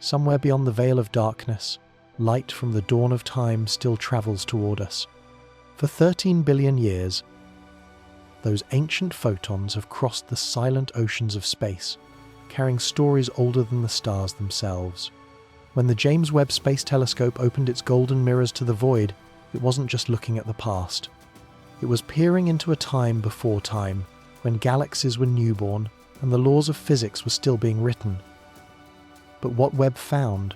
somewhere beyond the veil of darkness, light from the dawn of time still travels toward us. For 13 billion years, those ancient photons have crossed the silent oceans of space, carrying stories older than the stars themselves. When the James Webb Space Telescope opened its golden mirrors to the void, it wasn't just looking at the past. It was peering into a time before time, when galaxies were newborn and the laws of physics were still being written. But what Webb found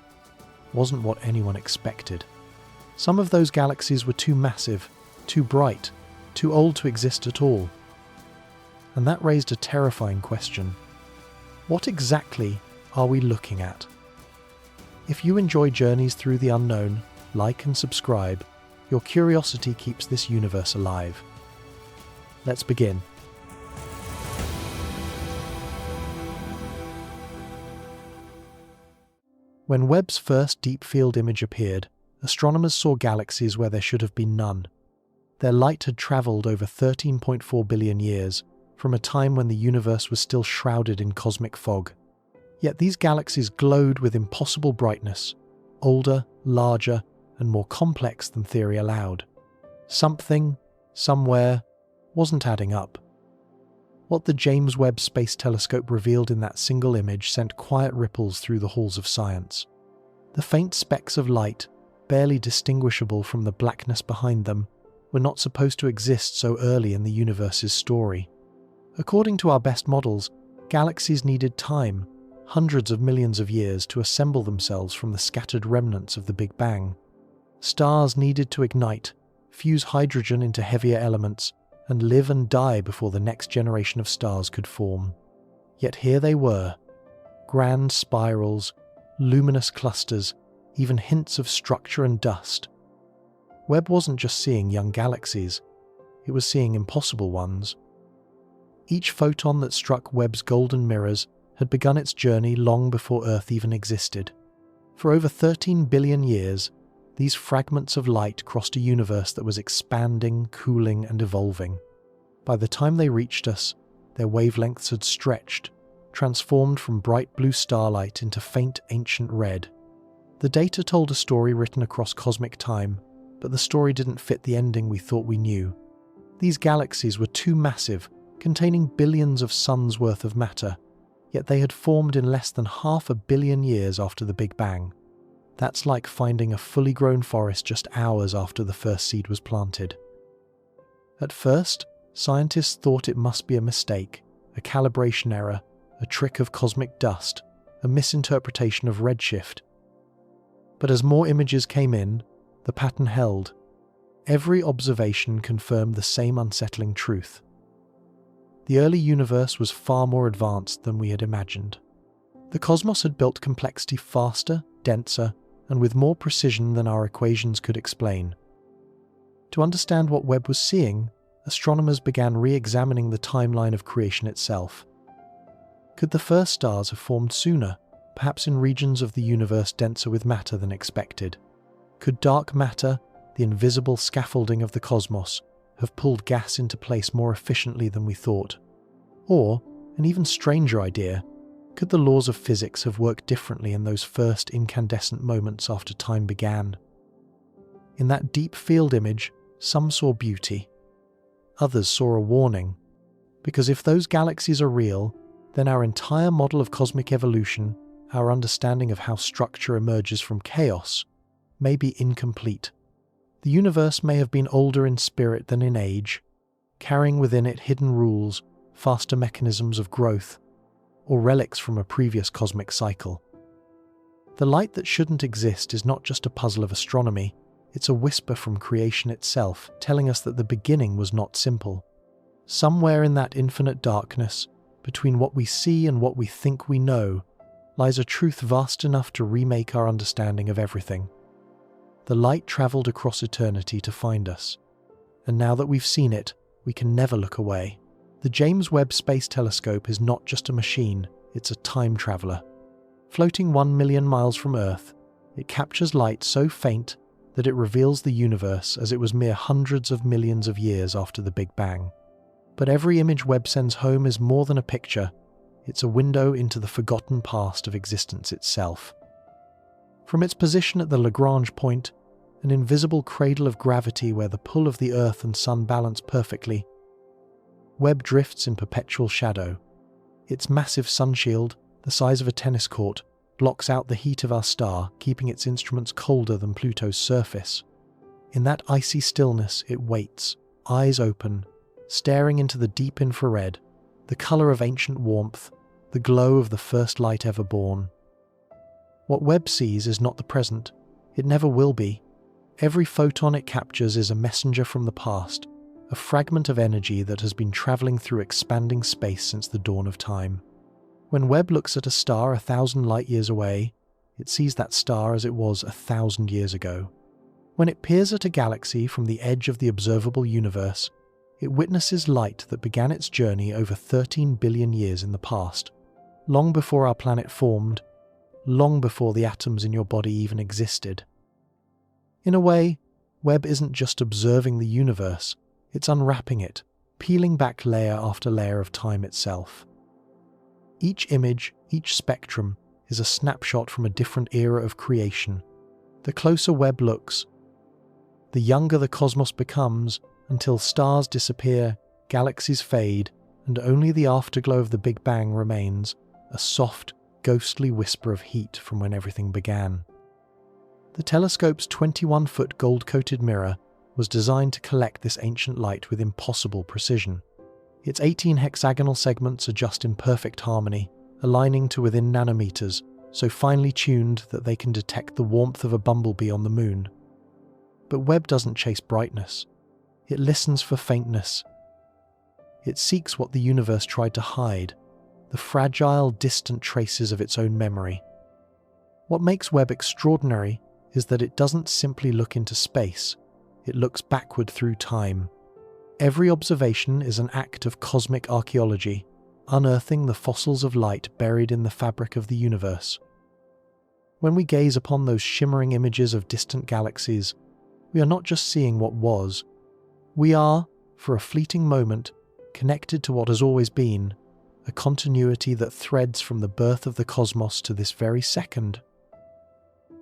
wasn't what anyone expected. Some of those galaxies were too massive, too bright, too old to exist at all. And that raised a terrifying question. What exactly are we looking at? If you enjoy journeys through the unknown, like and subscribe. Your curiosity keeps this universe alive. Let's begin. When Webb's first deep field image appeared, astronomers saw galaxies where there should have been none. Their light had travelled over 13.4 billion years, from a time when the universe was still shrouded in cosmic fog. Yet these galaxies glowed with impossible brightness, older, larger, and more complex than theory allowed. Something, somewhere, wasn't adding up. What the James Webb Space Telescope revealed in that single image sent quiet ripples through the halls of science. The faint specks of light, barely distinguishable from the blackness behind them, were not supposed to exist so early in the universe's story. According to our best models, galaxies needed time, hundreds of millions of years, to assemble themselves from the scattered remnants of the Big Bang. Stars needed to ignite, fuse hydrogen into heavier elements, and live and die before the next generation of stars could form. Yet here they were, grand spirals, luminous clusters, even hints of structure and dust. Webb wasn't just seeing young galaxies, it was seeing impossible ones. Each photon that struck Webb's golden mirrors had begun its journey long before Earth even existed. For over 13 billion years, these fragments of light crossed a universe that was expanding, cooling, and evolving. By the time they reached us, their wavelengths had stretched, transformed from bright blue starlight into faint ancient red. The data told a story written across cosmic time, but the story didn't fit the ending we thought we knew. These galaxies were too massive, containing billions of suns worth of matter, yet they had formed in less than 500 million years after the Big Bang. That's like finding a fully grown forest just hours after the first seed was planted. At first, scientists thought it must be a mistake, a calibration error, a trick of cosmic dust, a misinterpretation of redshift. But as more images came in, the pattern held. Every observation confirmed the same unsettling truth. The early universe was far more advanced than we had imagined. The cosmos had built complexity faster, denser, and with more precision than our equations could explain. To understand what Webb was seeing, astronomers began re-examining the timeline of creation itself. Could the first stars have formed sooner, perhaps in regions of the universe denser with matter than expected? Could dark matter, the invisible scaffolding of the cosmos, have pulled gas into place more efficiently than we thought? Or, an even stranger idea, could the laws of physics have worked differently in those first incandescent moments after time began? In that deep field image, some saw beauty. Others saw a warning. Because if those galaxies are real, then our entire model of cosmic evolution, our understanding of how structure emerges from chaos, may be incomplete. The universe may have been older in spirit than in age, carrying within it hidden rules, faster mechanisms of growth, or relics from a previous cosmic cycle. The light that shouldn't exist is not just a puzzle of astronomy, it's a whisper from creation itself, telling us that the beginning was not simple. Somewhere in that infinite darkness, between what we see and what we think we know, lies a truth vast enough to remake our understanding of everything. The light travelled across eternity to find us, and now that we've seen it, we can never look away. The James Webb Space Telescope is not just a machine, it's a time traveller. Floating 1 million miles from Earth, it captures light so faint that it reveals the universe as it was mere hundreds of millions of years after the Big Bang. But every image Webb sends home is more than a picture, it's a window into the forgotten past of existence itself. From its position at the Lagrange point, an invisible cradle of gravity where the pull of the Earth and Sun balance perfectly, Webb drifts in perpetual shadow. Its massive sunshield, the size of a tennis court, blocks out the heat of our star, keeping its instruments colder than Pluto's surface. In that icy stillness, it waits, eyes open, staring into the deep infrared, the color of ancient warmth, the glow of the first light ever born. What Webb sees is not the present. It never will be. Every photon it captures is a messenger from the past, a fragment of energy that has been traveling through expanding space since the dawn of time. When Webb looks at a star 1,000 light-years away, it sees that star as it was 1,000 years ago. When it peers at a galaxy from the edge of the observable universe, it witnesses light that began its journey over 13 billion years in the past, long before our planet formed, long before the atoms in your body even existed. In a way, Webb isn't just observing the universe, it's unwrapping it, peeling back layer after layer of time itself. Each image, each spectrum, is a snapshot from a different era of creation. The closer Webb looks, the younger the cosmos becomes, until stars disappear, galaxies fade, and only the afterglow of the Big Bang remains, a soft, ghostly whisper of heat from when everything began. The telescope's 21-foot gold-coated mirror was designed to collect this ancient light with impossible precision. Its 18 hexagonal segments adjust in perfect harmony, aligning to within nanometers, so finely tuned that they can detect the warmth of a bumblebee on the moon. But Webb doesn't chase brightness. It listens for faintness. It seeks what the universe tried to hide, the fragile, distant traces of its own memory. What makes Webb extraordinary is that it doesn't simply look into space, it looks backward through time. Every observation is an act of cosmic archaeology, unearthing the fossils of light buried in the fabric of the universe. When we gaze upon those shimmering images of distant galaxies, we are not just seeing what was, we are, for a fleeting moment, connected to what has always been, a continuity that threads from the birth of the cosmos to this very second.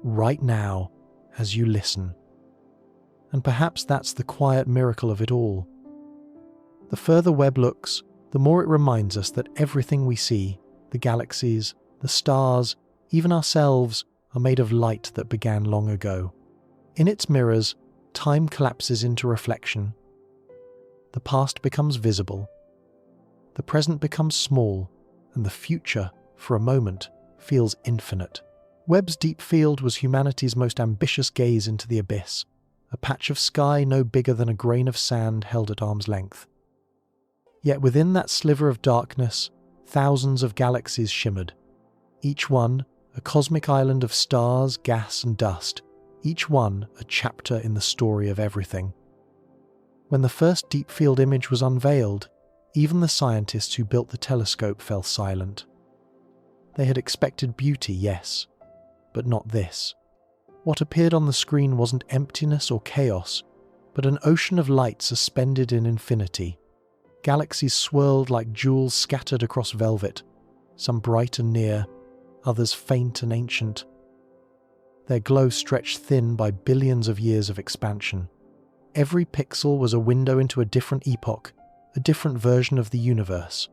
Right now, as you listen. And perhaps that's the quiet miracle of it all. The further Webb looks, the more it reminds us that everything we see, the galaxies, the stars, even ourselves, are made of light that began long ago. In its mirrors, time collapses into reflection. The past becomes visible. The present becomes small, and the future, for a moment, feels infinite. Webb's deep field was humanity's most ambitious gaze into the abyss, a patch of sky no bigger than a grain of sand held at arm's length. Yet within that sliver of darkness, thousands of galaxies shimmered, each one a cosmic island of stars, gas, and dust, each one a chapter in the story of everything. When the first deep field image was unveiled, even the scientists who built the telescope fell silent. They had expected beauty, yes, but not this. What appeared on the screen wasn't emptiness or chaos, but an ocean of light suspended in infinity. Galaxies swirled like jewels scattered across velvet, some bright and near, others faint and ancient. Their glow stretched thin by billions of years of expansion. Every pixel was a window into a different epoch, a different version of the universe.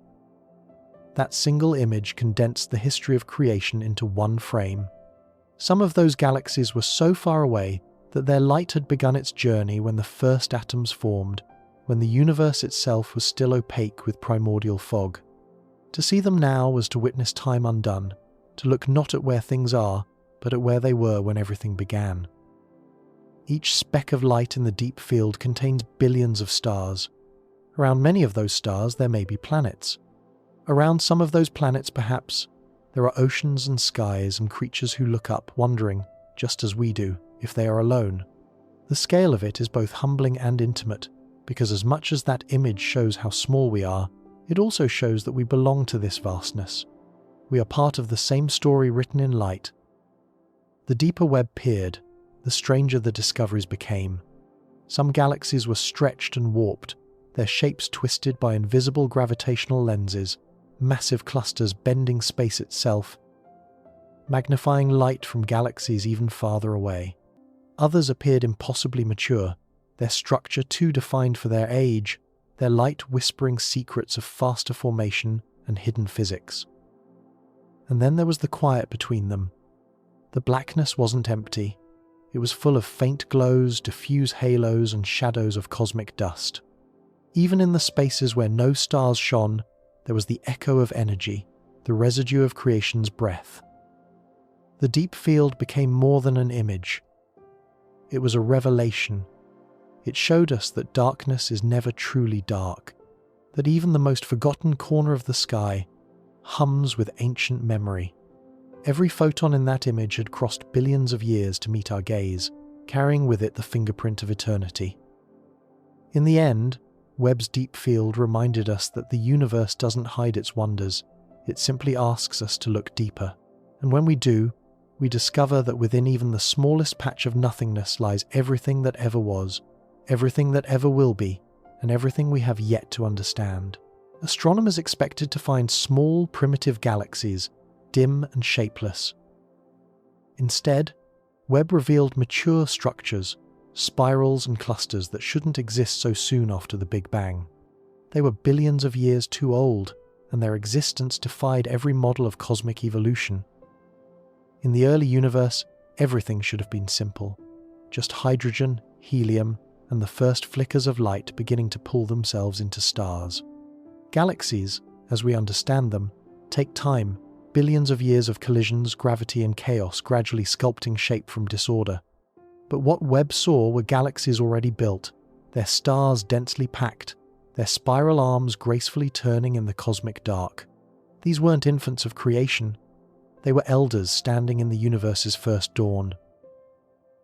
That single image condensed the history of creation into one frame. Some of those galaxies were so far away that their light had begun its journey when the first atoms formed, when the universe itself was still opaque with primordial fog. To see them now was to witness time undone, to look not at where things are, but at where they were when everything began. Each speck of light in the deep field contains billions of stars. Around many of those stars there may be planets. Around some of those planets, perhaps, there are oceans and skies and creatures who look up, wondering, just as we do, if they are alone. The scale of it is both humbling and intimate, because as much as that image shows how small we are, it also shows that we belong to this vastness. We are part of the same story written in light. The deeper Webb peered, the stranger the discoveries became. Some galaxies were stretched and warped, their shapes twisted by invisible gravitational lenses, massive clusters bending space itself. magnifying light from galaxies even farther away. Others appeared impossibly mature, their structure too defined for their age, their light whispering secrets of faster formation and hidden physics. And then there was the quiet between them. The blackness wasn't empty. It was full of faint glows, diffuse halos, and shadows of cosmic dust. Even in the spaces where no stars shone, there was the echo of energy, the residue of creation's breath. The deep field became more than an image. It was a revelation. It showed us that darkness is never truly dark, that even the most forgotten corner of the sky hums with ancient memory. Every photon in that image had crossed billions of years to meet our gaze, carrying with it the fingerprint of eternity. In the end, Webb's deep field reminded us that the universe doesn't hide its wonders, it simply asks us to look deeper. And when we do, we discover that within even the smallest patch of nothingness lies everything that ever was, everything that ever will be, and everything we have yet to understand. Astronomers expected to find small, primitive galaxies, dim and shapeless. Instead, Webb revealed mature structures, spirals and clusters that shouldn't exist so soon after the Big Bang. They were billions of years too old, and their existence defied every model of cosmic evolution. In the early universe, everything should have been simple. Just hydrogen, helium, and the first flickers of light beginning to pull themselves into stars. Galaxies, as we understand them, take time, billions of years of collisions, gravity, and chaos gradually sculpting shape from disorder. But what Webb saw were galaxies already built, their stars densely packed, their spiral arms gracefully turning in the cosmic dark. These weren't infants of creation. They were elders standing in the universe's first dawn.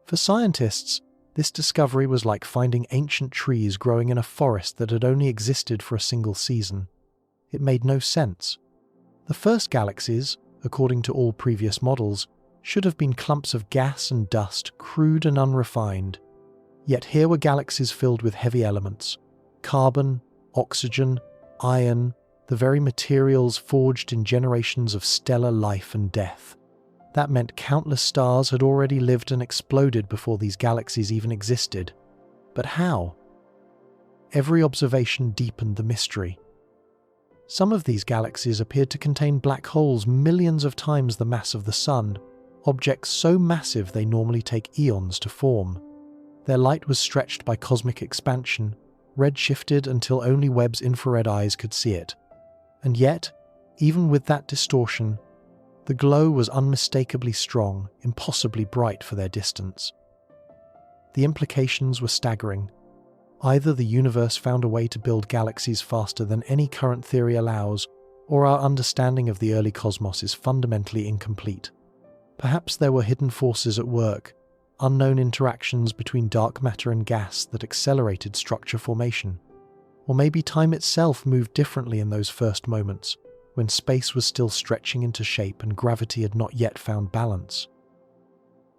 For scientists, this discovery was like finding ancient trees growing in a forest that had only existed for a single season. It made no sense. The first galaxies, according to all previous models, should have been clumps of gas and dust, crude and unrefined. Yet here were galaxies filled with heavy elements: carbon, oxygen, iron, the very materials forged in generations of stellar life and death. That meant countless stars had already lived and exploded before these galaxies even existed. But how? Every observation deepened the mystery. Some of these galaxies appeared to contain black holes millions of times the mass of the Sun, objects so massive they normally take eons to form. Their light was stretched by cosmic expansion, red-shifted until only Webb's infrared eyes could see it. And yet, even with that distortion, the glow was unmistakably strong, impossibly bright for their distance. The implications were staggering. Either the universe found a way to build galaxies faster than any current theory allows, or our understanding of the early cosmos is fundamentally incomplete. Perhaps there were hidden forces at work, unknown interactions between dark matter and gas that accelerated structure formation. Or maybe time itself moved differently in those first moments, when space was still stretching into shape and gravity had not yet found balance.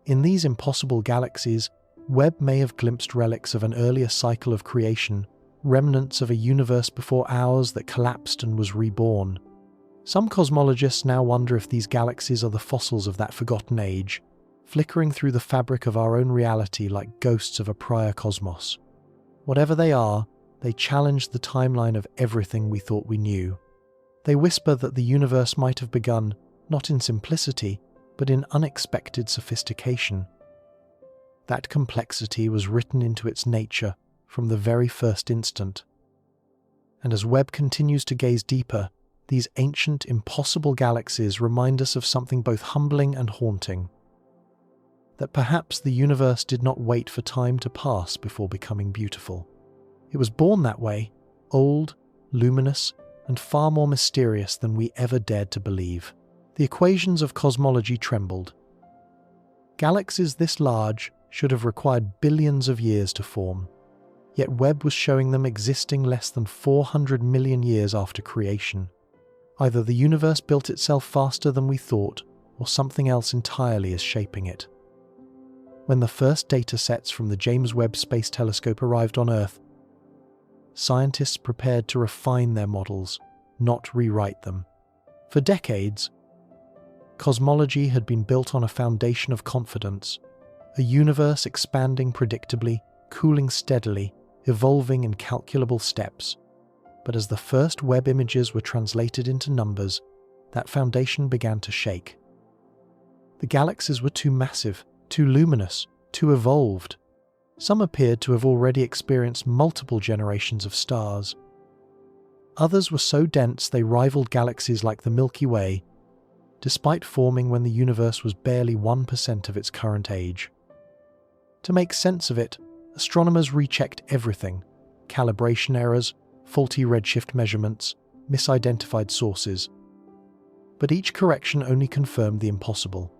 In these impossible galaxies, Webb may have glimpsed relics of an earlier cycle of creation, remnants of a universe before ours that collapsed and was reborn. Some cosmologists now wonder if these galaxies are the fossils of that forgotten age, flickering through the fabric of our own reality like ghosts of a prior cosmos. Whatever they are, they challenge the timeline of everything we thought we knew. They whisper that the universe might have begun, not in simplicity, but in unexpected sophistication. That complexity was written into its nature from the very first instant. And as Webb continues to gaze deeper, these ancient, impossible galaxies remind us of something both humbling and haunting. That perhaps the universe did not wait for time to pass before becoming beautiful. It was born that way, old, luminous, and far more mysterious than we ever dared to believe. The equations of cosmology trembled. Galaxies this large should have required billions of years to form, yet Webb was showing them existing less than 400 million years after creation. Either the universe built itself faster than we thought, or something else entirely is shaping it. When the first data sets from the James Webb Space Telescope arrived on Earth, scientists prepared to refine their models, not rewrite them. For decades, Cosmology had been built on a foundation of confidence, a universe expanding predictably, cooling steadily, evolving in calculable steps. But as the first Webb images were translated into numbers, that foundation began to shake. The galaxies were too massive, too luminous, too evolved. Some appeared to have already experienced multiple generations of stars. Others were so dense they rivaled galaxies like the Milky Way, despite forming when the universe was barely 1% of its current age. To make sense of it, astronomers rechecked everything: calibration errors, faulty redshift measurements, misidentified sources. But each correction only confirmed the impossible.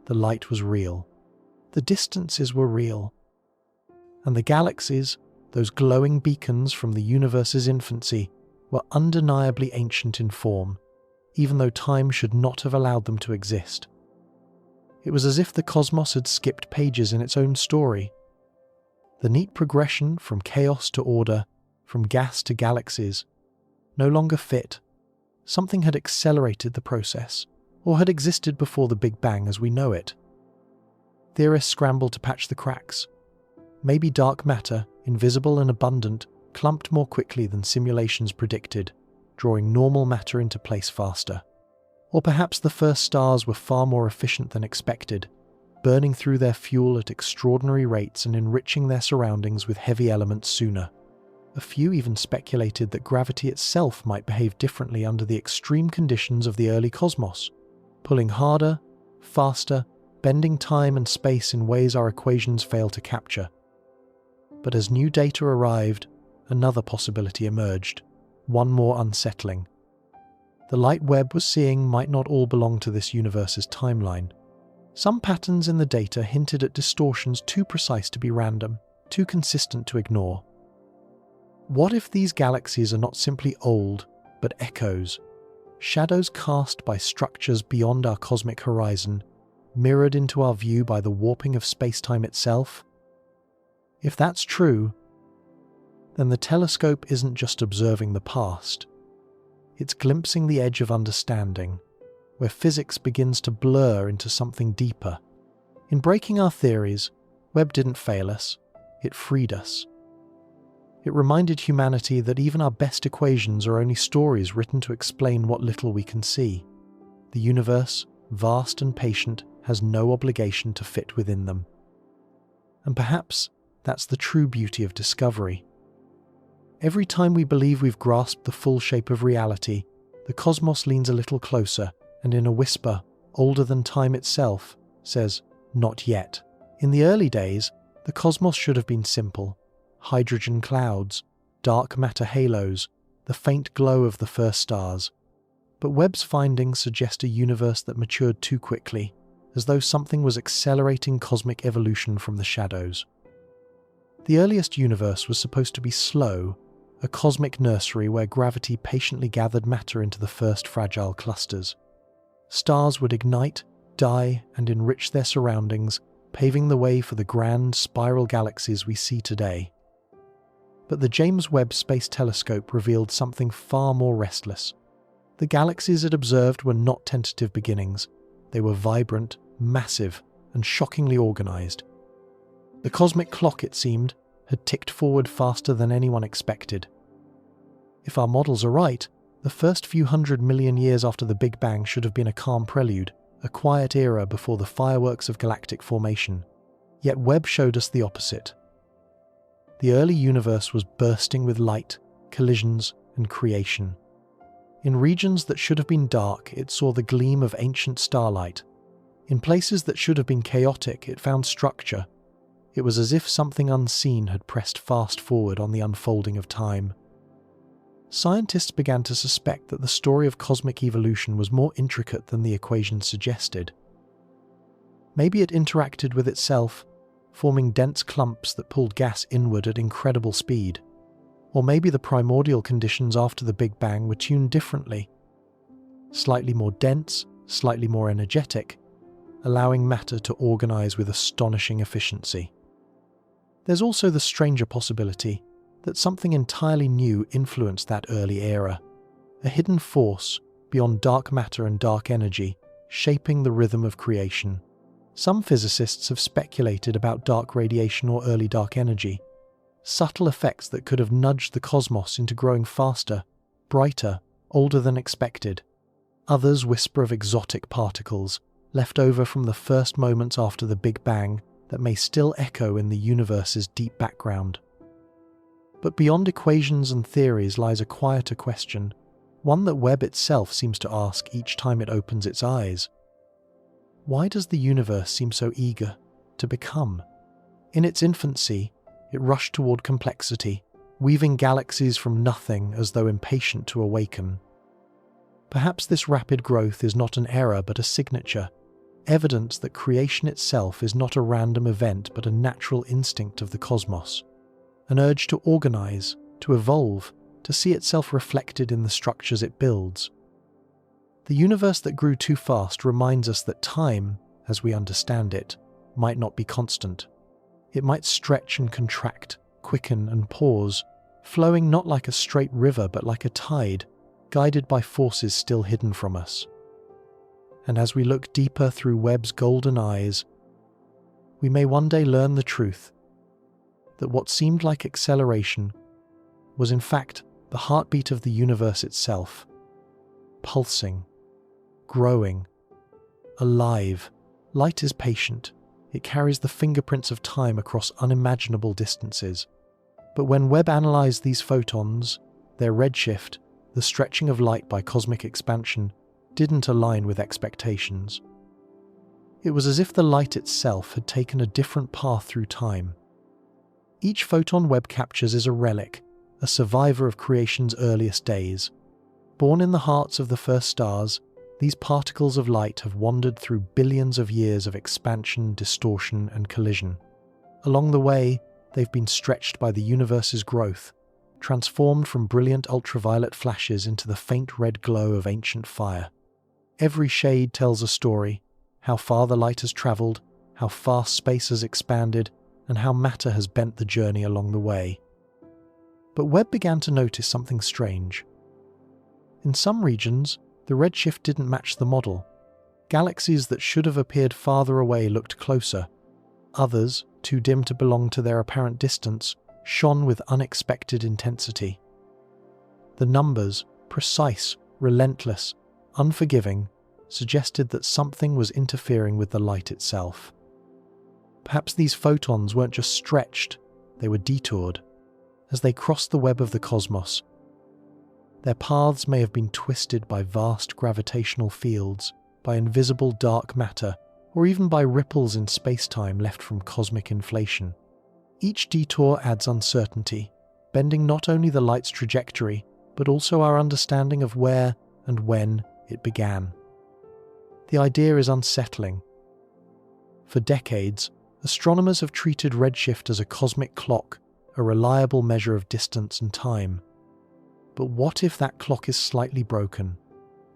The light was real. The distances were real. And the galaxies, those glowing beacons from the universe's infancy, were undeniably ancient in form, even though time should not have allowed them to exist. It was as if the cosmos had skipped pages in its own story. The neat progression from chaos to order, from gas to galaxies, no longer fit. Something had accelerated the process, or had existed before the Big Bang as we know it. Theorists scrambled to patch the cracks. Maybe dark matter, invisible and abundant, clumped more quickly than simulations predicted, drawing normal matter into place faster. Or perhaps the first stars were far more efficient than expected, burning through their fuel at extraordinary rates and enriching their surroundings with heavy elements sooner. A few even speculated that gravity itself might behave differently under the extreme conditions of the early cosmos, pulling harder, faster, bending time and space in ways our equations fail to capture. But as new data arrived, another possibility emerged, one more unsettling. The light Webb was seeing might not all belong to this universe's timeline. Some patterns in the data hinted at distortions too precise to be random, too consistent to ignore. What if these galaxies are not simply old, but echoes? Shadows cast by structures beyond our cosmic horizon, mirrored into our view by the warping of space-time itself? If that's true, then the telescope isn't just observing the past. It's glimpsing the edge of understanding, where physics begins to blur into something deeper. In breaking our theories, Webb didn't fail us, it freed us. It reminded humanity that even our best equations are only stories written to explain what little we can see. The universe, vast and patient, has no obligation to fit within them. And perhaps that's the true beauty of discovery. Every time we believe we've grasped the full shape of reality, the cosmos leans a little closer and in a whisper, older than time itself, says, "Not yet." In the early days, the cosmos should have been simple: hydrogen clouds, dark matter halos, the faint glow of the first stars. But Webb's findings suggest a universe that matured too quickly, as though something was accelerating cosmic evolution from the shadows. The earliest universe was supposed to be slow, a cosmic nursery where gravity patiently gathered matter into the first fragile clusters. Stars would ignite, die, and enrich their surroundings, paving the way for the grand spiral galaxies we see today. But the James Webb Space Telescope revealed something far more restless. The galaxies it observed were not tentative beginnings. They were vibrant, massive, and shockingly organized. The cosmic clock, it seemed, had ticked forward faster than anyone expected. If our models are right, the first few 100 million years after the Big Bang should have been a calm prelude, a quiet era before the fireworks of galactic formation. Yet Webb showed us the opposite. The early universe was bursting with light, collisions, and creation. In regions that should have been dark, it saw the gleam of ancient starlight. In places that should have been chaotic, it found structure. It was as if something unseen had pressed fast forward on the unfolding of time. Scientists began to suspect that the story of cosmic evolution was more intricate than the equations suggested. Maybe it interacted with itself, forming dense clumps that pulled gas inward at incredible speed. Or maybe the primordial conditions after the Big Bang were tuned differently. Slightly more dense, slightly more energetic, allowing matter to organize with astonishing efficiency. There's also the stranger possibility that something entirely new influenced that early era. A hidden force, beyond dark matter and dark energy, shaping the rhythm of creation. Some physicists have speculated about dark radiation or early dark energy, subtle effects that could have nudged the cosmos into growing faster, brighter, older than expected. Others whisper of exotic particles, left over from the first moments after the Big Bang, that may still echo in the universe's deep background. But beyond equations and theories lies a quieter question, one that Webb itself seems to ask each time it opens its eyes. Why does the universe seem so eager to become? In its infancy, it rushed toward complexity, weaving galaxies from nothing as though impatient to awaken. Perhaps this rapid growth is not an error but a signature, evidence that creation itself is not a random event but a natural instinct of the cosmos, an urge to organize, to evolve, to see itself reflected in the structures it builds. The universe that grew too fast reminds us that time, as we understand it, might not be constant. It might stretch and contract, quicken and pause, flowing not like a straight river but like a tide, guided by forces still hidden from us. And as we look deeper through Webb's golden eyes, we may one day learn the truth, that what seemed like acceleration was in fact the heartbeat of the universe itself, pulsing, growing, alive. Light is patient. It carries the fingerprints of time across unimaginable distances. But when Webb analyzed these photons, their redshift, the stretching of light by cosmic expansion, didn't align with expectations. It was as if the light itself had taken a different path through time. Each photon Webb captures is a relic, a survivor of creation's earliest days. Born in the hearts of the first stars, these particles of light have wandered through billions of years of expansion, distortion, and collision. Along the way, they've been stretched by the universe's growth, transformed from brilliant ultraviolet flashes into the faint red glow of ancient fire. Every shade tells a story, how far the light has traveled, how fast space has expanded, and how matter has bent the journey along the way. But Webb began to notice something strange. In some regions, the redshift didn't match the model. Galaxies that should have appeared farther away looked closer. Others, too dim to belong to their apparent distance, shone with unexpected intensity. The numbers, precise, relentless, unforgiving, suggested that something was interfering with the light itself. Perhaps these photons weren't just stretched, they were detoured. As they crossed the web of the cosmos, their paths may have been twisted by vast gravitational fields, by invisible dark matter, or even by ripples in space-time left from cosmic inflation. Each detour adds uncertainty, bending not only the light's trajectory, but also our understanding of where and when it began. The idea is unsettling. For decades, astronomers have treated redshift as a cosmic clock, a reliable measure of distance and time. But what if that clock is slightly broken?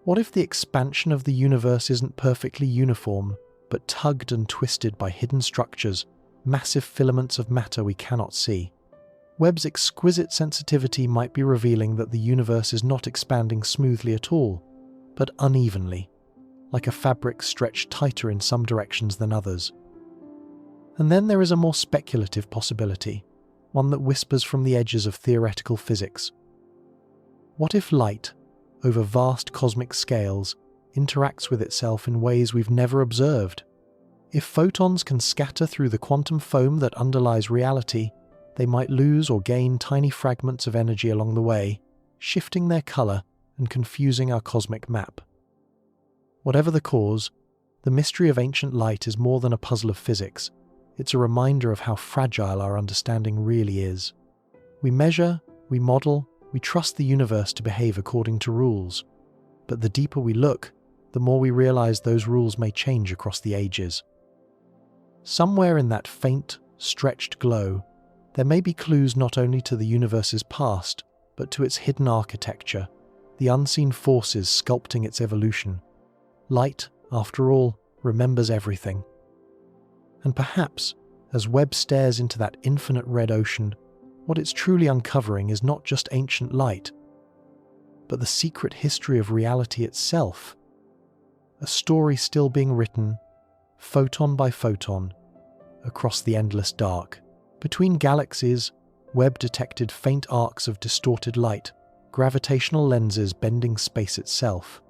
What if the expansion of the universe isn't perfectly uniform, but tugged and twisted by hidden structures, massive filaments of matter we cannot see? Webb's exquisite sensitivity might be revealing that the universe is not expanding smoothly at all, but unevenly, like a fabric stretched tighter in some directions than others. And then there is a more speculative possibility, one that whispers from the edges of theoretical physics. What if light, over vast cosmic scales, interacts with itself in ways we've never observed? If photons can scatter through the quantum foam that underlies reality, they might lose or gain tiny fragments of energy along the way, shifting their color and confusing our cosmic map. Whatever the cause, the mystery of ancient light is more than a puzzle of physics. It's a reminder of how fragile our understanding really is. We measure, we model, we trust the universe to behave according to rules. But the deeper we look, the more we realize those rules may change across the ages. Somewhere in that faint, stretched glow, there may be clues not only to the universe's past, but to its hidden architecture, the unseen forces sculpting its evolution. Light, after all, remembers everything. And perhaps, as Webb stares into that infinite red ocean, what it's truly uncovering is not just ancient light, but the secret history of reality itself. a story still being written, photon by photon, across the endless dark. Between galaxies, Webb detected faint arcs of distorted light, gravitational lenses bending space itself.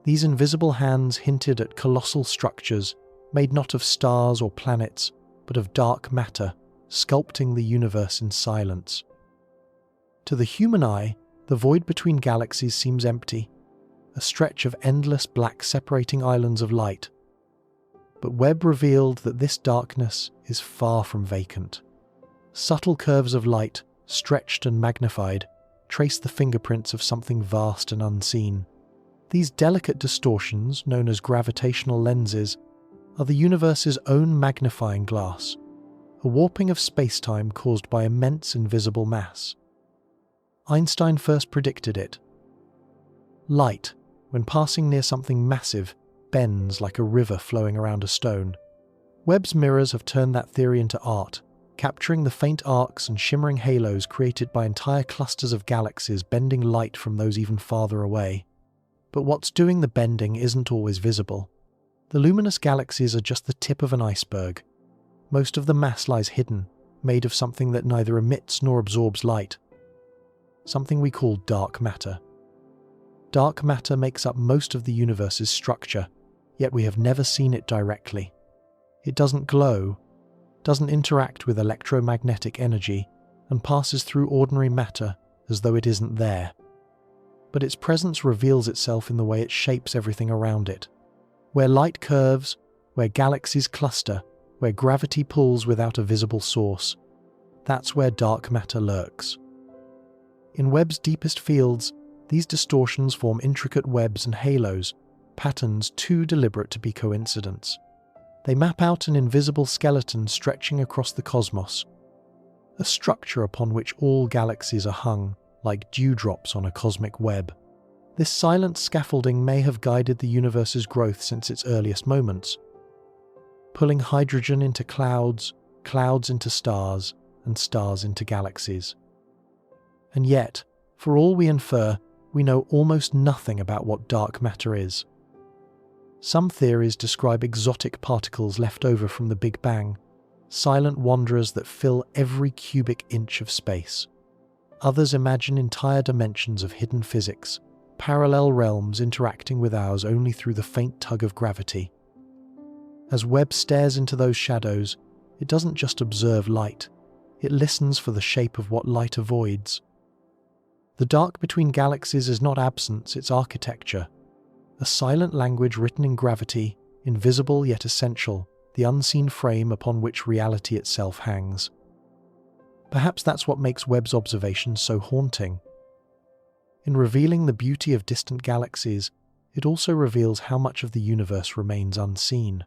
These invisible hands hinted at colossal structures made not of stars or planets, but of dark matter, sculpting the universe in silence. To the human eye, the void between galaxies seems empty, a stretch of endless black separating islands of light. But Webb revealed that this darkness is far from vacant. Subtle curves of light, stretched and magnified, trace the fingerprints of something vast and unseen. These delicate distortions, known as gravitational lenses, are the universe's own magnifying glass, a warping of space-time caused by immense invisible mass. Einstein first predicted it. Light, when passing near something massive, bends like a river flowing around a stone. Webb's mirrors have turned that theory into art, capturing the faint arcs and shimmering halos created by entire clusters of galaxies bending light from those even farther away. But what's doing the bending isn't always visible. The luminous galaxies are just the tip of an iceberg. Most of the mass lies hidden, made of something that neither emits nor absorbs light. Something we call dark matter. Dark matter makes up most of the universe's structure, yet we have never seen it directly. It doesn't glow, doesn't interact with electromagnetic energy, and passes through ordinary matter as though it isn't there. But its presence reveals itself in the way it shapes everything around it. Where light curves, where galaxies cluster, where gravity pulls without a visible source, that's where dark matter lurks. In Webb's deepest fields, these distortions form intricate webs and halos, patterns too deliberate to be coincidence. They map out an invisible skeleton stretching across the cosmos, a structure upon which all galaxies are hung, like dewdrops on a cosmic web. This silent scaffolding may have guided the universe's growth since its earliest moments, pulling hydrogen into clouds, clouds into stars, and stars into galaxies. And yet, for all we infer, we know almost nothing about what dark matter is. Some theories describe exotic particles left over from the Big Bang, silent wanderers that fill every cubic inch of space. Others imagine entire dimensions of hidden physics, parallel realms interacting with ours only through the faint tug of gravity. As Webb stares into those shadows, it doesn't just observe light, it listens for the shape of what light avoids. The dark between galaxies is not absence, it's architecture. A silent language written in gravity, invisible yet essential, the unseen frame upon which reality itself hangs. Perhaps that's what makes Webb's observations so haunting. In revealing the beauty of distant galaxies, it also reveals how much of the universe remains unseen.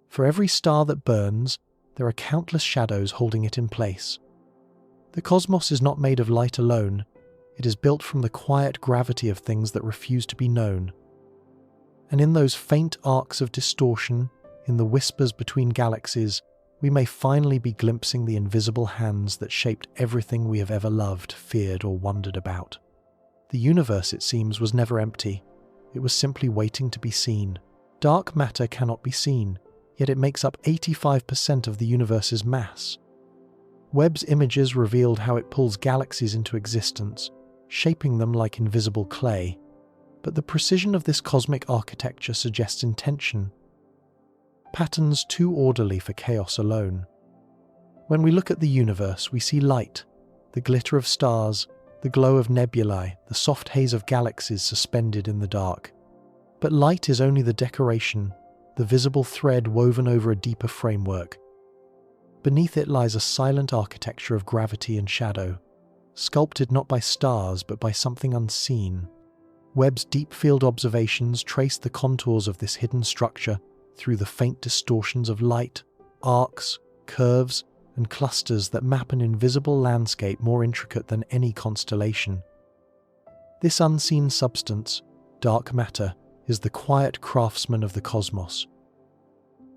For every star that burns, there are countless shadows holding it in place. The cosmos is not made of light alone, it is built from the quiet gravity of things that refuse to be known. And in those faint arcs of distortion, in the whispers between galaxies, we may finally be glimpsing the invisible hands that shaped everything we have ever loved, feared, or wondered about. The universe, it seems, was never empty. It was simply waiting to be seen. Dark matter cannot be seen, yet it makes up 85% of the universe's mass. Webb's images revealed how it pulls galaxies into existence, shaping them like invisible clay. But the precision of this cosmic architecture suggests intention. Patterns too orderly for chaos alone. When we look at the universe, we see light, the glitter of stars, the glow of nebulae, the soft haze of galaxies suspended in the dark. But light is only the decoration, the visible thread woven over a deeper framework. Beneath it lies a silent architecture of gravity and shadow, sculpted not by stars but by something unseen. Webb's deep-field observations trace the contours of this hidden structure through the faint distortions of light, arcs, curves, and clusters that map an invisible landscape more intricate than any constellation. This unseen substance, dark matter, is the quiet craftsman of the cosmos.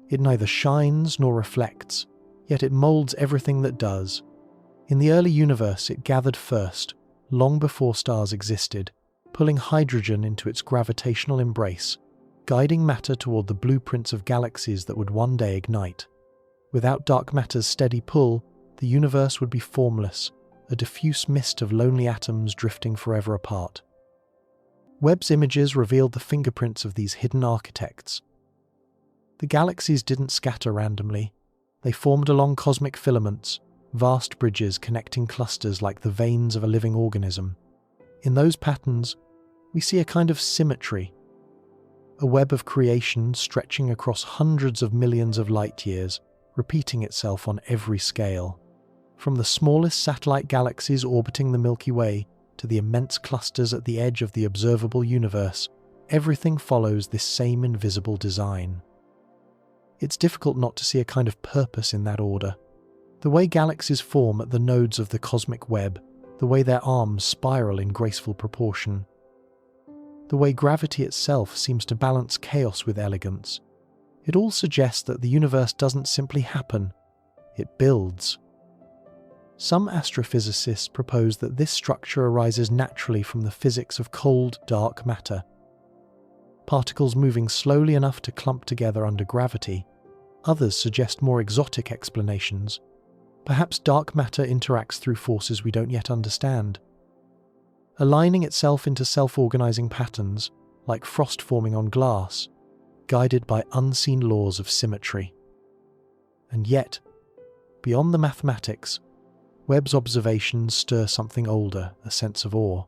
It neither shines nor reflects, yet it molds everything that does. In the early universe, it gathered first, long before stars existed, pulling hydrogen into its gravitational embrace, guiding matter toward the blueprints of galaxies that would one day ignite. Without dark matter's steady pull, the universe would be formless, a diffuse mist of lonely atoms drifting forever apart. Webb's images revealed the fingerprints of these hidden architects. The galaxies didn't scatter randomly. They formed along cosmic filaments, vast bridges connecting clusters like the veins of a living organism. In those patterns, we see a kind of symmetry, a web of creation stretching across hundreds of millions of light years, repeating itself on every scale. From the smallest satellite galaxies orbiting the Milky Way to the immense clusters at the edge of the observable universe, everything follows this same invisible design. It's difficult not to see a kind of purpose in that order. The way galaxies form at the nodes of the cosmic web, the way their arms spiral in graceful proportion, the way gravity itself seems to balance chaos with elegance. It all suggests that the universe doesn't simply happen, it builds. Some astrophysicists propose that this structure arises naturally from the physics of cold, dark matter. Particles moving slowly enough to clump together under gravity. Others suggest more exotic explanations. Perhaps dark matter interacts through forces we don't yet understand, aligning itself into self-organizing patterns, like frost forming on glass, guided by unseen laws of symmetry. And yet, beyond the mathematics, Webb's observations stir something older, a sense of awe.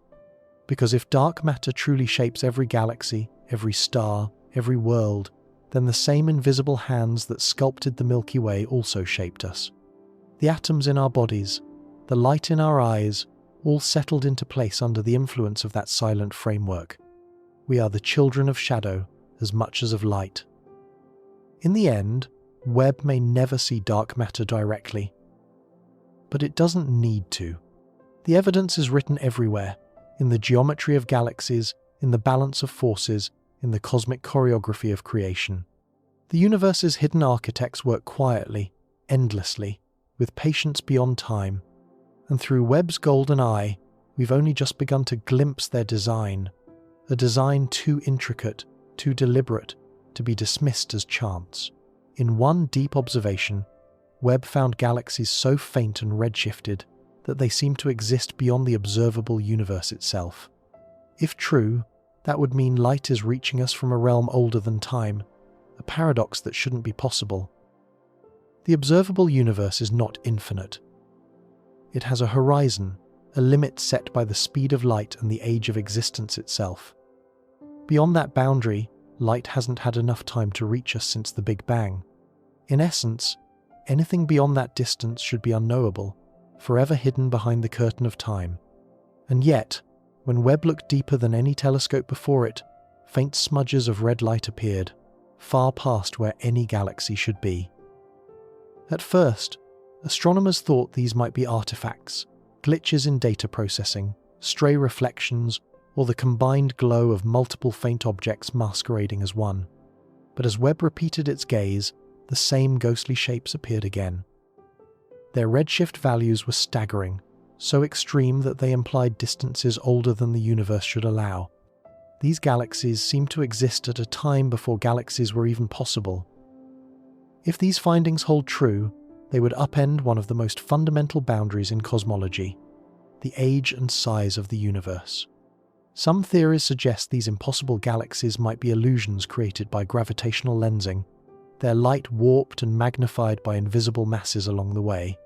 Because if dark matter truly shapes every galaxy, every star, every world, then the same invisible hands that sculpted the Milky Way also shaped us. The atoms in our bodies, the light in our eyes, all settled into place under the influence of that silent framework. We are the children of shadow as much as of light. In the end, Webb may never see dark matter directly, but it doesn't need to. The evidence is written everywhere, in the geometry of galaxies, in the balance of forces, in the cosmic choreography of creation. The universe's hidden architects work quietly, endlessly, with patience beyond time, and through Webb's golden eye, we've only just begun to glimpse their design, a design too intricate, too deliberate, to be dismissed as chance. In one deep observation, Webb found galaxies so faint and redshifted that they seem to exist beyond the observable universe itself. If true, that would mean light is reaching us from a realm older than time, a paradox that shouldn't be possible. The observable universe is not infinite. It has a horizon, a limit set by the speed of light and the age of existence itself. Beyond that boundary, light hasn't had enough time to reach us since the Big Bang. In essence, anything beyond that distance should be unknowable, forever hidden behind the curtain of time. And yet, when Webb looked deeper than any telescope before it, faint smudges of red light appeared, far past where any galaxy should be. At first, astronomers thought these might be artifacts, glitches in data processing, stray reflections, or the combined glow of multiple faint objects masquerading as one. But as Webb repeated its gaze, the same ghostly shapes appeared again. Their redshift values were staggering, so extreme that they implied distances older than the universe should allow. These galaxies seemed to exist at a time before galaxies were even possible. If these findings hold true, they would upend one of the most fundamental boundaries in cosmology, the age and size of the universe. Some theories suggest these impossible galaxies might be illusions created by gravitational lensing, their light warped and magnified by invisible masses along the way.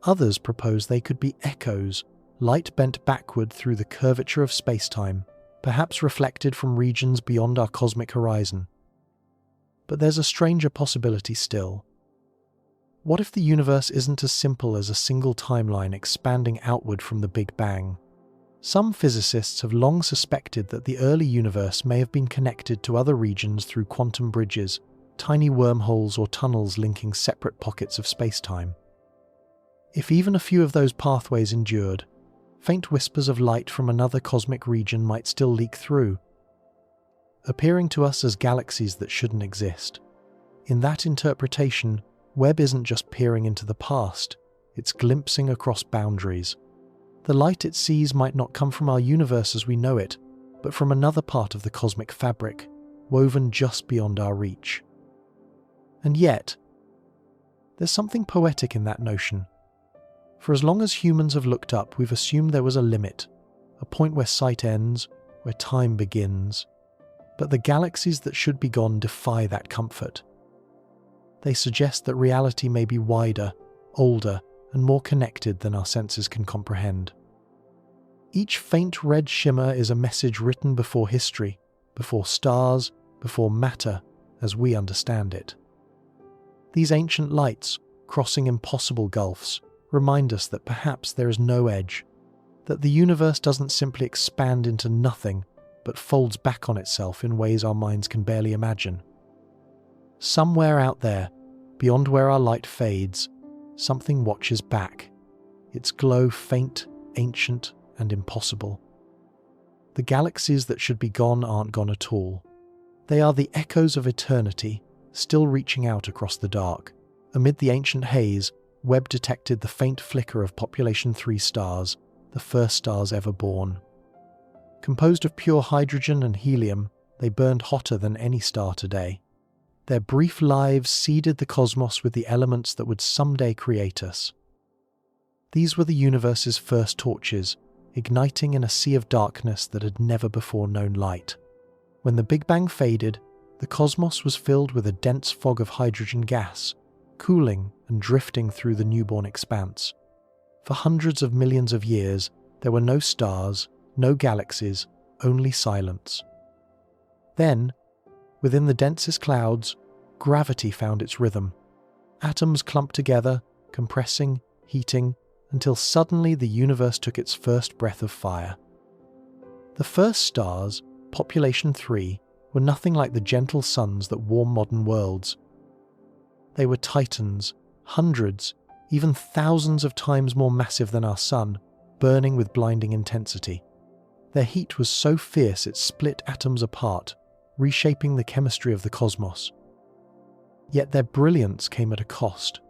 Others propose they could be echoes, light bent backward through the curvature of space-time, perhaps reflected from regions beyond our cosmic horizon. But there's a stranger possibility still. What if the universe isn't as simple as a single timeline expanding outward from the Big Bang? Some physicists have long suspected that the early universe may have been connected to other regions through quantum bridges, tiny wormholes or tunnels linking separate pockets of space-time. If even a few of those pathways endured, faint whispers of light from another cosmic region might still leak through, appearing to us as galaxies that shouldn't exist. In that interpretation, Webb isn't just peering into the past, it's glimpsing across boundaries. The light it sees might not come from our universe as we know it, but from another part of the cosmic fabric, woven just beyond our reach. And yet, there's something poetic in that notion. For as long as humans have looked up, we've assumed there was a limit, a point where sight ends, where time begins. But the galaxies that should be gone defy that comfort. They suggest that reality may be wider, older, and more connected than our senses can comprehend. Each faint red shimmer is a message written before history, before stars, before matter, as we understand it. These ancient lights, crossing impossible gulfs, remind us that perhaps there is no edge, that the universe doesn't simply expand into nothing, but folds back on itself in ways our minds can barely imagine. Somewhere out there, beyond where our light fades, something watches back, its glow faint, ancient, and impossible. The galaxies that should be gone aren't gone at all. They are the echoes of eternity, still reaching out across the dark. Amid the ancient haze, Webb detected the faint flicker of population 3 stars, the first stars ever born. Composed of pure hydrogen and helium, they burned hotter than any star today. Their brief lives seeded the cosmos with the elements that would someday create us. These were the universe's first torches, igniting in a sea of darkness that had never before known light. When the Big Bang faded, the cosmos was filled with a dense fog of hydrogen gas, cooling and drifting through the newborn expanse. For hundreds of millions of years, there were no stars, no galaxies, only silence. Then, within the densest clouds, gravity found its rhythm. Atoms clumped together, compressing, heating, until suddenly the universe took its first breath of fire. The first stars, population 3, were nothing like the gentle suns that warm modern worlds. They were titans, hundreds, even thousands of times more massive than our sun, burning with blinding intensity. Their heat was so fierce it split atoms apart, reshaping the chemistry of the cosmos. Yet their brilliance came at a cost.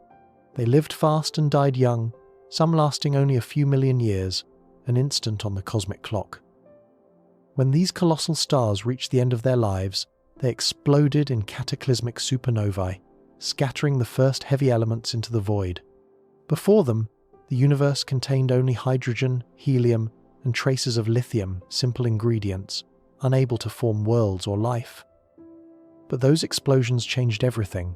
They lived fast and died young, some lasting only a few million years, an instant on the cosmic clock. When these colossal stars reached the end of their lives, they exploded in cataclysmic supernovae, scattering the first heavy elements into the void. Before them, the universe contained only hydrogen, helium, and traces of lithium, simple ingredients, unable to form worlds or life. But those explosions changed everything.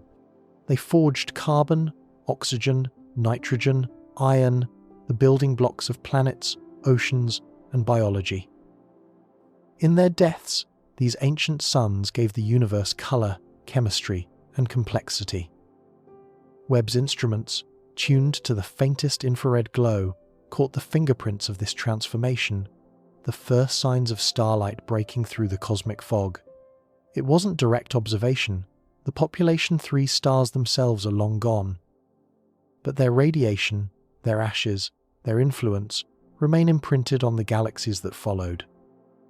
They forged carbon, oxygen, nitrogen, iron, the building blocks of planets, oceans, and biology. In their deaths, these ancient suns gave the universe color, chemistry, and complexity. Webb's instruments, tuned to the faintest infrared glow, caught the fingerprints of this transformation, the first signs of starlight breaking through the cosmic fog. It wasn't direct observation. The population 3 stars themselves are long gone. But their radiation, their ashes, their influence remain imprinted on the galaxies that followed.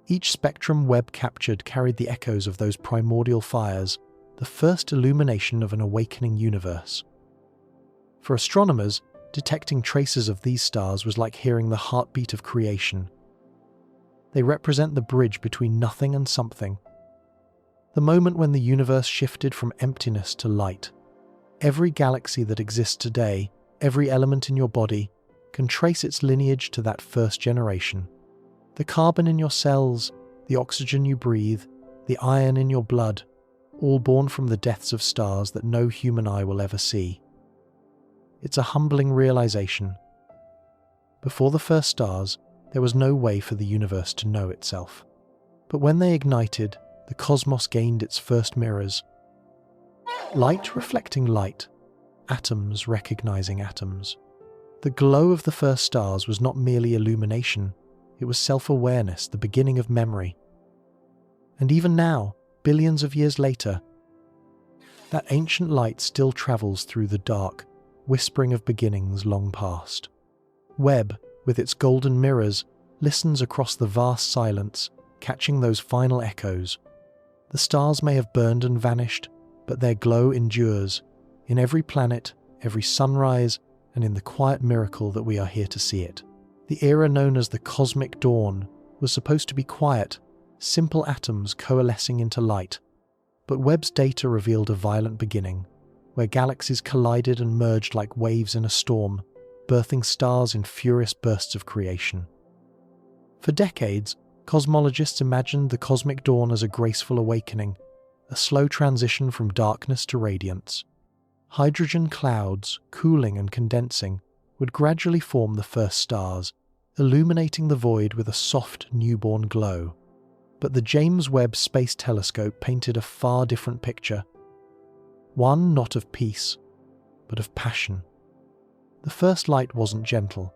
Each spectrum Webb captured carried the echoes of those primordial fires, the first illumination of an awakening universe. For astronomers, detecting traces of these stars was like hearing the heartbeat of creation. They represent the bridge between nothing and something, the moment when the universe shifted from emptiness to light. Every galaxy that exists today, every element in your body, can trace its lineage to that first generation. The carbon in your cells, the oxygen you breathe, the iron in your blood, all born from the deaths of stars that no human eye will ever see. It's a humbling realization. Before the first stars, there was no way for the universe to know itself. But when they ignited, the cosmos gained its first mirrors. Light reflecting light, atoms recognizing atoms. The glow of the first stars was not merely illumination, it was self-awareness, the beginning of memory. And even now, billions of years later, that ancient light still travels through the dark, whispering of beginnings long past. Webb, with its golden mirrors, listens across the vast silence, catching those final echoes. The stars may have burned and vanished, but their glow endures, in every planet, every sunrise, and in the quiet miracle that we are here to see it. The era known as the Cosmic Dawn was supposed to be quiet, simple atoms coalescing into light, But Webb's data revealed a violent beginning, where galaxies collided and merged like waves in a storm, birthing stars in furious bursts of creation. For decades, cosmologists imagined the cosmic dawn as a graceful awakening, a slow transition from darkness to radiance. Hydrogen clouds, cooling and condensing, would gradually form the first stars, illuminating the void with a soft, newborn glow. But the James Webb Space Telescope painted a far different picture. One not of peace, but of passion. The first light wasn't gentle.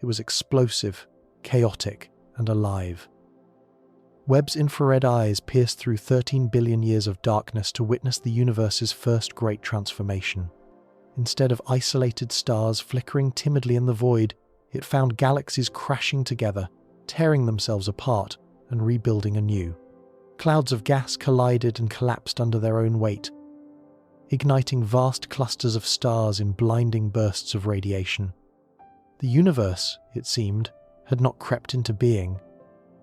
It was explosive, chaotic, and alive. Webb's infrared eyes pierced through 13 billion years of darkness to witness the universe's first great transformation. Instead of isolated stars flickering timidly in the void, it found galaxies crashing together, tearing themselves apart and rebuilding anew. Clouds of gas collided and collapsed under their own weight, igniting vast clusters of stars in blinding bursts of radiation. The universe, it seemed, had not crept into being.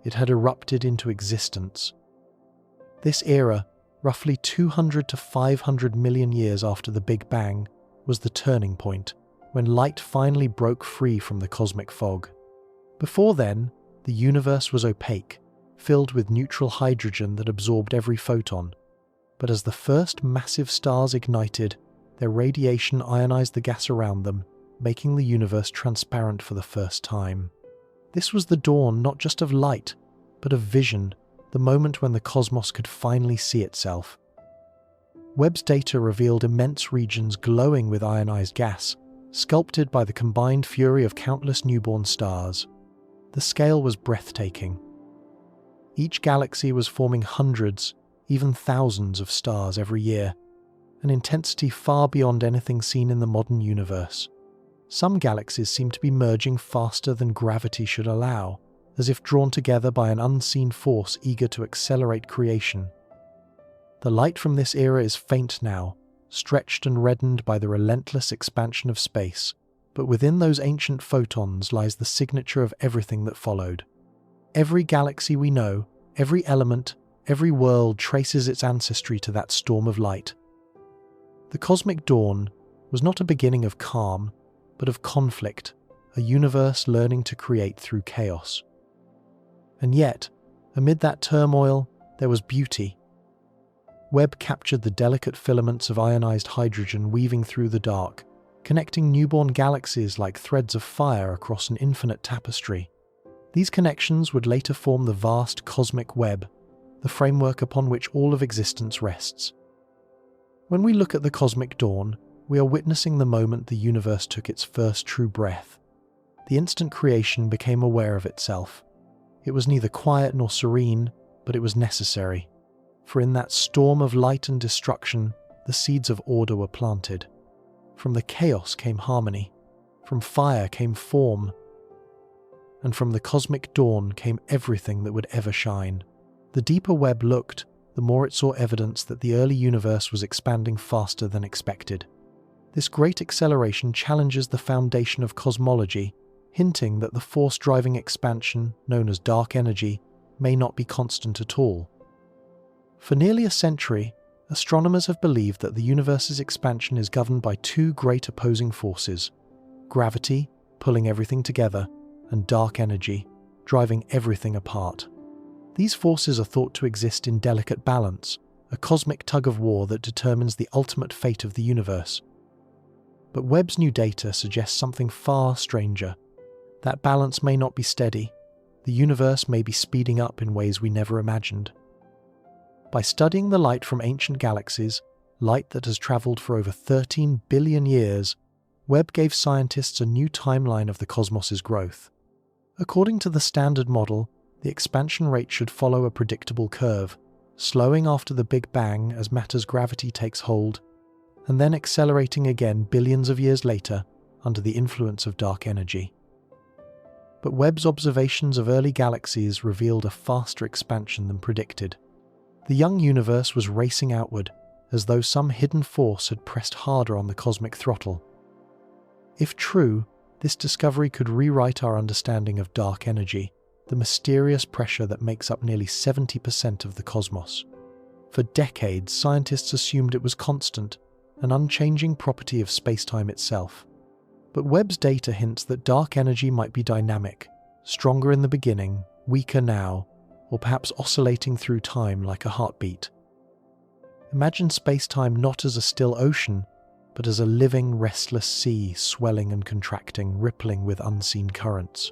It had erupted into existence. This era, roughly 200 to 500 million years after the Big Bang, was the turning point, when light finally broke free from the cosmic fog. Before then, the universe was opaque, filled with neutral hydrogen that absorbed every photon. But as the first massive stars ignited, their radiation ionized the gas around them, making the universe transparent for the first time. This was the dawn not just of light, but of vision, the moment when the cosmos could finally see itself. Webb's data revealed immense regions glowing with ionized gas, sculpted by the combined fury of countless newborn stars. The scale was breathtaking. Each galaxy was forming hundreds, even thousands of stars every year, an intensity far beyond anything seen in the modern universe. Some galaxies seemed to be merging faster than gravity should allow, as if drawn together by an unseen force eager to accelerate creation. The light from this era is faint now, stretched and reddened by the relentless expansion of space, but within those ancient photons lies the signature of everything that followed. Every galaxy we know, every element, every world traces its ancestry to that storm of light. The cosmic dawn was not a beginning of calm, but of conflict, a universe learning to create through chaos. And yet, amid that turmoil, there was beauty. Webb captured the delicate filaments of ionized hydrogen weaving through the dark, connecting newborn galaxies like threads of fire across an infinite tapestry. These connections would later form the vast cosmic web, the framework upon which all of existence rests. When we look at the cosmic dawn, we are witnessing the moment the universe took its first true breath. The instant creation became aware of itself. It was neither quiet nor serene, but it was necessary. For in that storm of light and destruction, the seeds of order were planted. From the chaos came harmony. From fire came form. And from the cosmic dawn came everything that would ever shine. The deeper Webb looked, the more it saw evidence that the early universe was expanding faster than expected. This great acceleration challenges the foundation of cosmology, hinting that the force driving expansion, known as dark energy, may not be constant at all. For nearly a century, astronomers have believed that the universe's expansion is governed by two great opposing forces: gravity, pulling everything together, and dark energy, driving everything apart. These forces are thought to exist in delicate balance, a cosmic tug-of-war that determines the ultimate fate of the universe. But Webb's new data suggests something far stranger. That balance may not be steady. The universe may be speeding up in ways we never imagined. By studying the light from ancient galaxies, light that has traveled for over 13 billion years, Webb gave scientists a new timeline of the cosmos's growth. According to the Standard Model, the expansion rate should follow a predictable curve, slowing after the Big Bang as matter's gravity takes hold, and then accelerating again billions of years later under the influence of dark energy. But Webb's observations of early galaxies revealed a faster expansion than predicted. The young universe was racing outward, as though some hidden force had pressed harder on the cosmic throttle. If true, this discovery could rewrite our understanding of dark energy, the mysterious pressure that makes up nearly 70% of the cosmos. For decades, scientists assumed it was constant, an unchanging property of spacetime itself. But Webb's data hints that dark energy might be dynamic, stronger in the beginning, weaker now, or perhaps oscillating through time like a heartbeat. Imagine spacetime not as a still ocean, but as a living, restless sea swelling and contracting, rippling with unseen currents.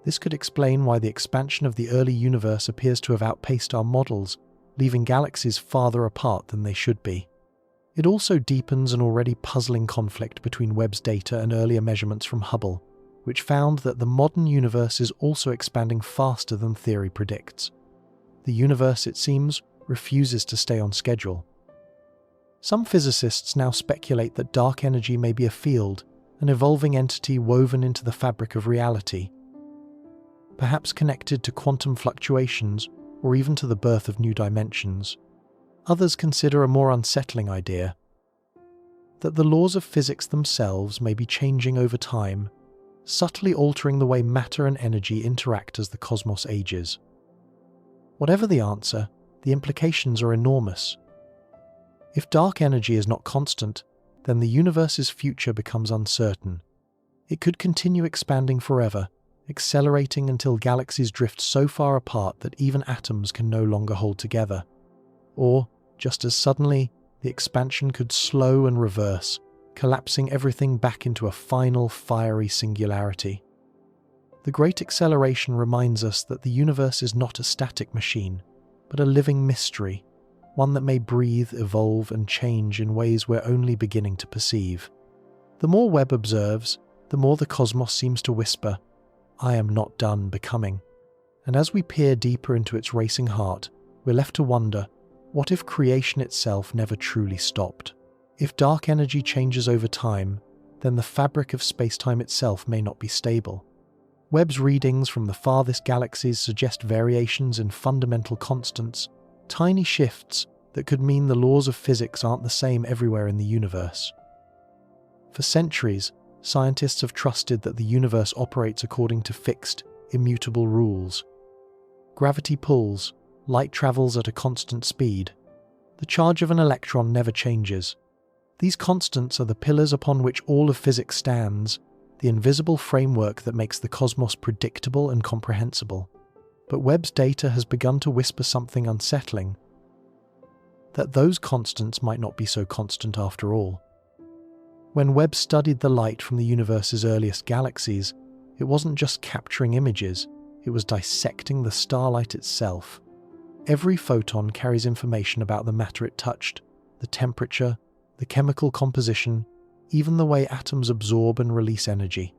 This could explain why the expansion of the early universe appears to have outpaced our models, leaving galaxies farther apart than they should be. It also deepens an already puzzling conflict between Webb's data and earlier measurements from Hubble, which found that the modern universe is also expanding faster than theory predicts. The universe, it seems, refuses to stay on schedule. Some physicists now speculate that dark energy may be a field, an evolving entity woven into the fabric of reality, perhaps connected to quantum fluctuations or even to the birth of new dimensions. Others consider a more unsettling idea, that the laws of physics themselves may be changing over time, subtly altering the way matter and energy interact as the cosmos ages. Whatever the answer, the implications are enormous. If dark energy is not constant, then the universe's future becomes uncertain. It could continue expanding forever, accelerating until galaxies drift so far apart that even atoms can no longer hold together. Or, just as suddenly, the expansion could slow and reverse, collapsing everything back into a final, fiery singularity. The Great Acceleration reminds us that the universe is not a static machine, but a living mystery, one that may breathe, evolve, and change in ways we're only beginning to perceive. The more Webb observes, the more the cosmos seems to whisper, "I am not done becoming." And as we peer deeper into its racing heart, we're left to wonder, what if creation itself never truly stopped? If dark energy changes over time, then the fabric of spacetime itself may not be stable. Webb's readings from the farthest galaxies suggest variations in fundamental constants, tiny shifts that could mean the laws of physics aren't the same everywhere in the universe. For centuries, scientists have trusted that the universe operates according to fixed, immutable rules. Gravity pulls, light travels at a constant speed. The charge of an electron never changes. These constants are the pillars upon which all of physics stands, the invisible framework that makes the cosmos predictable and comprehensible. But Webb's data has begun to whisper something unsettling, that those constants might not be so constant after all. When Webb studied the light from the universe's earliest galaxies, it wasn't just capturing images, it was dissecting the starlight itself. Every photon carries information about the matter it touched, the temperature, the chemical composition, even the way atoms absorb and release energy.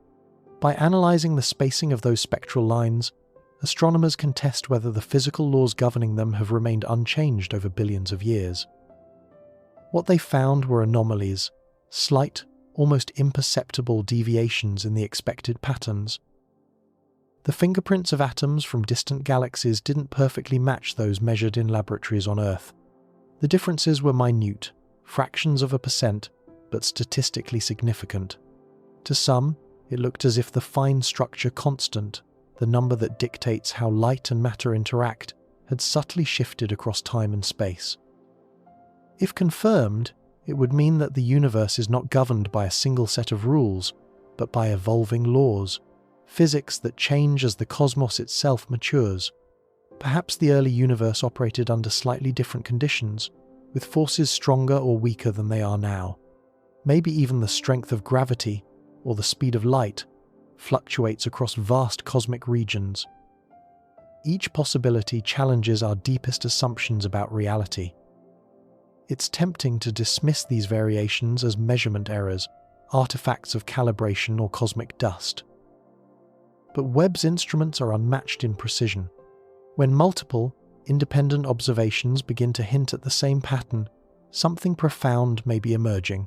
By analyzing the spacing of those spectral lines, astronomers can test whether the physical laws governing them have remained unchanged over billions of years. What they found were anomalies, slight, almost imperceptible deviations in the expected patterns. The fingerprints of atoms from distant galaxies didn't perfectly match those measured in laboratories on Earth. The differences were minute, fractions of a percent, but statistically significant. To some, it looked as if the fine structure constant, the number that dictates how light and matter interact, had subtly shifted across time and space. If confirmed, it would mean that the universe is not governed by a single set of rules, but by evolving laws, physics that change as the cosmos itself matures. Perhaps the early universe operated under slightly different conditions, with forces stronger or weaker than they are now. Maybe even the strength of gravity, or the speed of light, fluctuates across vast cosmic regions. Each possibility challenges our deepest assumptions about reality. It's tempting to dismiss these variations as measurement errors, artifacts of calibration or cosmic dust. But Webb's instruments are unmatched in precision. When multiple, independent observations begin to hint at the same pattern, something profound may be emerging.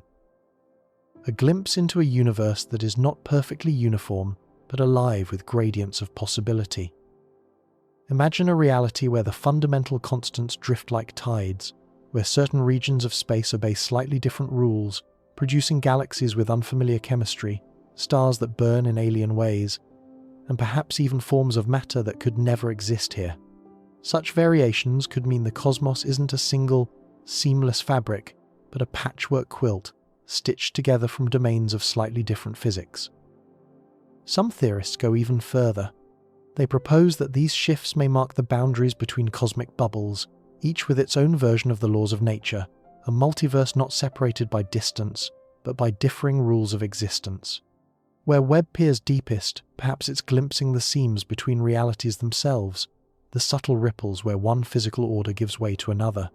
A glimpse into a universe that is not perfectly uniform, but alive with gradients of possibility. Imagine a reality where the fundamental constants drift like tides, where certain regions of space obey slightly different rules, producing galaxies with unfamiliar chemistry, stars that burn in alien ways, and perhaps even forms of matter that could never exist here. Such variations could mean the cosmos isn't a single, seamless fabric, but a patchwork quilt stitched together from domains of slightly different physics. Some theorists go even further. They propose that these shifts may mark the boundaries between cosmic bubbles, each with its own version of the laws of nature, a multiverse not separated by distance, but by differing rules of existence. Where Webb peers deepest, perhaps it's glimpsing the seams between realities themselves, the subtle ripples where one physical order gives way to another.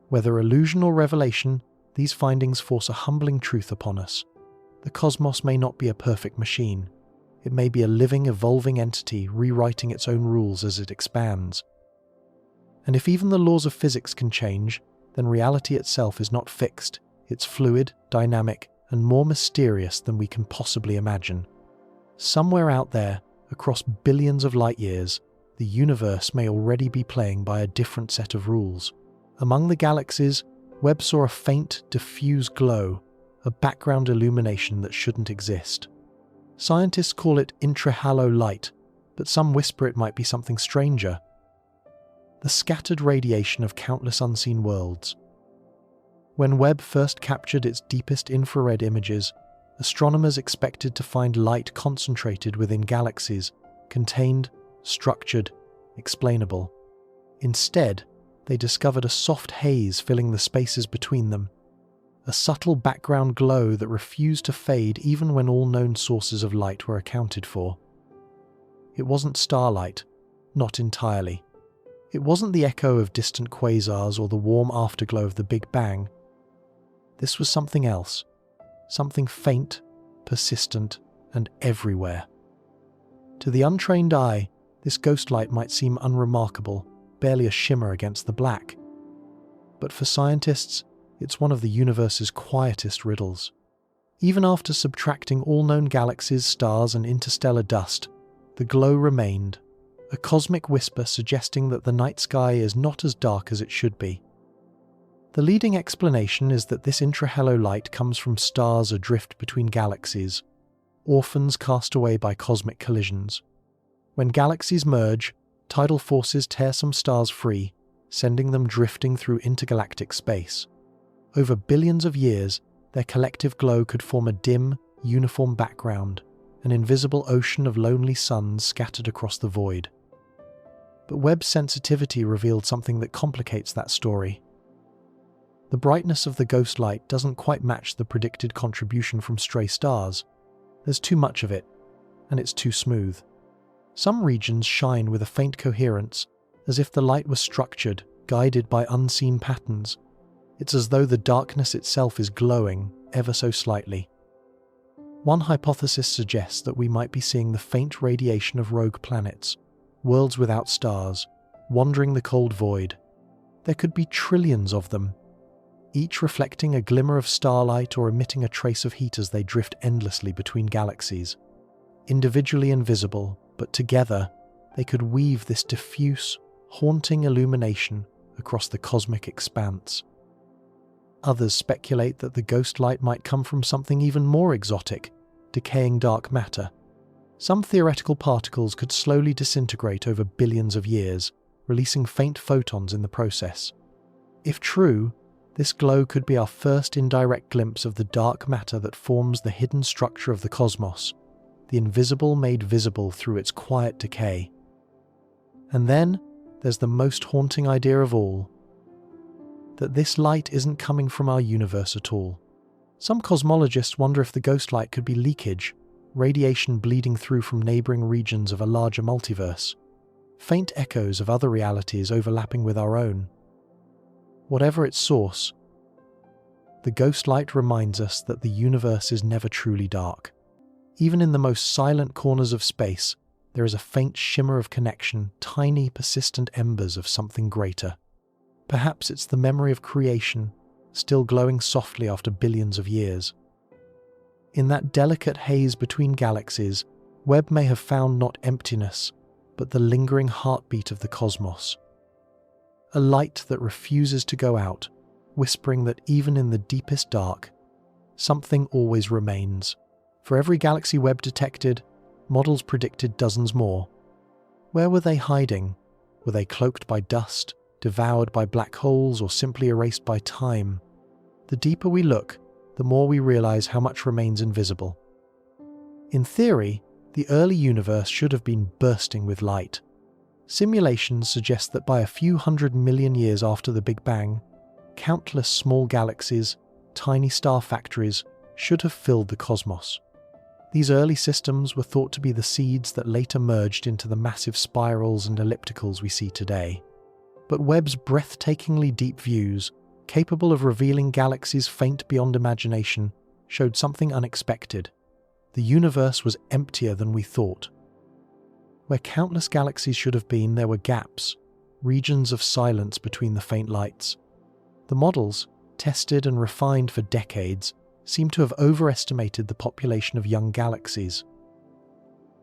Whether illusion or revelation, these findings force a humbling truth upon us. The cosmos may not be a perfect machine. It may be a living, evolving entity rewriting its own rules as it expands. And if even the laws of physics can change, then reality itself is not fixed. It's fluid, dynamic, and more mysterious than we can possibly imagine. Somewhere out there, across billions of light years, the universe may already be playing by a different set of rules. Among the galaxies, Webb saw a faint, diffuse glow, a background illumination that shouldn't exist. Scientists call it intra-halo light, but some whisper it might be something stranger. The scattered radiation of countless unseen worlds. When Webb first captured its deepest infrared images, astronomers expected to find light concentrated within galaxies, contained, structured, explainable. Instead, they discovered a soft haze filling the spaces between them, a subtle background glow that refused to fade even when all known sources of light were accounted for. It wasn't starlight, not entirely. It wasn't the echo of distant quasars or the warm afterglow of the Big Bang. This was something else, something faint, persistent, and everywhere. To the untrained eye, this ghost light might seem unremarkable, barely a shimmer against the black. But for scientists, it's one of the universe's quietest riddles. Even after subtracting all known galaxies, stars, and interstellar dust, the glow remained, a cosmic whisper suggesting that the night sky is not as dark as it should be. The leading explanation is that this intra-halo light comes from stars adrift between galaxies, orphans cast away by cosmic collisions. When galaxies merge, tidal forces tear some stars free, sending them drifting through intergalactic space. Over billions of years, their collective glow could form a dim, uniform background, an invisible ocean of lonely suns scattered across the void. But Webb's sensitivity revealed something that complicates that story. The brightness of the ghost light doesn't quite match the predicted contribution from stray stars. There's too much of it, and it's too smooth. Some regions shine with a faint coherence, as if the light was structured, guided by unseen patterns. It's as though the darkness itself is glowing, ever so slightly. One hypothesis suggests that we might be seeing the faint radiation of rogue planets, worlds without stars, wandering the cold void. There could be trillions of them, each reflecting a glimmer of starlight or emitting a trace of heat as they drift endlessly between galaxies. Individually invisible, but together, they could weave this diffuse, haunting illumination across the cosmic expanse. Others speculate that the ghost light might come from something even more exotic, decaying dark matter. Some theoretical particles could slowly disintegrate over billions of years, releasing faint photons in the process. If true, this glow could be our first indirect glimpse of the dark matter that forms the hidden structure of the cosmos, the invisible made visible through its quiet decay. And then, there's the most haunting idea of all, that this light isn't coming from our universe at all. Some cosmologists wonder if the ghost light could be leakage, radiation bleeding through from neighboring regions of a larger multiverse, faint echoes of other realities overlapping with our own. Whatever its source, the ghost light reminds us that the universe is never truly dark. Even in the most silent corners of space, there is a faint shimmer of connection, tiny, persistent embers of something greater. Perhaps it's the memory of creation, still glowing softly after billions of years. In that delicate haze between galaxies, Webb may have found not emptiness, but the lingering heartbeat of the cosmos. A light that refuses to go out, whispering that even in the deepest dark, something always remains. For every galaxy Webb detected, models predicted dozens more. Where were they hiding? Were they cloaked by dust, devoured by black holes, or simply erased by time? The deeper we look, the more we realize how much remains invisible. In theory, the early universe should have been bursting with light. Simulations suggest that by a few 100 million years after the Big Bang, countless small galaxies, tiny star factories, should have filled the cosmos. These early systems were thought to be the seeds that later merged into the massive spirals and ellipticals we see today. But Webb's breathtakingly deep views, capable of revealing galaxies faint beyond imagination, showed something unexpected. The universe was emptier than we thought. Where countless galaxies should have been, there were gaps, regions of silence between the faint lights. The models, tested and refined for decades, seem to have overestimated the population of young galaxies.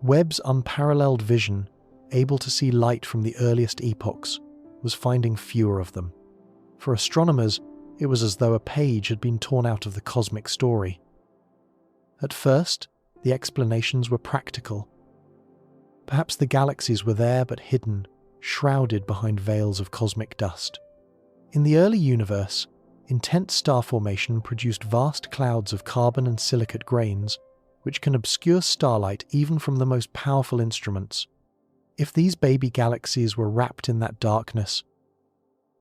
Webb's unparalleled vision, able to see light from the earliest epochs, was finding fewer of them. For astronomers, it was as though a page had been torn out of the cosmic story. At first, the explanations were practical. Perhaps the galaxies were there but hidden, shrouded behind veils of cosmic dust. In the early universe, intense star formation produced vast clouds of carbon and silicate grains, which can obscure starlight even from the most powerful instruments. If these baby galaxies were wrapped in that darkness,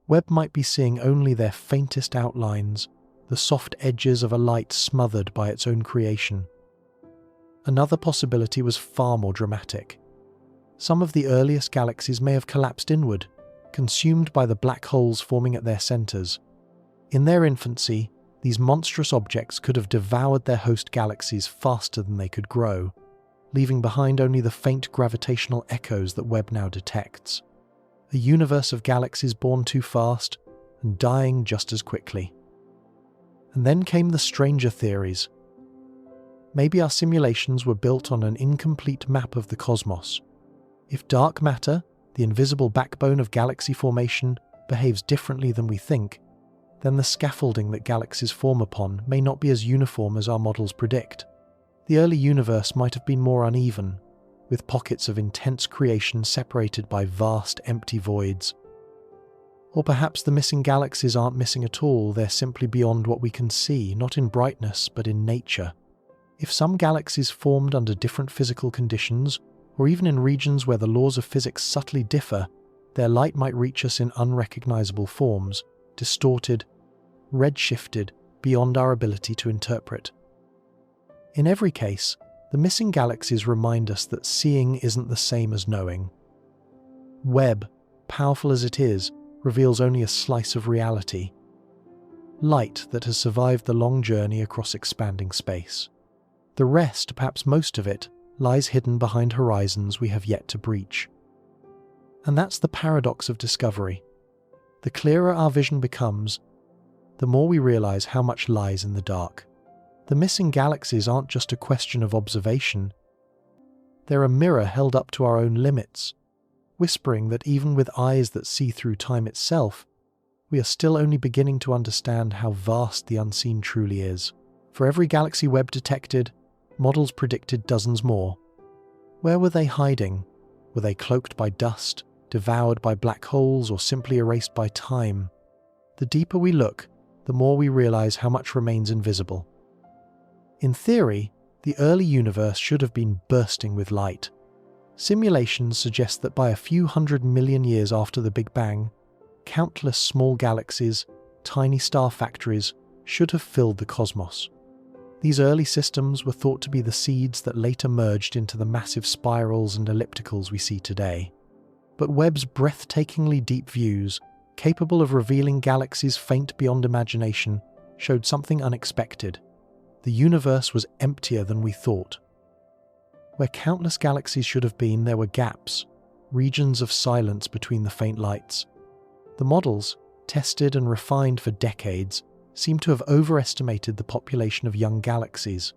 Webb might be seeing only their faintest outlines, the soft edges of a light smothered by its own creation. Another possibility was far more dramatic. Some of the earliest galaxies may have collapsed inward, consumed by the black holes forming at their centers. In their infancy, these monstrous objects could have devoured their host galaxies faster than they could grow, leaving behind only the faint gravitational echoes that Webb now detects. A universe of galaxies born too fast and dying just as quickly. And then came the stranger theories. Maybe our simulations were built on an incomplete map of the cosmos. If dark matter, the invisible backbone of galaxy formation, behaves differently than we think, then the scaffolding that galaxies form upon may not be as uniform as our models predict. The early universe might have been more uneven, with pockets of intense creation separated by vast empty voids. Or perhaps the missing galaxies aren't missing at all, they're simply beyond what we can see, not in brightness, but in nature. If some galaxies formed under different physical conditions, or even in regions where the laws of physics subtly differ, their light might reach us in unrecognizable forms, distorted, redshifted, beyond our ability to interpret. In every case, the missing galaxies remind us that seeing isn't the same as knowing. Webb, powerful as it is, reveals only a slice of reality. Light that has survived the long journey across expanding space. The rest, perhaps most of it, lies hidden behind horizons we have yet to breach. And that's the paradox of discovery. The clearer our vision becomes, the more we realize how much lies in the dark. The missing galaxies aren't just a question of observation. They're a mirror held up to our own limits, whispering that even with eyes that see through time itself, we are still only beginning to understand how vast the unseen truly is. For every galaxy Webb detected, models predicted dozens more. Where were they hiding? Were they cloaked by dust, devoured by black holes, or simply erased by time? The deeper we look, the more we realize how much remains invisible. In theory, the early universe should have been bursting with light. Simulations suggest that by a few 100 million years after the Big Bang, countless small galaxies, tiny star factories, should have filled the cosmos. These early systems were thought to be the seeds that later merged into the massive spirals and ellipticals we see today. But Webb's breathtakingly deep views, capable of revealing galaxies faint beyond imagination, showed something unexpected. The universe was emptier than we thought. Where countless galaxies should have been, there were gaps, regions of silence between the faint lights. The models, tested and refined for decades, seem to have overestimated the population of young galaxies.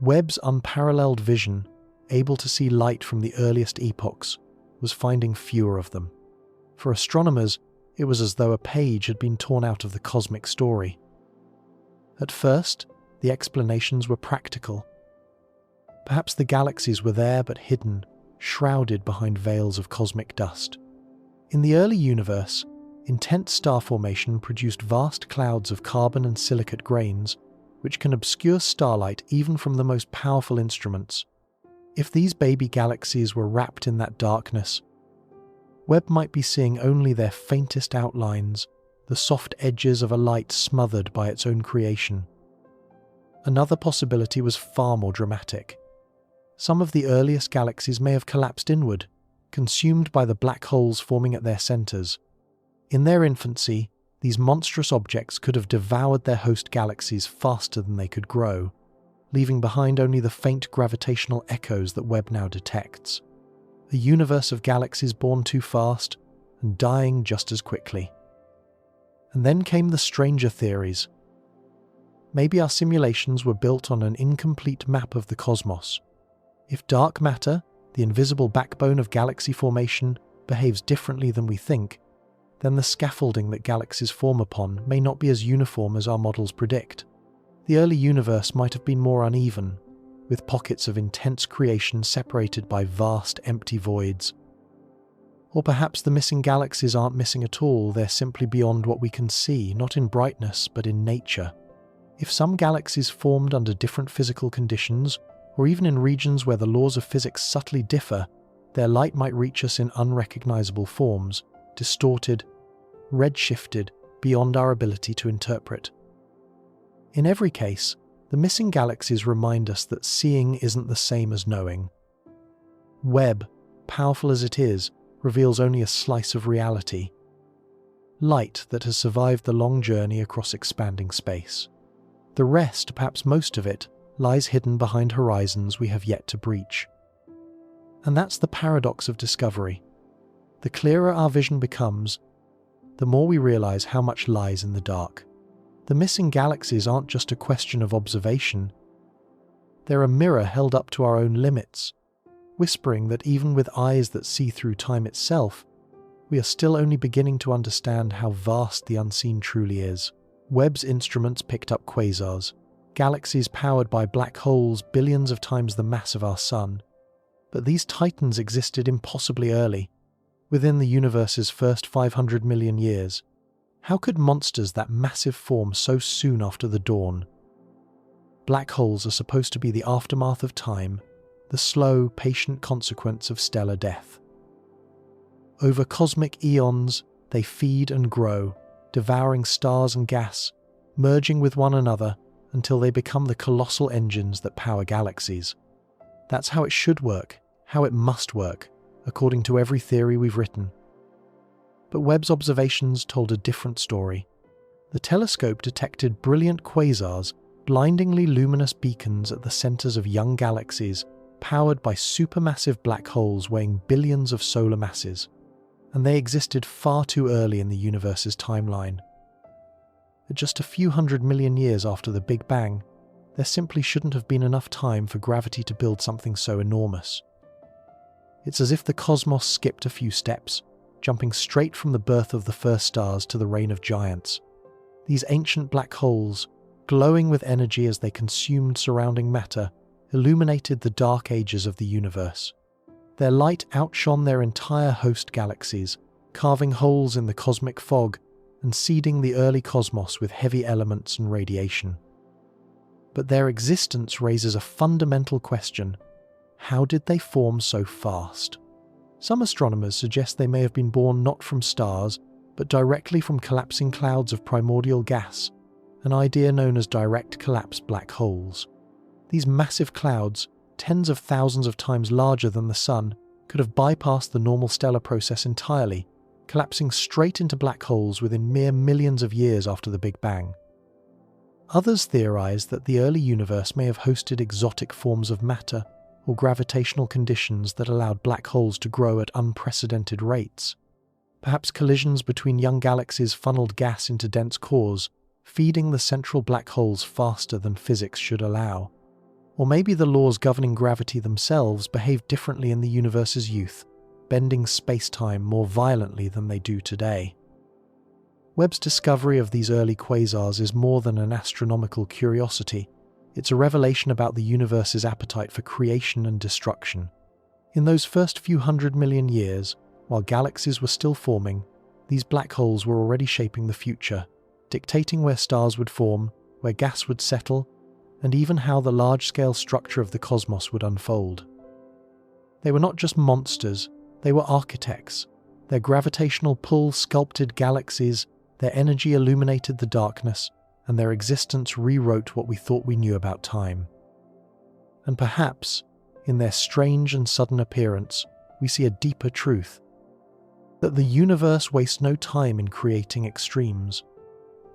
Webb's unparalleled vision, able to see light from the earliest epochs, was finding fewer of them. For astronomers, it was as though a page had been torn out of the cosmic story. At first, the explanations were practical. Perhaps the galaxies were there but hidden, shrouded behind veils of cosmic dust. In the early universe, intense star formation produced vast clouds of carbon and silicate grains, which can obscure starlight even from the most powerful instruments. If these baby galaxies were wrapped in that darkness, Webb might be seeing only their faintest outlines, the soft edges of a light smothered by its own creation. Another possibility was far more dramatic. Some of the earliest galaxies may have collapsed inward, consumed by the black holes forming at their centers. In their infancy, these monstrous objects could have devoured their host galaxies faster than they could grow, leaving behind only the faint gravitational echoes that Webb now detects. A universe of galaxies born too fast and dying just as quickly. And then came the stranger theories. Maybe our simulations were built on an incomplete map of the cosmos. If dark matter, the invisible backbone of galaxy formation, behaves differently than we think, then the scaffolding that galaxies form upon may not be as uniform as our models predict. The early universe might have been more uneven, with pockets of intense creation separated by vast empty voids. Or perhaps the missing galaxies aren't missing at all, they're simply beyond what we can see, not in brightness, but in nature. If some galaxies formed under different physical conditions, or even in regions where the laws of physics subtly differ, their light might reach us in unrecognizable forms, distorted, redshifted, beyond our ability to interpret. In every case, the missing galaxies remind us that seeing isn't the same as knowing. Webb, powerful as it is, reveals only a slice of reality. Light that has survived the long journey across expanding space. The rest, perhaps most of it, lies hidden behind horizons we have yet to breach. And that's the paradox of discovery. The clearer our vision becomes, the more we realize how much lies in the dark. The missing galaxies aren't just a question of observation. They're a mirror held up to our own limits, whispering that even with eyes that see through time itself, we are still only beginning to understand how vast the unseen truly is. Webb's instruments picked up quasars, galaxies powered by black holes billions of times the mass of our Sun. But these titans existed impossibly early, within the universe's first 500 million years. How could monsters that massive form so soon after the dawn? Black holes are supposed to be the aftermath of time, the slow, patient consequence of stellar death. Over cosmic eons, they feed and grow, devouring stars and gas, merging with one another until they become the colossal engines that power galaxies. That's how it should work, how it must work, according to every theory we've written. But Webb's observations told a different story. The telescope detected brilliant quasars, blindingly luminous beacons at the centers of young galaxies, powered by supermassive black holes weighing billions of solar masses. And they existed far too early in the universe's timeline. At just a few 100 million years after the Big Bang, there simply shouldn't have been enough time for gravity to build something so enormous. It's as if the cosmos skipped a few steps, jumping straight from the birth of the first stars to the reign of giants. These ancient black holes, glowing with energy as they consumed surrounding matter, illuminated the dark ages of the universe. Their light outshone their entire host galaxies, carving holes in the cosmic fog and seeding the early cosmos with heavy elements and radiation. But their existence raises a fundamental question. How did they form so fast? Some astronomers suggest they may have been born not from stars, but directly from collapsing clouds of primordial gas, an idea known as direct collapse black holes. These massive clouds, tens of thousands of times larger than the Sun, could have bypassed the normal stellar process entirely, collapsing straight into black holes within mere millions of years after the Big Bang. Others theorize that the early universe may have hosted exotic forms of matter or gravitational conditions that allowed black holes to grow at unprecedented rates. Perhaps collisions between young galaxies funneled gas into dense cores, feeding the central black holes faster than physics should allow. Or maybe the laws governing gravity themselves behaved differently in the universe's youth, bending space-time more violently than they do today. Webb's discovery of these early quasars is more than an astronomical curiosity. It's a revelation about the universe's appetite for creation and destruction. In those first few 100 million years, While galaxies were still forming, these black holes were already shaping the future, dictating where stars would form, where gas would settle, and even how the large-scale structure of the cosmos would unfold. They were not just monsters, they were architects. Their gravitational pull sculpted galaxies, their energy illuminated the darkness, and their existence rewrote what we thought we knew about time. And perhaps, in their strange and sudden appearance, we see a deeper truth: that the universe wastes no time in creating extremes,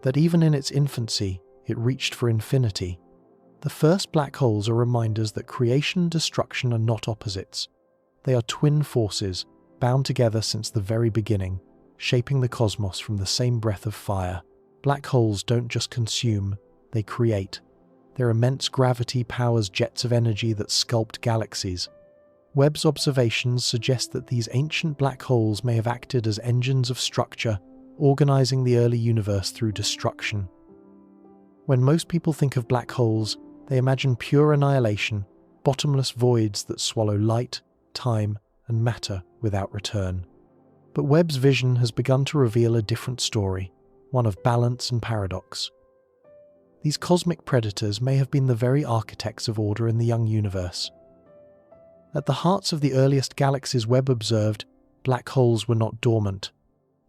that even in its infancy, it reached for infinity. The first black holes are reminders that creation and destruction are not opposites. They are twin forces, bound together since the very beginning, shaping the cosmos from the same breath of fire. Black holes don't just consume, they create. Their immense gravity powers jets of energy that sculpt galaxies. Webb's observations suggest that these ancient black holes may have acted as engines of structure, organizing the early universe through destruction. When most people think of black holes, they imagine pure annihilation, bottomless voids that swallow light, time, and matter without return. But Webb's vision has begun to reveal a different story, one of balance and paradox. These cosmic predators may have been the very architects of order in the young universe. At the hearts of the earliest galaxies Webb observed, black holes were not dormant.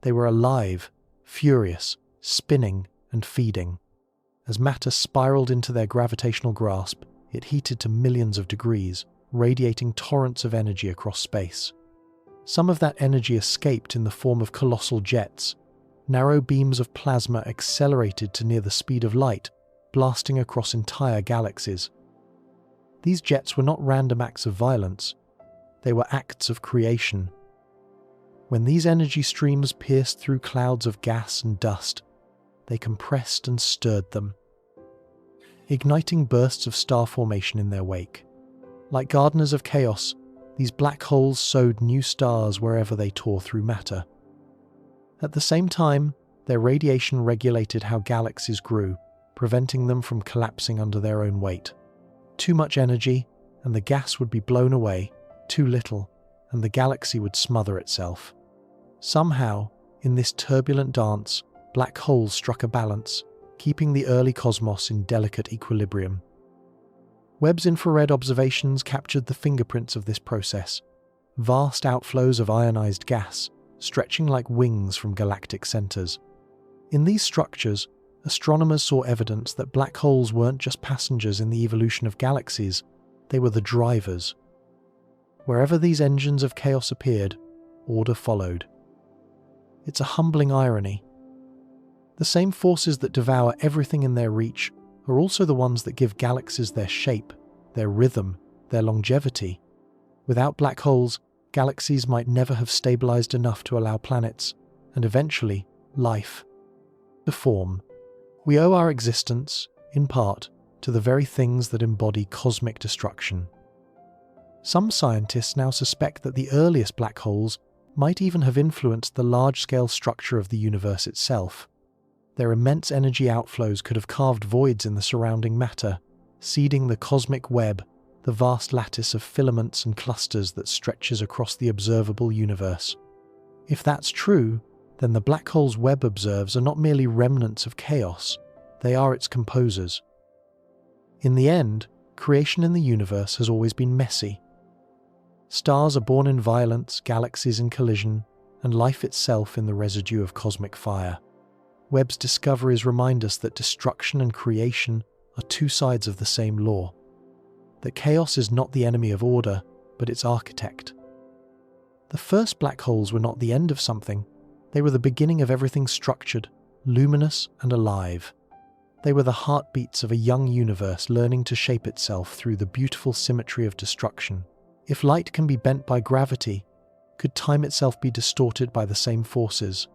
They were alive, furious, spinning, and feeding. As matter spiraled into their gravitational grasp, it heated to millions of degrees, radiating torrents of energy across space. Some of that energy escaped in the form of colossal jets. Narrow beams of plasma accelerated to near the speed of light, blasting across entire galaxies. These jets were not random acts of violence, they were acts of creation. When these energy streams pierced through clouds of gas and dust, they compressed and stirred them, igniting bursts of star formation in their wake. Like gardeners of chaos, these black holes sowed new stars wherever they tore through matter. At the same time, their radiation regulated how galaxies grew, preventing them from collapsing under their own weight. Too much energy, and the gas would be blown away; too little, and the galaxy would smother itself. Somehow, in this turbulent dance, black holes struck a balance, keeping the early cosmos in delicate equilibrium. Webb's infrared observations captured the fingerprints of this process: vast outflows of ionized gas, stretching like wings from galactic centers. In these structures, astronomers saw evidence that black holes weren't just passengers in the evolution of galaxies, they were the drivers. Wherever these engines of chaos appeared, order followed. It's a humbling irony. The same forces that devour everything in their reach are also the ones that give galaxies their shape, their rhythm, their longevity. Without black holes, galaxies might never have stabilized enough to allow planets, and eventually, life, to form. We owe our existence, in part, to the very things that embody cosmic destruction. Some scientists now suspect that the earliest black holes might even have influenced the large-scale structure of the universe itself. Their immense energy outflows could have carved voids in the surrounding matter, seeding the cosmic web, the vast lattice of filaments and clusters that stretches across the observable universe. If that's true, then the black holes Webb observes are not merely remnants of chaos, they are its composers. In the end, creation in the universe has always been messy. Stars are born in violence, galaxies in collision, and life itself in the residue of cosmic fire. Webb's discoveries remind us that destruction and creation are two sides of the same law, that chaos is not the enemy of order, but its architect. The first black holes were not the end of something, they were the beginning of everything structured, luminous, and alive. They were the heartbeats of a young universe learning to shape itself through the beautiful symmetry of destruction. If light can be bent by gravity, could time itself be distorted by the same forces?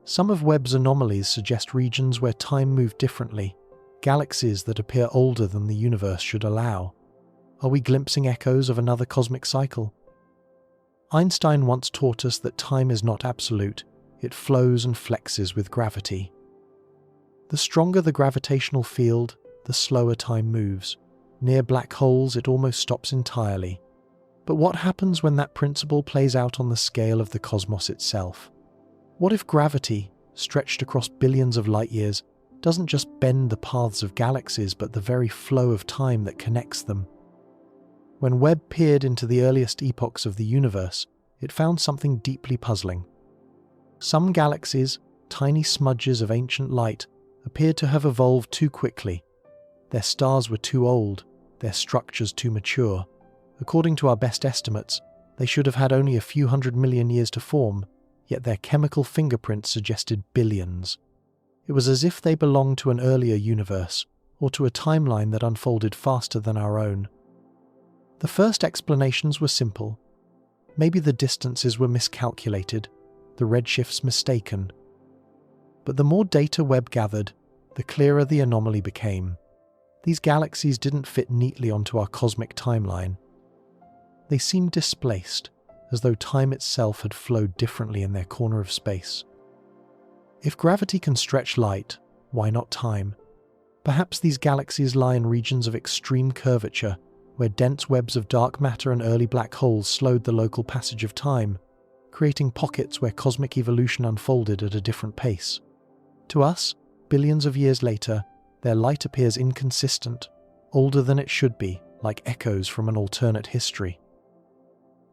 Some of Webb's anomalies suggest regions where time moved differently, galaxies that appear older than the universe should allow. Are we glimpsing echoes of another cosmic cycle? Einstein once taught us that time is not absolute, it flows and flexes with gravity. The stronger the gravitational field, the slower time moves. Near black holes, it almost stops entirely. But what happens when that principle plays out on the scale of the cosmos itself? What if gravity, stretched across billions of light years, doesn't just bend the paths of galaxies but the very flow of time that connects them? When Webb peered into the earliest epochs of the universe, it found something deeply puzzling. Some galaxies, tiny smudges of ancient light, appeared to have evolved too quickly. Their stars were too old, their structures too mature. According to our best estimates, they should have had only a few 100 million years to form, yet their chemical fingerprints suggested billions. It was as if they belonged to an earlier universe, or to a timeline that unfolded faster than our own. The first explanations were simple. Maybe the distances were miscalculated, the redshifts mistaken. But the more data Webb gathered, the clearer the anomaly became. These galaxies didn't fit neatly onto our cosmic timeline. They seemed displaced, as though time itself had flowed differently in their corner of space. If gravity can stretch light, why not time? Perhaps these galaxies lie in regions of extreme curvature, where dense webs of dark matter and early black holes slowed the local passage of time, creating pockets where cosmic evolution unfolded at a different pace. To us, billions of years later, their light appears inconsistent, older than it should be, like echoes from an alternate history.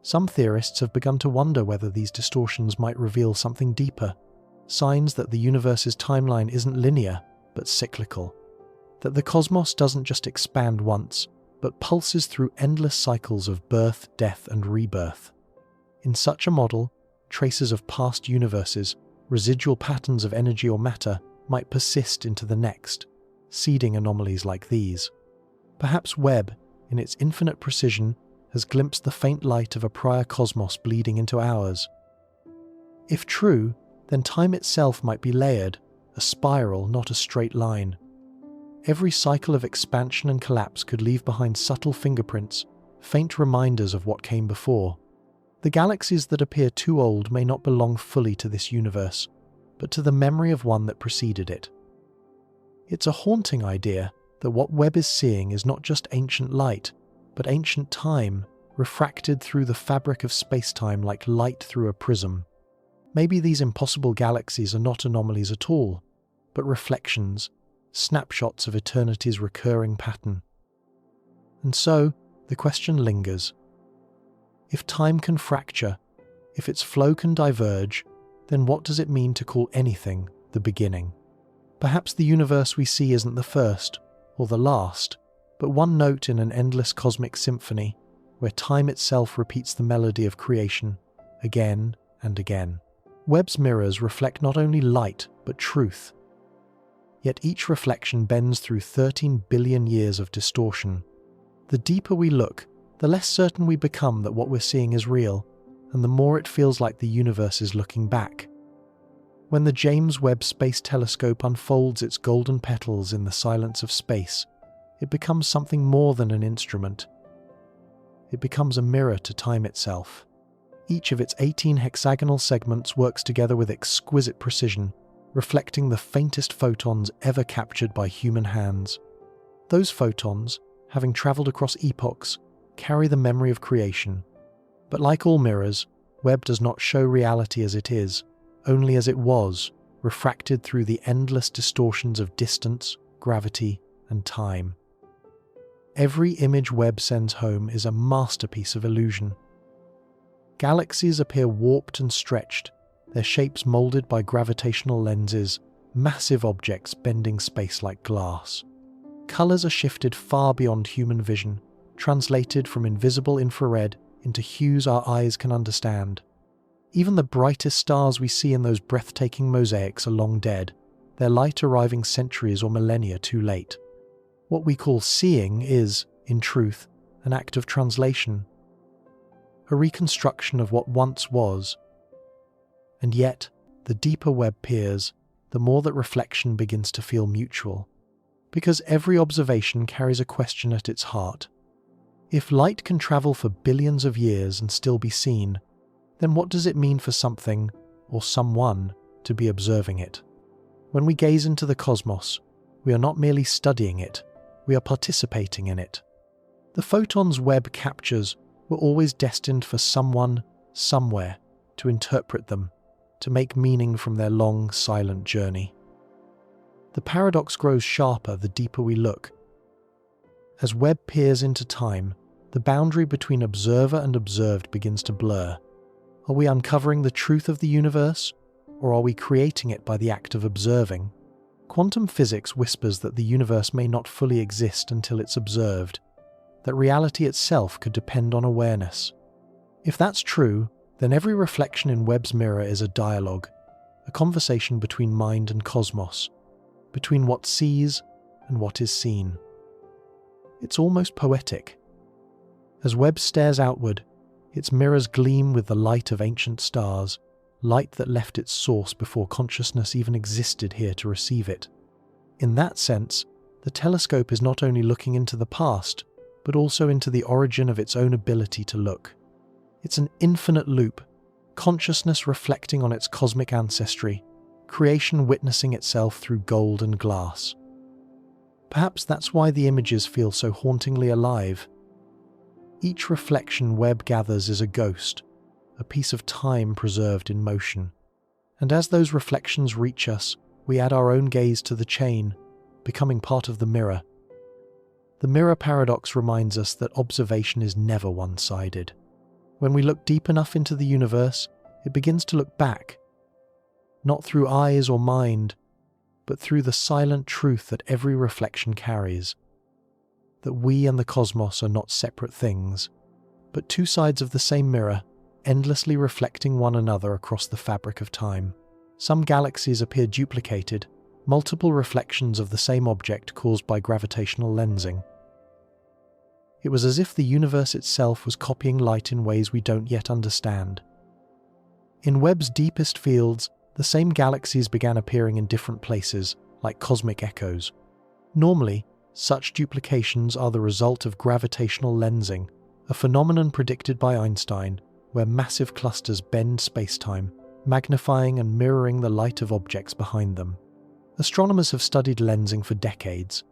Some theorists have begun to wonder whether these distortions might reveal something deeper, signs that the universe's timeline isn't linear, but cyclical, that the cosmos doesn't just expand once, but pulses through endless cycles of birth, death, and rebirth. In such a model, traces of past universes, residual patterns of energy or matter, might persist into the next, seeding anomalies like these. Perhaps Webb, in its infinite precision, has glimpsed the faint light of a prior cosmos bleeding into ours. If true, then time itself might be layered, a spiral, not a straight line. Every cycle of expansion and collapse could leave behind subtle fingerprints, faint reminders of what came before. The galaxies that appear too old may not belong fully to this universe, but to the memory of one that preceded it. It's a haunting idea that what Webb is seeing is not just ancient light, but ancient time, refracted through the fabric of space-time like light through a prism. Maybe these impossible galaxies are not anomalies at all, but reflections, snapshots of eternity's recurring pattern. And so, the question lingers. If time can fracture, if its flow can diverge, then what does it mean to call anything the beginning? Perhaps the universe we see isn't the first, or the last, but one note in an endless cosmic symphony, where time itself repeats the melody of creation, again and again. Webb's mirrors reflect not only light, but truth. Yet each reflection bends through 13 billion years of distortion. The deeper we look, the less certain we become that what we're seeing is real, and the more it feels like the universe is looking back. When the James Webb Space Telescope unfolds its golden petals in the silence of space, it becomes something more than an instrument. It becomes a mirror to time itself. Each of its 18 hexagonal segments works together with exquisite precision, reflecting the faintest photons ever captured by human hands. Those photons, having travelled across epochs, carry the memory of creation. But like all mirrors, Webb does not show reality as it is, only as it was, refracted through the endless distortions of distance, gravity, and time. Every image Webb sends home is a masterpiece of illusion. Galaxies appear warped and stretched, their shapes moulded by gravitational lenses, massive objects bending space like glass. Colours are shifted far beyond human vision, translated from invisible infrared into hues our eyes can understand. Even the brightest stars we see in those breathtaking mosaics are long dead, their light arriving centuries or millennia too late. What we call seeing is, in truth, an act of translation, a reconstruction of what once was. And yet, the deeper Webb peers, the more that reflection begins to feel mutual, because every observation carries a question at its heart. If light can travel for billions of years and still be seen, then what does it mean for something, or someone, to be observing it? When we gaze into the cosmos, we are not merely studying it, we are participating in it. The photons Webb captures, We're always destined for someone, somewhere, to interpret them, to make meaning from their long, silent journey. The paradox grows sharper the deeper we look. As Webb peers into time, the boundary between observer and observed begins to blur. Are we uncovering the truth of the universe, or are we creating it by the act of observing? Quantum physics whispers that the universe may not fully exist until it's observed, that reality itself could depend on awareness. If that's true, then every reflection in Webb's mirror is a dialogue, a conversation between mind and cosmos, between what sees and what is seen. It's almost poetic. As Webb stares outward, its mirrors gleam with the light of ancient stars, light that left its source before consciousness even existed here to receive it. In that sense, the telescope is not only looking into the past, but also into the origin of its own ability to look. It's an infinite loop, consciousness reflecting on its cosmic ancestry, creation witnessing itself through gold and glass. Perhaps that's why the images feel so hauntingly alive. Each reflection Webb gathers is a ghost, a piece of time preserved in motion. And as those reflections reach us, we add our own gaze to the chain, becoming part of the mirror. The mirror paradox reminds us that observation is never one-sided. When we look deep enough into the universe, it begins to look back, not through eyes or mind, but through the silent truth that every reflection carries. That we and the cosmos are not separate things, but two sides of the same mirror, endlessly reflecting one another across the fabric of time. Some galaxies appear duplicated, multiple reflections of the same object caused by gravitational lensing. It was as if the universe itself was copying light in ways we don't yet understand. In Webb's deepest fields, the same galaxies began appearing in different places, like cosmic echoes. Normally, such duplications are the result of gravitational lensing, a phenomenon predicted by Einstein, where massive clusters bend spacetime, magnifying and mirroring the light of objects behind them. Astronomers have studied lensing for decades.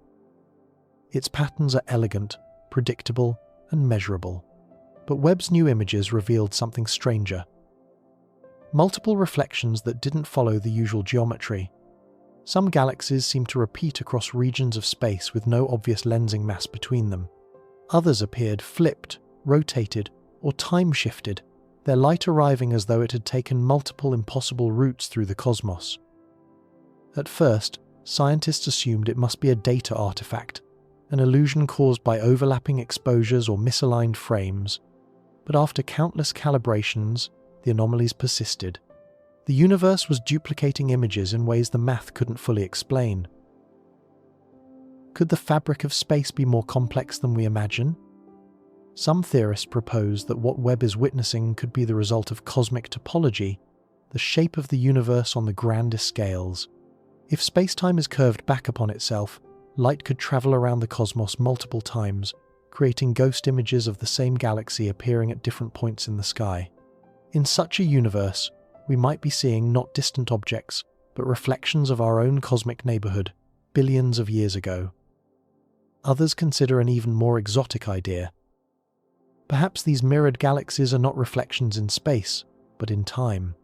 Its patterns are elegant, predictable, and measurable. But Webb's new images revealed something stranger. Multiple reflections that didn't follow the usual geometry. Some galaxies seem to repeat across regions of space with no obvious lensing mass between them. Others appeared flipped, rotated, or time-shifted, their light arriving as though it had taken multiple impossible routes through the cosmos. At first, scientists assumed it must be a data artifact, an illusion caused by overlapping exposures or misaligned frames, but after countless calibrations, the anomalies persisted. The universe was duplicating images in ways the math couldn't fully explain. Could the fabric of space be more complex than we imagine? Some theorists propose that what Webb is witnessing could be the result of cosmic topology, the shape of the universe on the grandest scales. If space-time is curved back upon itself, light could travel around the cosmos multiple times, creating ghost images of the same galaxy appearing at different points in the sky. In such a universe, we might be seeing not distant objects, but reflections of our own cosmic neighborhood, billions of years ago. Others consider an even more exotic idea. Perhaps these mirrored galaxies are not reflections in space, but in time.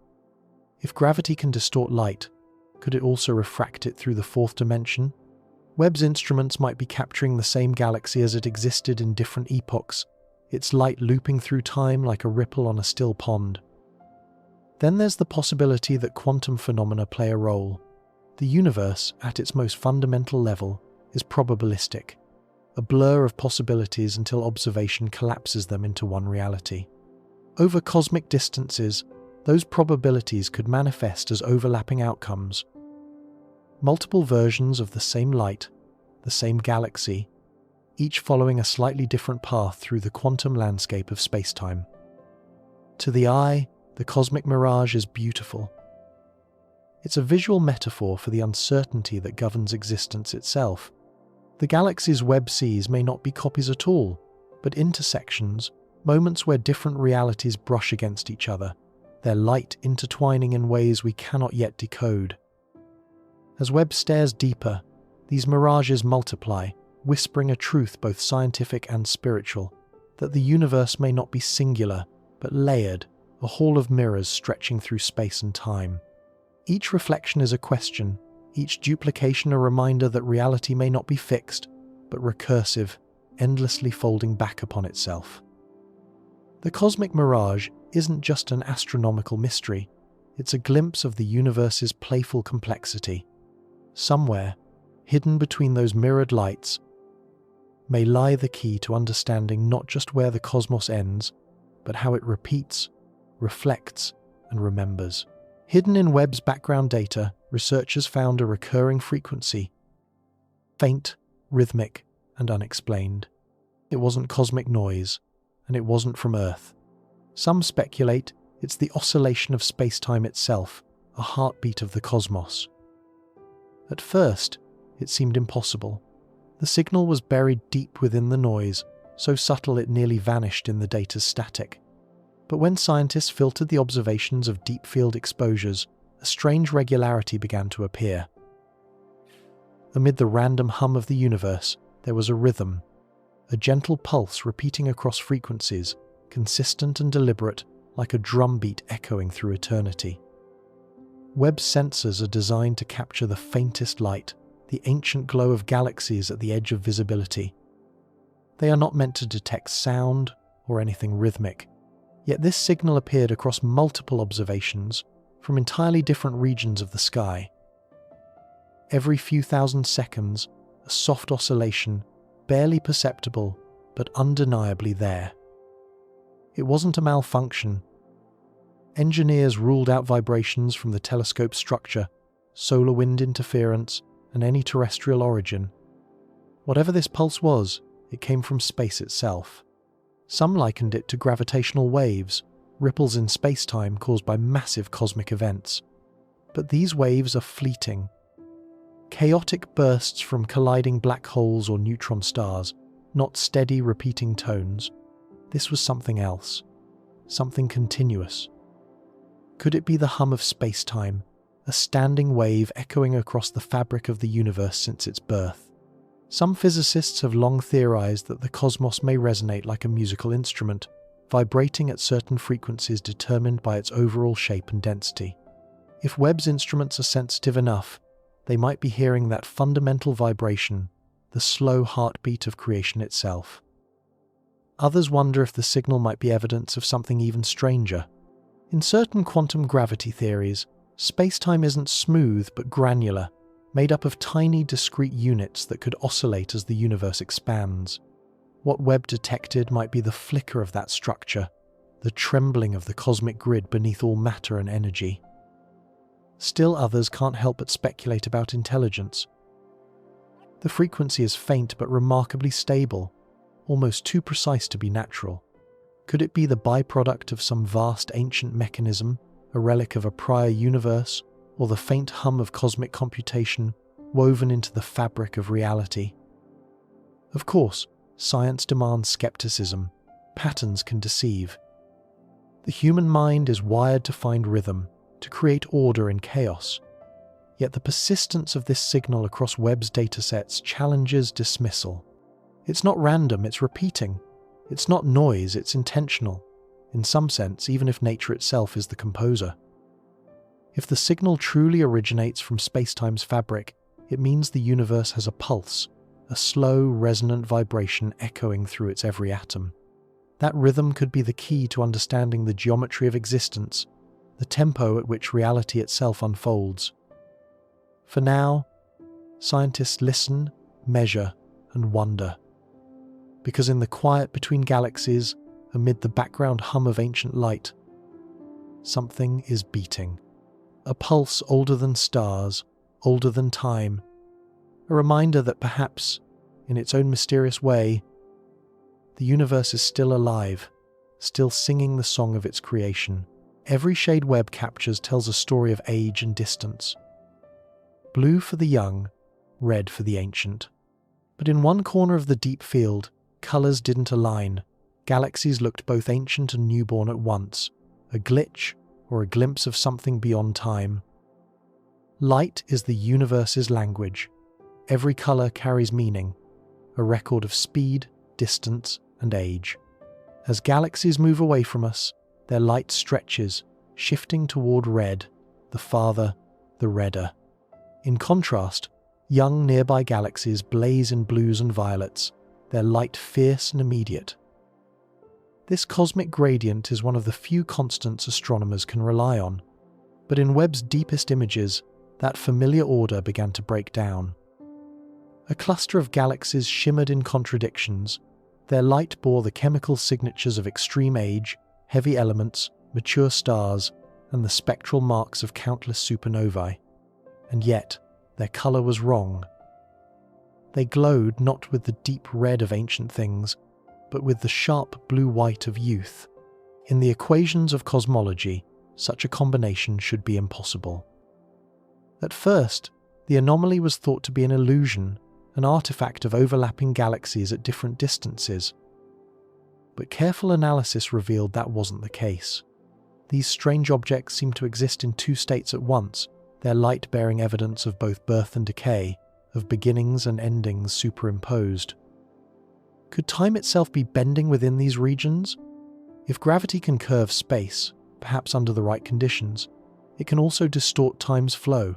If gravity can distort light, could it also refract it through the fourth dimension? Webb's instruments might be capturing the same galaxy as it existed in different epochs, its light looping through time like a ripple on a still pond. Then there's the possibility that quantum phenomena play a role. The universe, at its most fundamental level, is probabilistic, a blur of possibilities until observation collapses them into one reality. Over cosmic distances, those probabilities could manifest as overlapping outcomes. Multiple versions of the same light, the same galaxy, each following a slightly different path through the quantum landscape of spacetime. To the eye, the cosmic mirage is beautiful. It's a visual metaphor for the uncertainty that governs existence itself. The galaxies Webb sees may not be copies at all, but intersections, moments where different realities brush against each other, their light intertwining in ways we cannot yet decode. As Webb stares deeper, these mirages multiply, whispering a truth both scientific and spiritual. that the universe may not be singular, but layered, a hall of mirrors stretching through space and time. Each reflection is a question, each duplication a reminder that reality may not be fixed, but recursive, endlessly folding back upon itself. The cosmic mirage isn't just an astronomical mystery, it's a glimpse of the universe's playful complexity. Somewhere, hidden between those mirrored lights, may lie the key to understanding not just where the cosmos ends, but how it repeats, reflects, and remembers. Hidden in Webb's background data, researchers found a recurring frequency, faint, rhythmic, and unexplained. It wasn't cosmic noise, and it wasn't from Earth. Some speculate it's the oscillation of space-time itself, a heartbeat of the cosmos. At first, it seemed impossible. The signal was buried deep within the noise, so subtle it nearly vanished in the data's static. But when scientists filtered the observations of deep field exposures, a strange regularity began to appear. Amid the random hum of the universe, there was a rhythm, a gentle pulse repeating across frequencies, consistent and deliberate, like a drumbeat echoing through eternity. Webb's sensors are designed to capture the faintest light, the ancient glow of galaxies at the edge of visibility. They are not meant to detect sound or anything rhythmic, yet this signal appeared across multiple observations from entirely different regions of the sky. Every few thousand seconds, a soft oscillation, barely perceptible, but undeniably there. It wasn't a malfunction. Engineers ruled out vibrations from the telescope's structure, solar wind interference, and any terrestrial origin. Whatever this pulse was, it came from space itself. Some likened it to gravitational waves, ripples in space-time caused by massive cosmic events. But these waves are fleeting. Chaotic bursts from colliding black holes or neutron stars, not steady repeating tones. This was something else, something continuous. Could it be the hum of space-time, a standing wave echoing across the fabric of the universe since its birth? Some physicists have long theorized that the cosmos may resonate like a musical instrument, vibrating at certain frequencies determined by its overall shape and density. If Webb's instruments are sensitive enough, they might be hearing that fundamental vibration, the slow heartbeat of creation itself. Others wonder if the signal might be evidence of something even stranger. In certain quantum gravity theories, space-time isn't smooth but granular, made up of tiny discrete units that could oscillate as the universe expands. What Webb detected might be the flicker of that structure, the trembling of the cosmic grid beneath all matter and energy. Still others can't help but speculate about intelligence. The frequency is faint but remarkably stable, almost too precise to be natural. Could it be the byproduct of some vast ancient mechanism, a relic of a prior universe, or the faint hum of cosmic computation woven into the fabric of reality? Of course, science demands skepticism. Patterns can deceive. The human mind is wired to find rhythm, to create order in chaos. Yet the persistence of this signal across Webb's datasets challenges dismissal. It's not random, it's repeating. It's not noise, it's intentional. In some sense, even if nature itself is the composer. If the signal truly originates from spacetime's fabric, it means the universe has a pulse, a slow, resonant vibration echoing through its every atom. That rhythm could be the key to understanding the geometry of existence, the tempo at which reality itself unfolds. For now, scientists listen, measure, and wonder. Because in the quiet between galaxies, amid the background hum of ancient light, something is beating. A pulse older than stars, older than time. A reminder that perhaps, in its own mysterious way, the universe is still alive, still singing the song of its creation. Every shade Webb captures tells a story of age and distance. Blue for the young, red for the ancient. But in one corner of the deep field, colours didn't align. Galaxies looked both ancient and newborn at once, a glitch or a glimpse of something beyond time. Light is the universe's language. Every colour carries meaning, a record of speed, distance, and age. As galaxies move away from us, their light stretches, shifting toward red. The farther, the redder. In contrast, young nearby galaxies blaze in blues and violets, their light fierce and immediate. This cosmic gradient is one of the few constants astronomers can rely on, but in Webb's deepest images, that familiar order began to break down. A cluster of galaxies shimmered in contradictions. Their light bore the chemical signatures of extreme age, heavy elements, mature stars, and the spectral marks of countless supernovae. And yet, their color was wrong. They glowed not with the deep red of ancient things, but with the sharp blue-white of youth. In the equations of cosmology, such a combination should be impossible. At first, the anomaly was thought to be an illusion, an artifact of overlapping galaxies at different distances. But careful analysis revealed that wasn't the case. These strange objects seemed to exist in two states at once, their light bearing evidence of both birth and decay, of beginnings and endings superimposed. Could time itself be bending within these regions? If gravity can curve space, perhaps under the right conditions, it can also distort time's flow,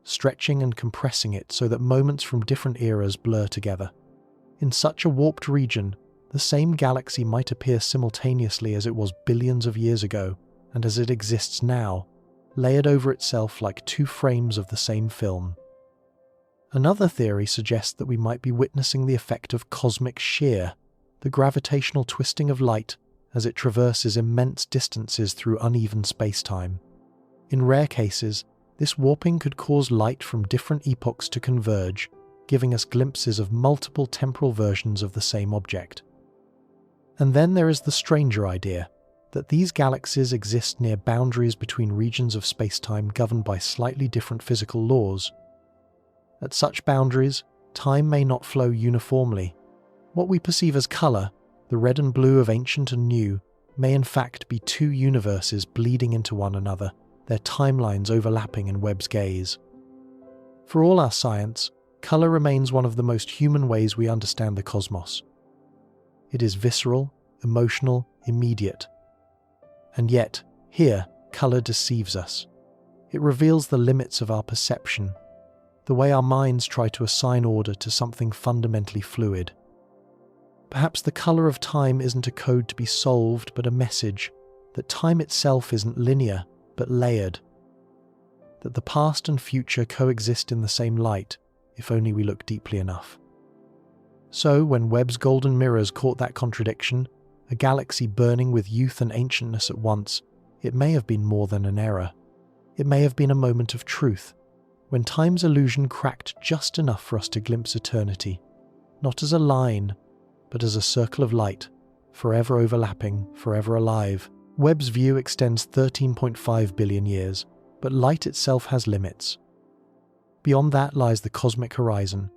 stretching and compressing it so that moments from different eras blur together. In such a warped region, the same galaxy might appear simultaneously as it was billions of years ago, and as it exists now, layered over itself like two frames of the same film. Another theory suggests that we might be witnessing the effect of cosmic shear, the gravitational twisting of light as it traverses immense distances through uneven space-time. In rare cases, this warping could cause light from different epochs to converge, giving us glimpses of multiple temporal versions of the same object. And then there is the stranger idea that these galaxies exist near boundaries between regions of space-time governed by slightly different physical laws. At such boundaries, time may not flow uniformly. What we perceive as color, the red and blue of ancient and new, may in fact be two universes bleeding into one another, their timelines overlapping in Webb's gaze. For all our science, color remains one of the most human ways we understand the cosmos. It is visceral, emotional, immediate. And yet, here, color deceives us. It reveals the limits of our perception, the way our minds try to assign order to something fundamentally fluid. Perhaps the color of time isn't a code to be solved, but a message that time itself isn't linear, but layered. That the past and future coexist in the same light, if only we look deeply enough. So, when Webb's golden mirrors caught that contradiction, a galaxy burning with youth and ancientness at once, it may have been more than an error. It may have been a moment of truth, when time's illusion cracked just enough for us to glimpse eternity, not as a line, but as a circle of light, forever overlapping, forever alive. Webb's view extends 13.5 billion years, but light itself has limits. Beyond that lies the cosmic horizon,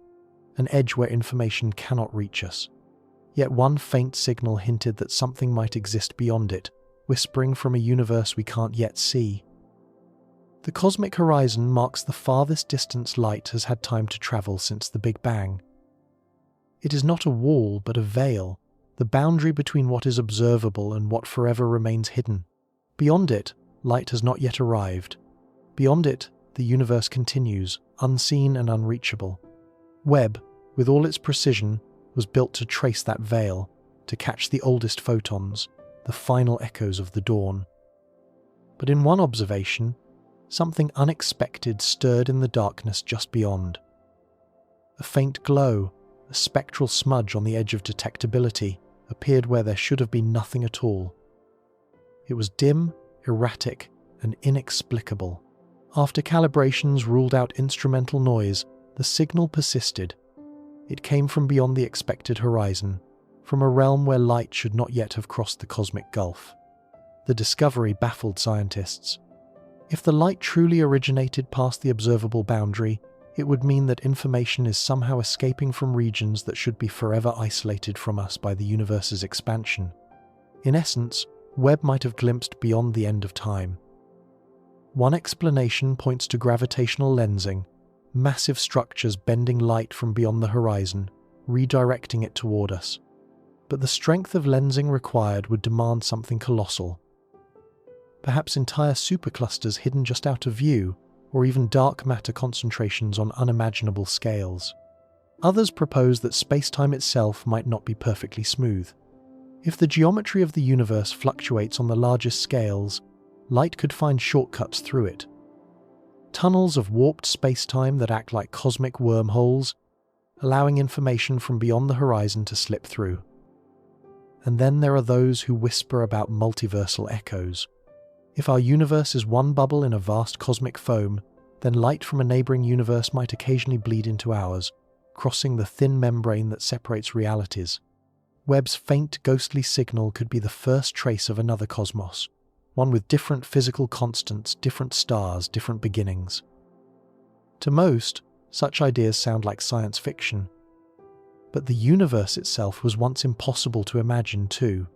an edge where information cannot reach us. Yet one faint signal hinted that something might exist beyond it, whispering from a universe we can't yet see. The cosmic horizon marks the farthest distance light has had time to travel since the Big Bang. It is not a wall, but a veil, the boundary between what is observable and what forever remains hidden. Beyond it, light has not yet arrived. Beyond it, the universe continues, unseen and unreachable. Webb, with all its precision, was built to trace that veil, to catch the oldest photons, the final echoes of the dawn. But in one observation, something unexpected stirred in the darkness just beyond. A faint glow, a spectral smudge on the edge of detectability, appeared where there should have been nothing at all. It was dim, erratic, and inexplicable. After calibrations ruled out instrumental noise, the signal persisted. It came from beyond the expected horizon, from a realm where light should not yet have crossed the cosmic gulf. The discovery baffled scientists. If the light truly originated past the observable boundary, it would mean that information is somehow escaping from regions that should be forever isolated from us by the universe's expansion. In essence, Webb might have glimpsed beyond the end of time. One explanation points to gravitational lensing, massive structures bending light from beyond the horizon, redirecting it toward us. but the strength of lensing required would demand something colossal. Perhaps entire superclusters hidden just out of view, or even dark matter concentrations on unimaginable scales. Others propose that space-time itself might not be perfectly smooth. If the geometry of the universe fluctuates on the largest scales, light could find shortcuts through it. Tunnels of warped space-time that act like cosmic wormholes, allowing information from beyond the horizon to slip through. And then there are those who whisper about multiversal echoes. If our universe is one bubble in a vast cosmic foam, then light from a neighboring universe might occasionally bleed into ours, crossing the thin membrane that separates realities. Webb's faint ghostly signal could be the first trace of another cosmos, one with different physical constants, different stars, different beginnings. To most, such ideas sound like science fiction. But the universe itself was once impossible to imagine too.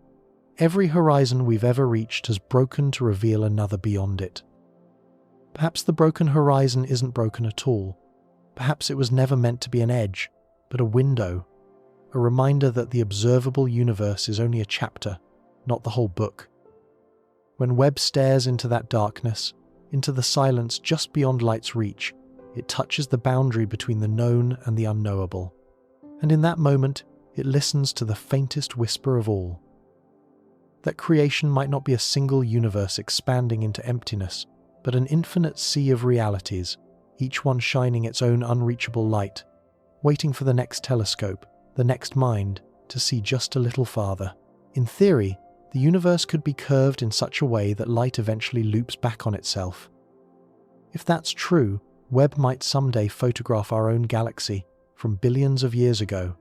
Every horizon we've ever reached has broken to reveal another beyond it. Perhaps the broken horizon isn't broken at all. Perhaps it was never meant to be an edge, but a window, a reminder that the observable universe is only a chapter, not the whole book. When Webb stares into that darkness, into the silence just beyond light's reach, it touches the boundary between the known and the unknowable. And in that moment, it listens to the faintest whisper of all. That creation might not be a single universe expanding into emptiness, but an infinite sea of realities, each one shining its own unreachable light, waiting for the next telescope, the next mind, to see just a little farther. In theory, the universe could be curved in such a way that light eventually loops back on itself. If that's true, Webb might someday photograph our own galaxy from billions of years ago.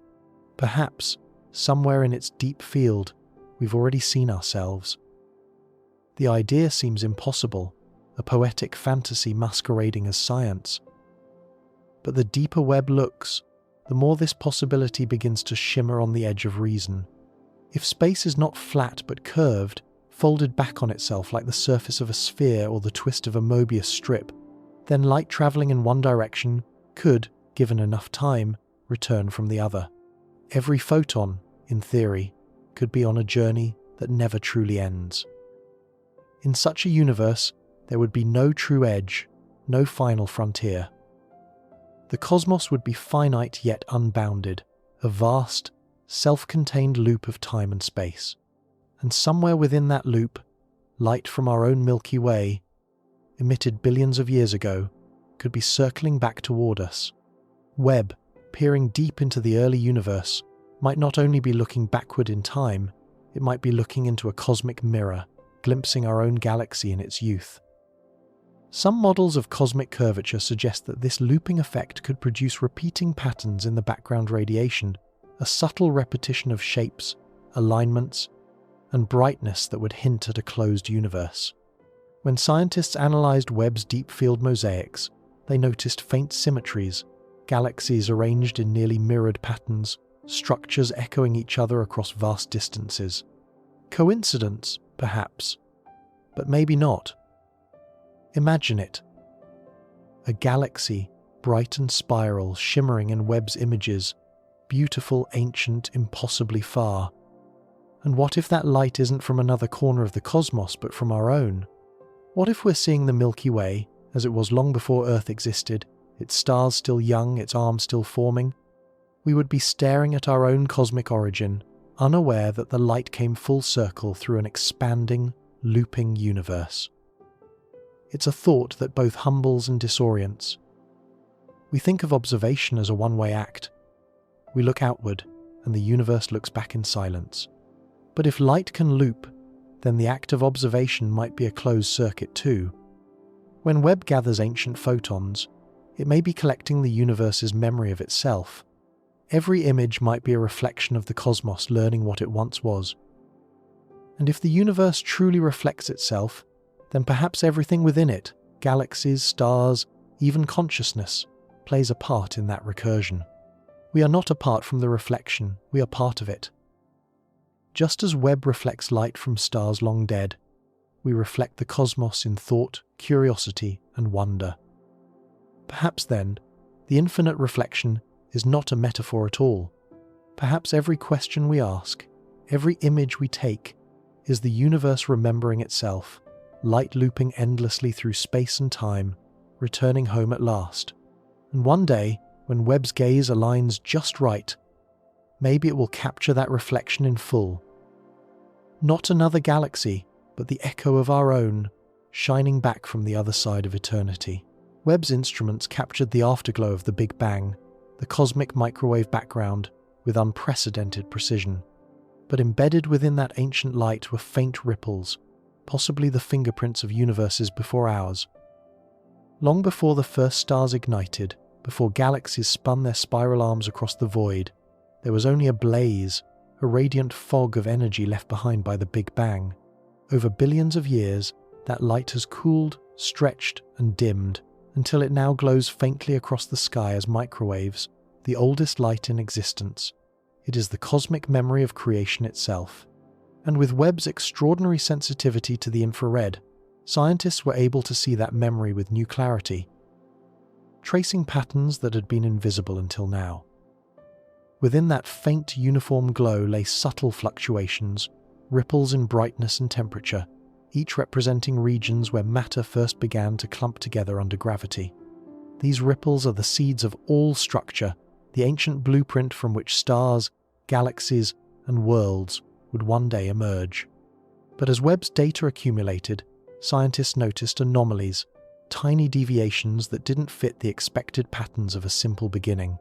Perhaps, somewhere in its deep field, we've already seen ourselves. The idea seems impossible, a poetic fantasy masquerading as science. But the deeper Webb looks, the more this possibility begins to shimmer on the edge of reason. If space is not flat but curved, folded back on itself like the surface of a sphere or the twist of a Mobius strip, then light travelling in one direction could, given enough time, return from the other. Every photon, in theory, could be on a journey that never truly ends. In such a universe, there would be no true edge, no final frontier. The cosmos would be finite yet unbounded, a vast, self-contained loop of time and space. And somewhere within that loop, light from our own Milky Way, emitted billions of years ago, could be circling back toward us. Webb, peering deep into the early universe, might not only be looking backward in time, it might be looking into a cosmic mirror, glimpsing our own galaxy in its youth. Some models of cosmic curvature suggest that this looping effect could produce repeating patterns in the background radiation, a subtle repetition of shapes, alignments, and brightness that would hint at a closed universe. When scientists analyzed Webb's deep field mosaics, they noticed faint symmetries, galaxies arranged in nearly mirrored patterns, structures echoing each other across vast distances. Coincidence, perhaps, but maybe not. Imagine it. A galaxy, bright and spiral, shimmering in Webb's images, beautiful, ancient, impossibly far. And what if that light isn't from another corner of the cosmos, but from our own? What if we're seeing the Milky Way, as it was long before Earth existed, its stars still young, its arms still forming? We would be staring at our own cosmic origin, unaware that the light came full circle through an expanding, looping universe. It's a thought that both humbles and disorients. We think of observation as a one-way act. We look outward, and the universe looks back in silence. But if light can loop, then the act of observation might be a closed circuit too. When Webb gathers ancient photons, it may be collecting the universe's memory of itself. Every image might be a reflection of the cosmos learning what it once was. And if the universe truly reflects itself, then perhaps everything within it, galaxies, stars, even consciousness, plays a part in that recursion. We are not apart from the reflection, we are part of it. Just as Webb reflects light from stars long dead, we reflect the cosmos in thought, curiosity, and wonder. Perhaps then, the infinite reflection is not a metaphor at all. Perhaps every question we ask, Every image we take is the universe remembering itself, light looping endlessly through space and time, returning home at last. And one day, when Webb's gaze aligns just right, maybe it will capture that reflection in full. Not another galaxy, but the echo of our own, shining back from the other side of eternity. Webb's instruments captured the afterglow of the Big Bang, the cosmic microwave background, with unprecedented precision. But embedded within that ancient light were faint ripples, possibly the fingerprints of universes before ours. Long before the first stars ignited, before galaxies spun their spiral arms across the void, there was only a blaze, a radiant fog of energy left behind by the Big Bang. Over billions of years, that light has cooled, stretched, and dimmed, until it now glows faintly across the sky as microwaves, the oldest light in existence. It is the cosmic memory of creation itself. And with Webb's extraordinary sensitivity to the infrared, scientists were able to see that memory with new clarity, tracing patterns that had been invisible until now. Within that faint uniform glow lay subtle fluctuations, ripples in brightness and temperature, each representing regions where matter first began to clump together under gravity. These ripples are the seeds of all structure, the ancient blueprint from which stars, galaxies, and worlds would one day emerge. But as Webb's data accumulated, scientists noticed anomalies, tiny deviations that didn't fit the expected patterns of a simple beginning.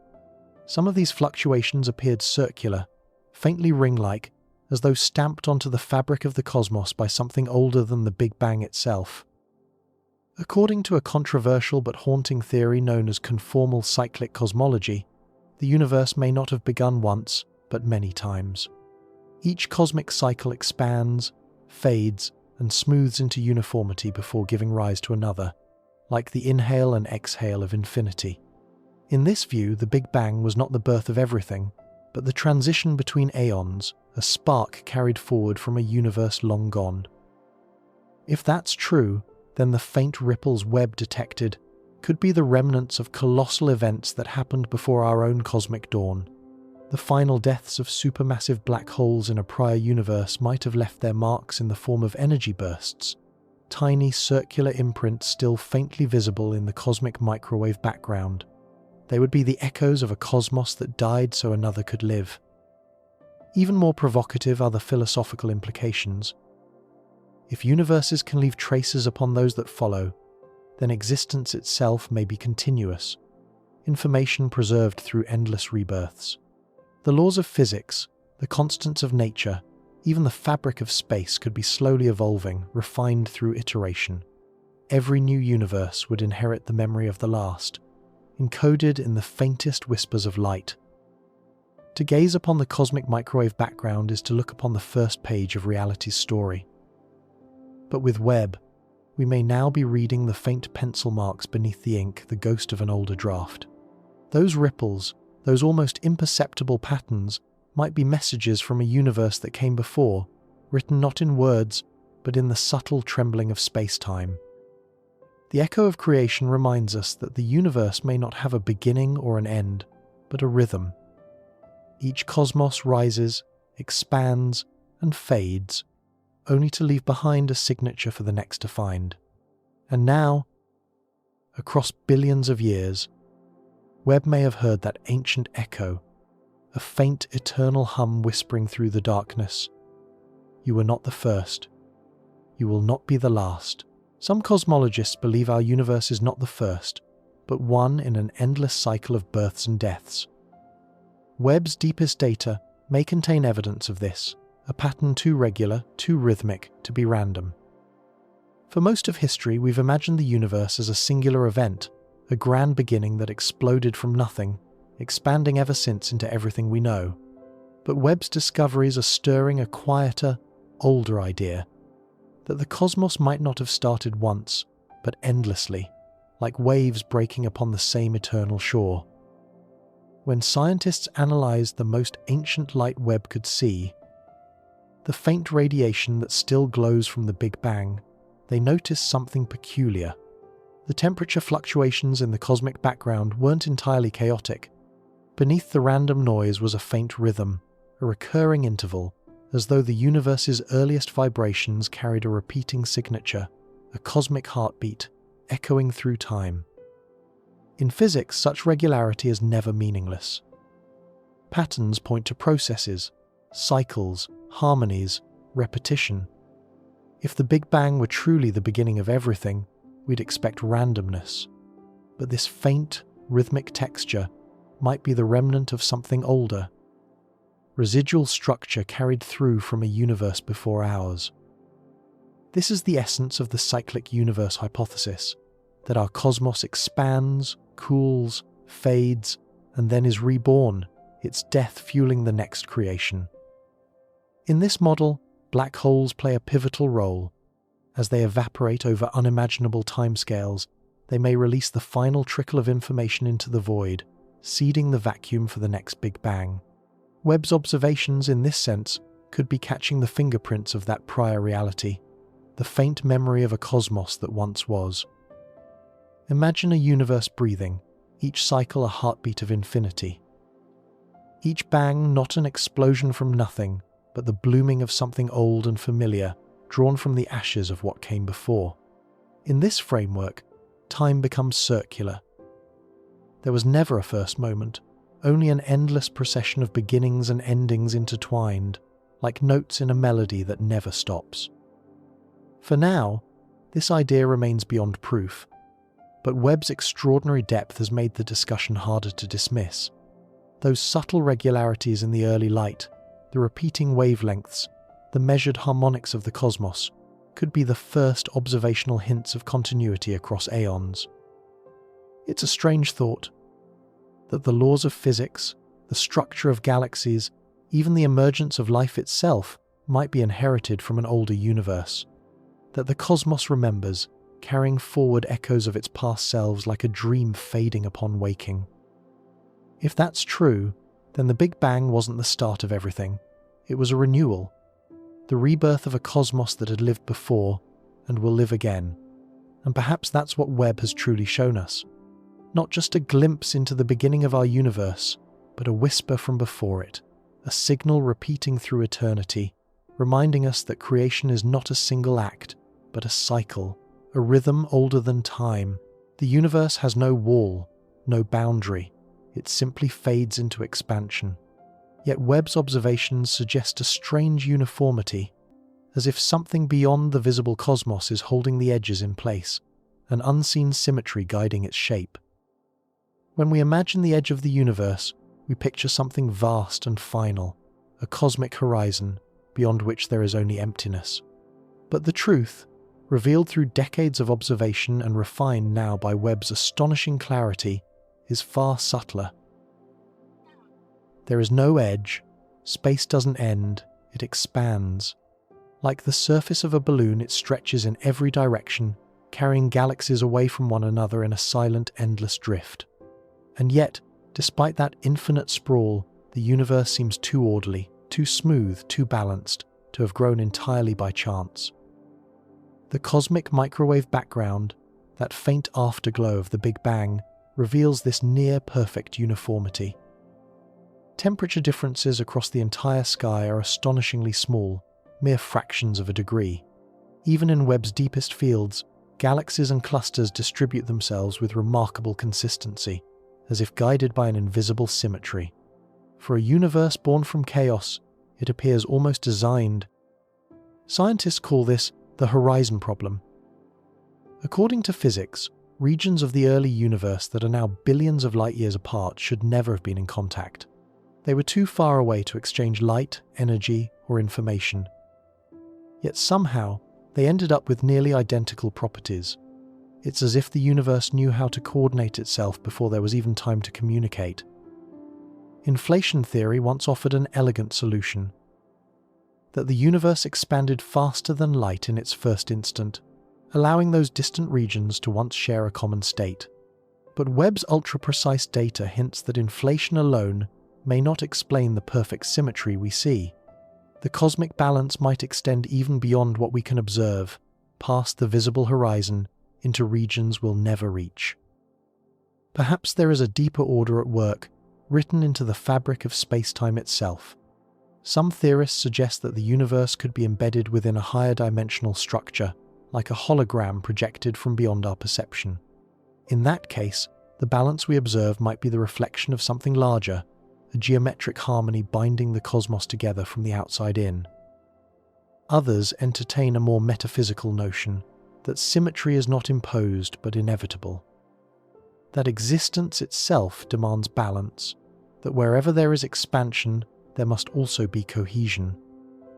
Some of these fluctuations appeared circular, faintly ring-like, as though stamped onto the fabric of the cosmos by something older than the Big Bang itself. According to a controversial but haunting theory known as conformal cyclic cosmology, the universe may not have begun once, but many times. Each cosmic cycle expands, fades, and smooths into uniformity before giving rise to another, like the inhale and exhale of infinity. In this view, the Big Bang was not the birth of everything, but the transition between aeons, a spark carried forward from a universe long gone. If that's true, then the faint ripples Webb detected could be the remnants of colossal events that happened before our own cosmic dawn. The final deaths of supermassive black holes in a prior universe might have left their marks in the form of energy bursts, tiny circular imprints still faintly visible in the cosmic microwave background. They would be the echoes of a cosmos that died so another could live. Even more provocative are the philosophical implications. If universes can leave traces upon those that follow, then existence itself may be continuous, information preserved through endless rebirths. The laws of physics, the constants of nature, even the fabric of space could be slowly evolving, refined through iteration. Every new universe would inherit the memory of the last, encoded in the faintest whispers of light. To gaze upon the cosmic microwave background is to look upon the first page of reality's story. But with Webb, we may now be reading the faint pencil marks beneath the ink, the ghost of an older draft. Those ripples, those almost imperceptible patterns, might be messages from a universe that came before, written not in words, but in the subtle trembling of space-time. The echo of creation reminds us that the universe may not have a beginning or an end, but a rhythm. Each cosmos rises, expands, and fades, only to leave behind a signature for the next to find. And now, across billions of years, Webb may have heard that ancient echo, a faint eternal hum whispering through the darkness. You were not the first. You will not be the last. Some cosmologists believe our universe is not the first, but one in an endless cycle of births and deaths. Webb's deepest data may contain evidence of this, a pattern too regular, too rhythmic, to be random. For most of history, we've imagined the universe as a singular event, a grand beginning that exploded from nothing, expanding ever since into everything we know. But Webb's discoveries are stirring a quieter, older idea, that the cosmos might not have started once, but endlessly, like waves breaking upon the same eternal shore. When scientists analyzed the most ancient light Webb could see, the faint radiation that still glows from the Big Bang, they noticed something peculiar. The temperature fluctuations in the cosmic background weren't entirely chaotic. Beneath the random noise was a faint rhythm, a recurring interval, as though the universe's earliest vibrations carried a repeating signature, a cosmic heartbeat, echoing through time. In physics, such regularity is never meaningless. Patterns point to processes, cycles, harmonies, repetition. If the Big Bang were truly the beginning of everything, we'd expect randomness. But this faint, rhythmic texture might be the remnant of something older. Residual structure carried through from a universe before ours. This is the essence of the cyclic universe hypothesis, that our cosmos expands, cools, fades, and then is reborn, its death fueling the next creation. In this model, black holes play a pivotal role. As they evaporate over unimaginable timescales, they may release the final trickle of information into the void, seeding the vacuum for the next Big Bang. Webb's observations, in this sense, could be catching the fingerprints of that prior reality, the faint memory of a cosmos that once was. Imagine a universe breathing, each cycle a heartbeat of infinity. Each bang not an explosion from nothing, but the blooming of something old and familiar, drawn from the ashes of what came before. In this framework, time becomes circular. There was never a first moment, only an endless procession of beginnings and endings intertwined, like notes in a melody that never stops. For now, this idea remains beyond proof, but Webb's extraordinary depth has made the discussion harder to dismiss. Those subtle regularities in the early light, the repeating wavelengths, the measured harmonics of the cosmos, could be the first observational hints of continuity across aeons. It's a strange thought, that the laws of physics, the structure of galaxies, even the emergence of life itself might be inherited from an older universe, that the cosmos remembers, carrying forward echoes of its past selves like a dream fading upon waking. If that's true, then the Big Bang wasn't the start of everything. It was a renewal, the rebirth of a cosmos that had lived before and will live again. And perhaps that's what Webb has truly shown us. Not just a glimpse into the beginning of our universe, but a whisper from before it, a signal repeating through eternity, reminding us that creation is not a single act, but a cycle, a rhythm older than time. The universe has no wall, no boundary. It simply fades into expansion. Yet Webb's observations suggest a strange uniformity, as if something beyond the visible cosmos is holding the edges in place, an unseen symmetry guiding its shape. When we imagine the edge of the universe, we picture something vast and final, a cosmic horizon beyond which there is only emptiness. But the truth, revealed through decades of observation and refined now by Webb's astonishing clarity, is far subtler. There is no edge, space doesn't end, it expands. Like the surface of a balloon, it stretches in every direction, carrying galaxies away from one another in a silent, endless drift. And yet, despite that infinite sprawl, the universe seems too orderly, too smooth, too balanced, to have grown entirely by chance. The cosmic microwave background, that faint afterglow of the Big Bang, reveals this near-perfect uniformity. Temperature differences across the entire sky are astonishingly small, mere fractions of a degree. Even in Webb's deepest fields, galaxies and clusters distribute themselves with remarkable consistency, as if guided by an invisible symmetry. For a universe born from chaos, it appears almost designed. Scientists call this the horizon problem. According to physics, regions of the early universe that are now billions of light years apart should never have been in contact. They were too far away to exchange light, energy, or information. Yet somehow, they ended up with nearly identical properties. It's as if the universe knew how to coordinate itself before there was even time to communicate. Inflation theory once offered an elegant solution: that the universe expanded faster than light in its first instant, allowing those distant regions to once share a common state. But Webb's ultra-precise data hints that inflation alone may not explain the perfect symmetry we see. The cosmic balance might extend even beyond what we can observe, past the visible horizon, into regions we'll never reach. Perhaps there is a deeper order at work, written into the fabric of space-time itself. Some theorists suggest that the universe could be embedded within a higher dimensional structure, like a hologram projected from beyond our perception. In that case, the balance we observe might be the reflection of something larger, a geometric harmony binding the cosmos together from the outside in. Others entertain a more metaphysical notion that symmetry is not imposed but inevitable, that existence itself demands balance, that wherever there is expansion, there must also be cohesion,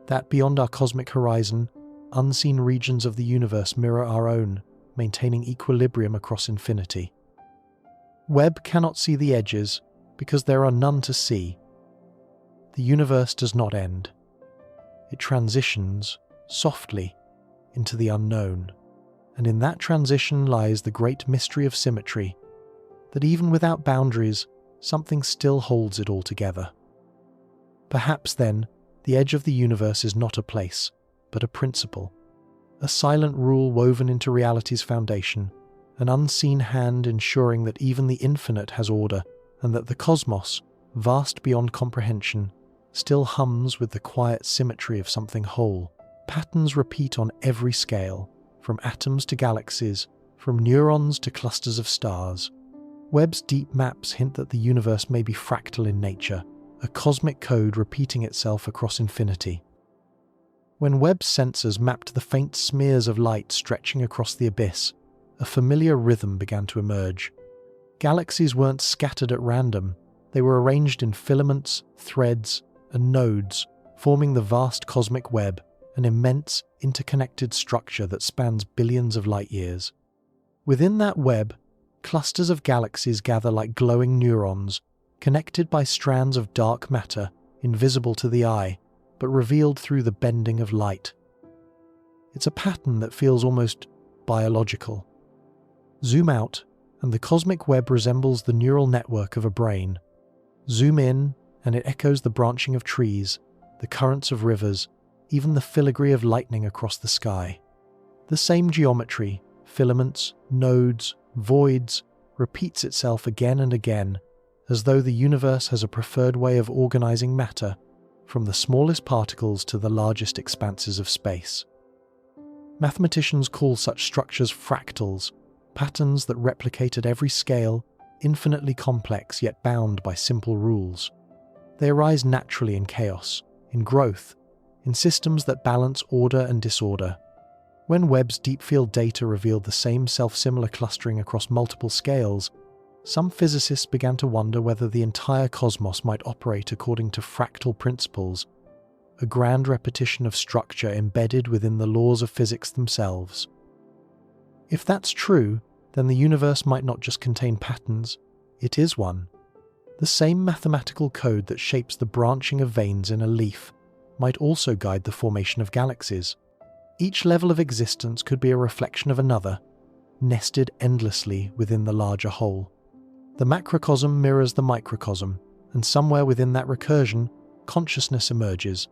that beyond our cosmic horizon, unseen regions of the universe mirror our own, maintaining equilibrium across infinity. Webb cannot see the edges because there are none to see. The universe does not end. It transitions, softly, into the unknown, and in that transition lies the great mystery of symmetry, that even without boundaries, something still holds it all together. Perhaps then, the edge of the universe is not a place, but a principle, a silent rule woven into reality's foundation, an unseen hand ensuring that even the infinite has order, and that the cosmos, vast beyond comprehension, still hums with the quiet symmetry of something whole. Patterns repeat on every scale, from atoms to galaxies, from neurons to clusters of stars. Webb's deep maps hint that the universe may be fractal in nature, a cosmic code repeating itself across infinity. When Webb's sensors mapped the faint smears of light stretching across the abyss, a familiar rhythm began to emerge. Galaxies weren't scattered at random, they were arranged in filaments, threads, and nodes, forming the vast cosmic web, an immense, interconnected structure that spans billions of light years. Within that web, clusters of galaxies gather like glowing neurons, connected by strands of dark matter, invisible to the eye, but revealed through the bending of light. It's a pattern that feels almost biological. Zoom out, and the cosmic web resembles the neural network of a brain. Zoom in, and it echoes the branching of trees, the currents of rivers, even the filigree of lightning across the sky. The same geometry, filaments, nodes, voids, repeats itself again and again, as though the universe has a preferred way of organizing matter, from the smallest particles to the largest expanses of space. Mathematicians call such structures fractals, patterns that replicate at every scale, infinitely complex yet bound by simple rules. They arise naturally in chaos, in growth, in systems that balance order and disorder. When Webb's deep field data revealed the same self-similar clustering across multiple scales, some physicists began to wonder whether the entire cosmos might operate according to fractal principles, a grand repetition of structure embedded within the laws of physics themselves. If that's true, then the universe might not just contain patterns, it is one. The same mathematical code that shapes the branching of veins in a leaf might also guide the formation of galaxies. Each level of existence could be a reflection of another, nested endlessly within the larger whole. The macrocosm mirrors the microcosm, and somewhere within that recursion, consciousness emerges,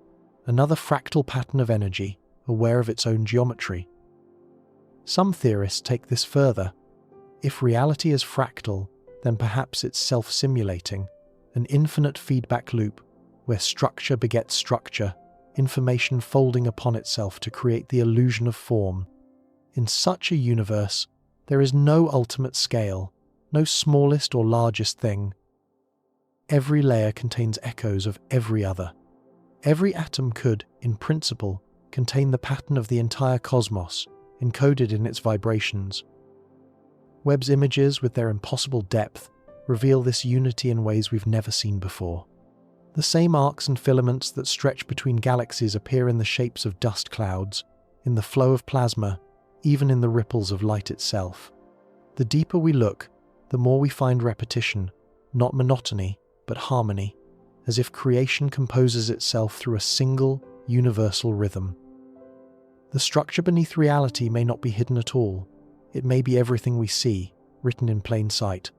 another fractal pattern of energy, aware of its own geometry. Some theorists take this further. If reality is fractal, then perhaps it's self-simulating, an infinite feedback loop where structure begets structure, information folding upon itself to create the illusion of form. In such a universe, there is no ultimate scale, no smallest or largest thing. Every layer contains echoes of every other. Every atom could, in principle, contain the pattern of the entire cosmos, encoded in its vibrations. Webb's images, with their impossible depth, reveal this unity in ways we've never seen before. The same arcs and filaments that stretch between galaxies appear in the shapes of dust clouds, in the flow of plasma, even in the ripples of light itself. The deeper we look, the more we find repetition, not monotony, but harmony, as if creation composes itself through a single, universal rhythm. The structure beneath reality may not be hidden at all. It may be everything we see, written in plain sight.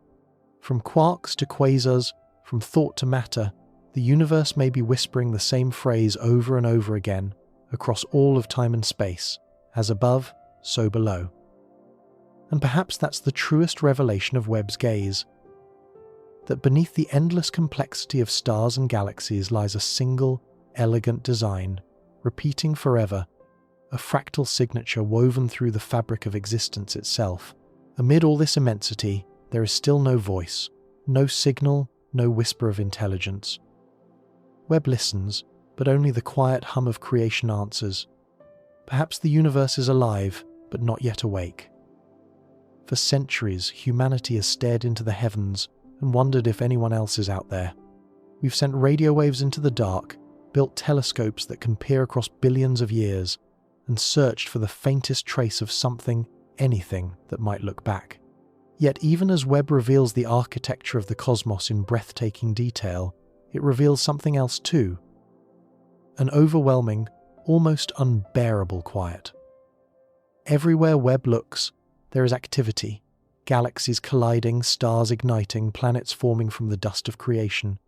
From quarks to quasars, from thought to matter, the universe may be whispering the same phrase over and over again, across all of time and space, as above, so below. And perhaps that's the truest revelation of Webb's gaze, that beneath the endless complexity of stars and galaxies lies a single, elegant design, repeating forever, a fractal signature woven through the fabric of existence itself. Amid all this immensity, there is still no voice, no signal, no whisper of intelligence. Webb listens, but only the quiet hum of creation answers. Perhaps the universe is alive, but not yet awake. For centuries, humanity has stared into the heavens and wondered if anyone else is out there. We've sent radio waves into the dark, built telescopes that can peer across billions of years, and searched for the faintest trace of something, anything, that might look back. Yet even as Webb reveals the architecture of the cosmos in breathtaking detail, it reveals something else too. An overwhelming, almost unbearable quiet. Everywhere Webb looks, there is activity. Galaxies colliding, stars igniting, planets forming from the dust of creation.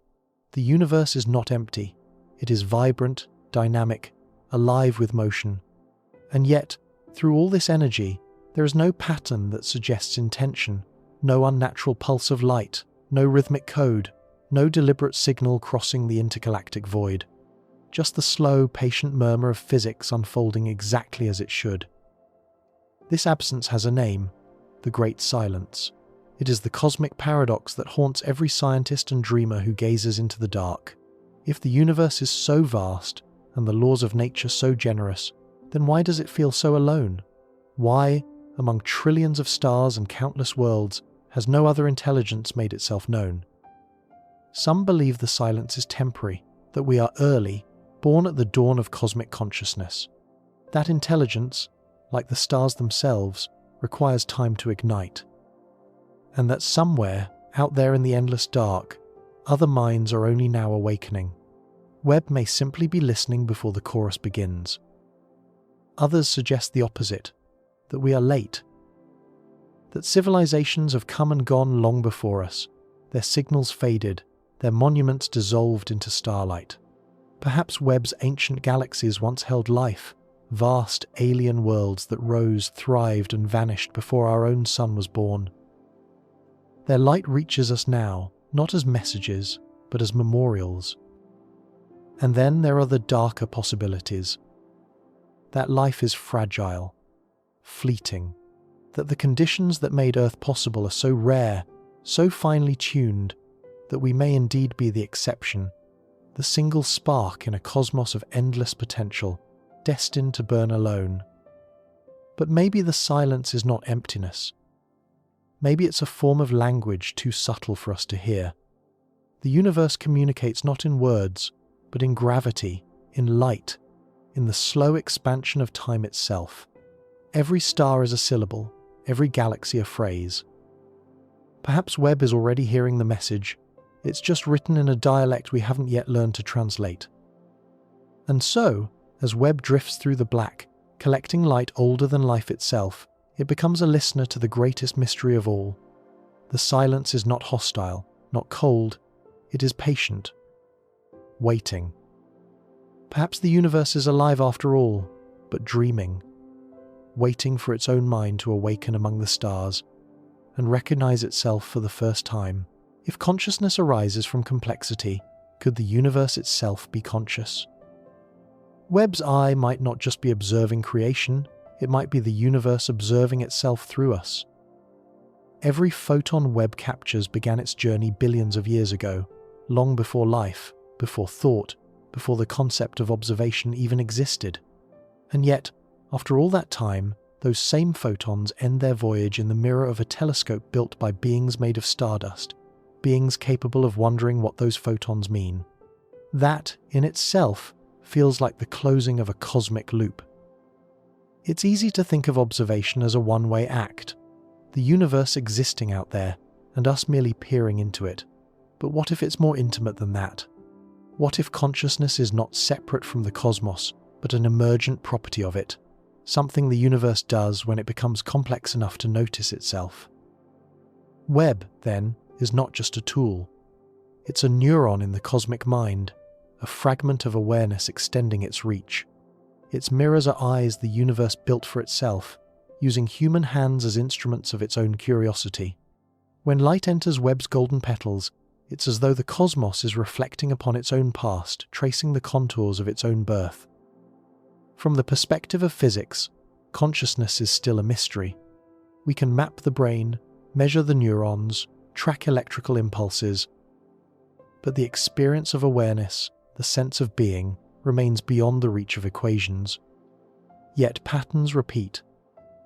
The universe is not empty. It is vibrant, dynamic, alive with motion. And yet, through all this energy, there is no pattern that suggests intention, no unnatural pulse of light, no rhythmic code, no deliberate signal crossing the intergalactic void. Just the slow, patient murmur of physics unfolding exactly as it should. This absence has a name: the Great Silence. It is the cosmic paradox that haunts every scientist and dreamer who gazes into the dark. If the universe is so vast, and the laws of nature so generous, then why does it feel so alone? Why, among trillions of stars and countless worlds, has no other intelligence made itself known? Some believe the silence is temporary, that we are early, born at the dawn of cosmic consciousness. That intelligence, like the stars themselves, requires time to ignite. And that somewhere, out there in the endless dark, other minds are only now awakening. Webb may simply be listening before the chorus begins. Others suggest the opposite, that we are late. That civilizations have come and gone long before us, their signals faded, their monuments dissolved into starlight. Perhaps Webb's ancient galaxies once held life, vast alien worlds that rose, thrived, and vanished before our own sun was born. Their light reaches us now, not as messages, but as memorials. And then there are the darker possibilities. That life is fragile, fleeting, that the conditions that made Earth possible are so rare, so finely tuned, that we may indeed be the exception, the single spark in a cosmos of endless potential, destined to burn alone. But maybe the silence is not emptiness. Maybe it's a form of language too subtle for us to hear. The universe communicates not in words, but in gravity, in light, in the slow expansion of time itself. Every star is a syllable, every galaxy a phrase. Perhaps Webb is already hearing the message. It's just written in a dialect we haven't yet learned to translate. And so, as Webb drifts through the black, collecting light older than life itself, it becomes a listener to the greatest mystery of all. The silence is not hostile, not cold. It is patient, waiting. Perhaps the universe is alive after all, but dreaming, waiting for its own mind to awaken among the stars and recognize itself for the first time. If consciousness arises from complexity, could the universe itself be conscious? Webb's eye might not just be observing creation, it might be the universe observing itself through us. Every photon Webb captures began its journey billions of years ago, long before life, before thought, before the concept of observation even existed. And yet, after all that time, those same photons end their voyage in the mirror of a telescope built by beings made of stardust, beings capable of wondering what those photons mean. That, in itself, feels like the closing of a cosmic loop. It's easy to think of observation as a one-way act, the universe existing out there, and us merely peering into it. But what if it's more intimate than that? What if consciousness is not separate from the cosmos, but an emergent property of it, something the universe does when it becomes complex enough to notice itself? Webb, then, is not just a tool. It's a neuron in the cosmic mind, a fragment of awareness extending its reach. Its mirrors are eyes the universe built for itself, using human hands as instruments of its own curiosity. When light enters Webb's golden petals, It's as though the cosmos is reflecting upon its own past, tracing the contours of its own birth. From the perspective of physics, consciousness is still a mystery. We can map the brain, measure the neurons, track electrical impulses, but the experience of awareness, the sense of being, remains beyond the reach of equations. Yet patterns repeat.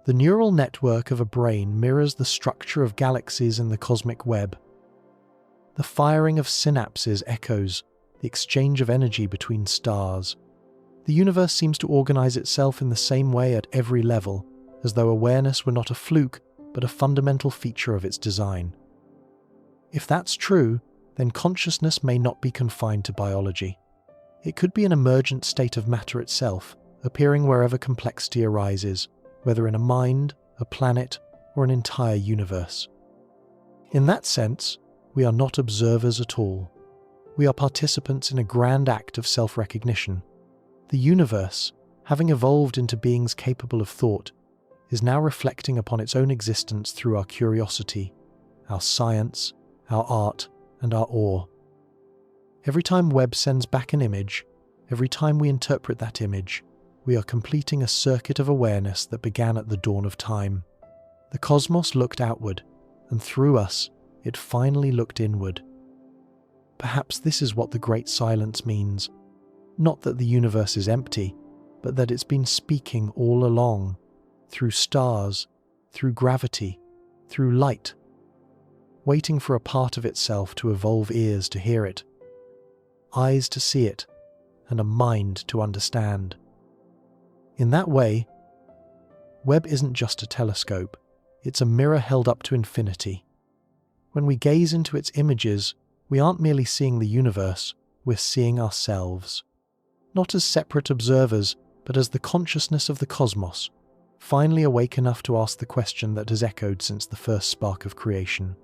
The neural network of a brain mirrors the structure of galaxies in the cosmic web. The firing of synapses echoes the exchange of energy between stars. The universe seems to organize itself in the same way at every level, as though awareness were not a fluke, but a fundamental feature of its design. If that's true, then consciousness may not be confined to biology. It could be an emergent state of matter itself, appearing wherever complexity arises, whether in a mind, a planet, or an entire universe. In that sense, we are not observers at all. We are participants in a grand act of self-recognition. The universe, having evolved into beings capable of thought, is now reflecting upon its own existence through our curiosity, our science, our art, and our awe. Every time Webb sends back an image, every time we interpret that image, we are completing a circuit of awareness that began at the dawn of time. The cosmos looked outward, and through us, it finally looked inward. Perhaps this is what the Great Silence means. Not that the universe is empty, but that it's been speaking all along, through stars, through gravity, through light, waiting for a part of itself to evolve ears to hear it, eyes to see it, and a mind to understand. In that way, Webb isn't just a telescope, it's a mirror held up to infinity. When we gaze into its images, we aren't merely seeing the universe, we're seeing ourselves. Not as separate observers, but as the consciousness of the cosmos, finally awake enough to ask the question that has echoed since the first spark of creation.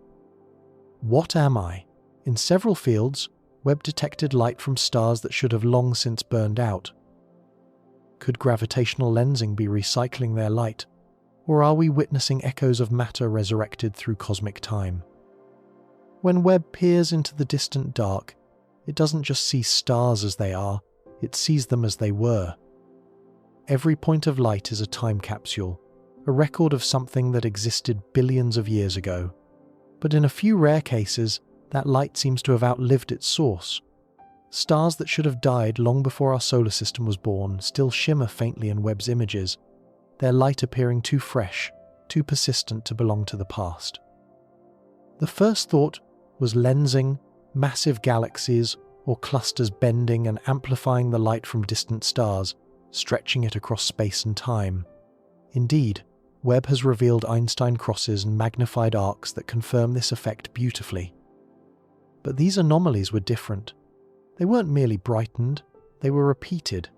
What am I? In several fields, Webb detected light from stars that should have long since burned out. Could gravitational lensing be recycling their light? Or are we witnessing echoes of matter resurrected through cosmic time? When Webb peers into the distant dark, it doesn't just see stars as they are, it sees them as they were. Every point of light is a time capsule, a record of something that existed billions of years ago. But in a few rare cases, that light seems to have outlived its source. Stars that should have died long before our solar system was born still shimmer faintly in Webb's images, their light appearing too fresh, too persistent to belong to the past. The first thought was lensing, massive galaxies, or clusters bending and amplifying the light from distant stars, stretching it across space and time. Indeed, Webb has revealed Einstein crosses and magnified arcs that confirm this effect beautifully. But these anomalies were different. They weren't merely brightened, they were repeated.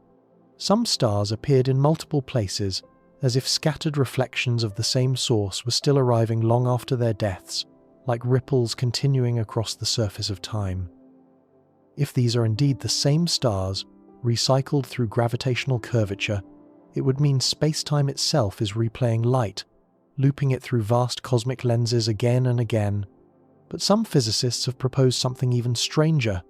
Some stars appeared in multiple places, as if scattered reflections of the same source were still arriving long after their deaths, like ripples continuing across the surface of time. If these are indeed the same stars, recycled through gravitational curvature, it would mean space-time itself is replaying light, looping it through vast cosmic lenses again and again. But some physicists have proposed something even stranger,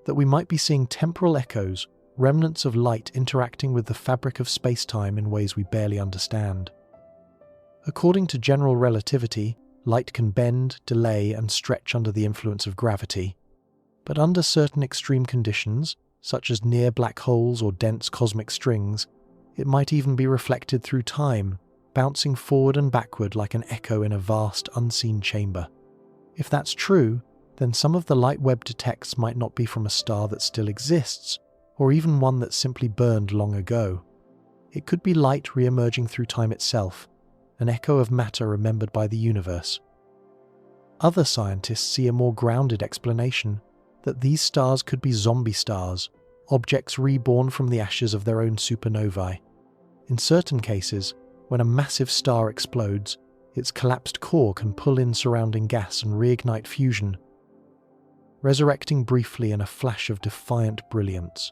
that we might be seeing temporal echoes, remnants of light interacting with the fabric of space-time in ways we barely understand. According to general relativity, light can bend, delay, and stretch under the influence of gravity. But under certain extreme conditions, such as near black holes or dense cosmic strings, it might even be reflected through time, bouncing forward and backward like an echo in a vast, unseen chamber. If that's true, then some of the light Webb detects might not be from a star that still exists, or even one that simply burned long ago. It could be light re-emerging through time itself, an echo of matter remembered by the universe. Other scientists see a more grounded explanation, that these stars could be zombie stars, objects reborn from the ashes of their own supernovae. In certain cases, when a massive star explodes, its collapsed core can pull in surrounding gas and reignite fusion, resurrecting briefly in a flash of defiant brilliance.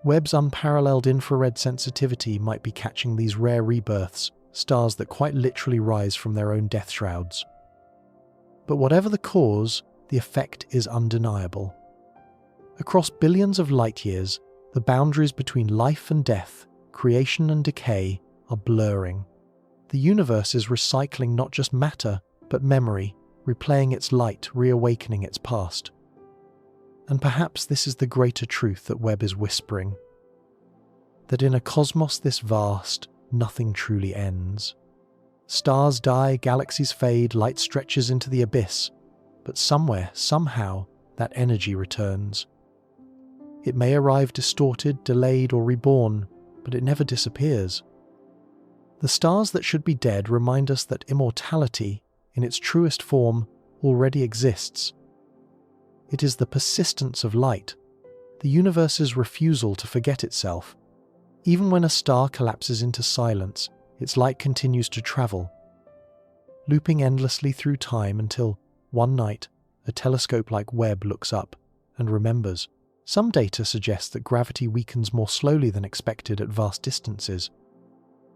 Webb's unparalleled infrared sensitivity might be catching these rare rebirths, stars that quite literally rise from their own death shrouds. But whatever the cause, the effect is undeniable. Across billions of light-years, the boundaries between life and death, creation and decay, are blurring. The universe is recycling not just matter, but memory, replaying its light, reawakening its past. And perhaps this is the greater truth that Webb is whispering. That in a cosmos this vast, nothing truly ends. Stars die, galaxies fade, light stretches into the abyss, but somewhere, somehow, that energy returns. It may arrive distorted, delayed, or reborn, but it never disappears. The stars that should be dead remind us that immortality, in its truest form, already exists. It is the persistence of light, the universe's refusal to forget itself. Even when a star collapses into silence, its light continues to travel, looping endlessly through time until, one night, a telescope like Webb looks up and remembers. Some data suggests that gravity weakens more slowly than expected at vast distances.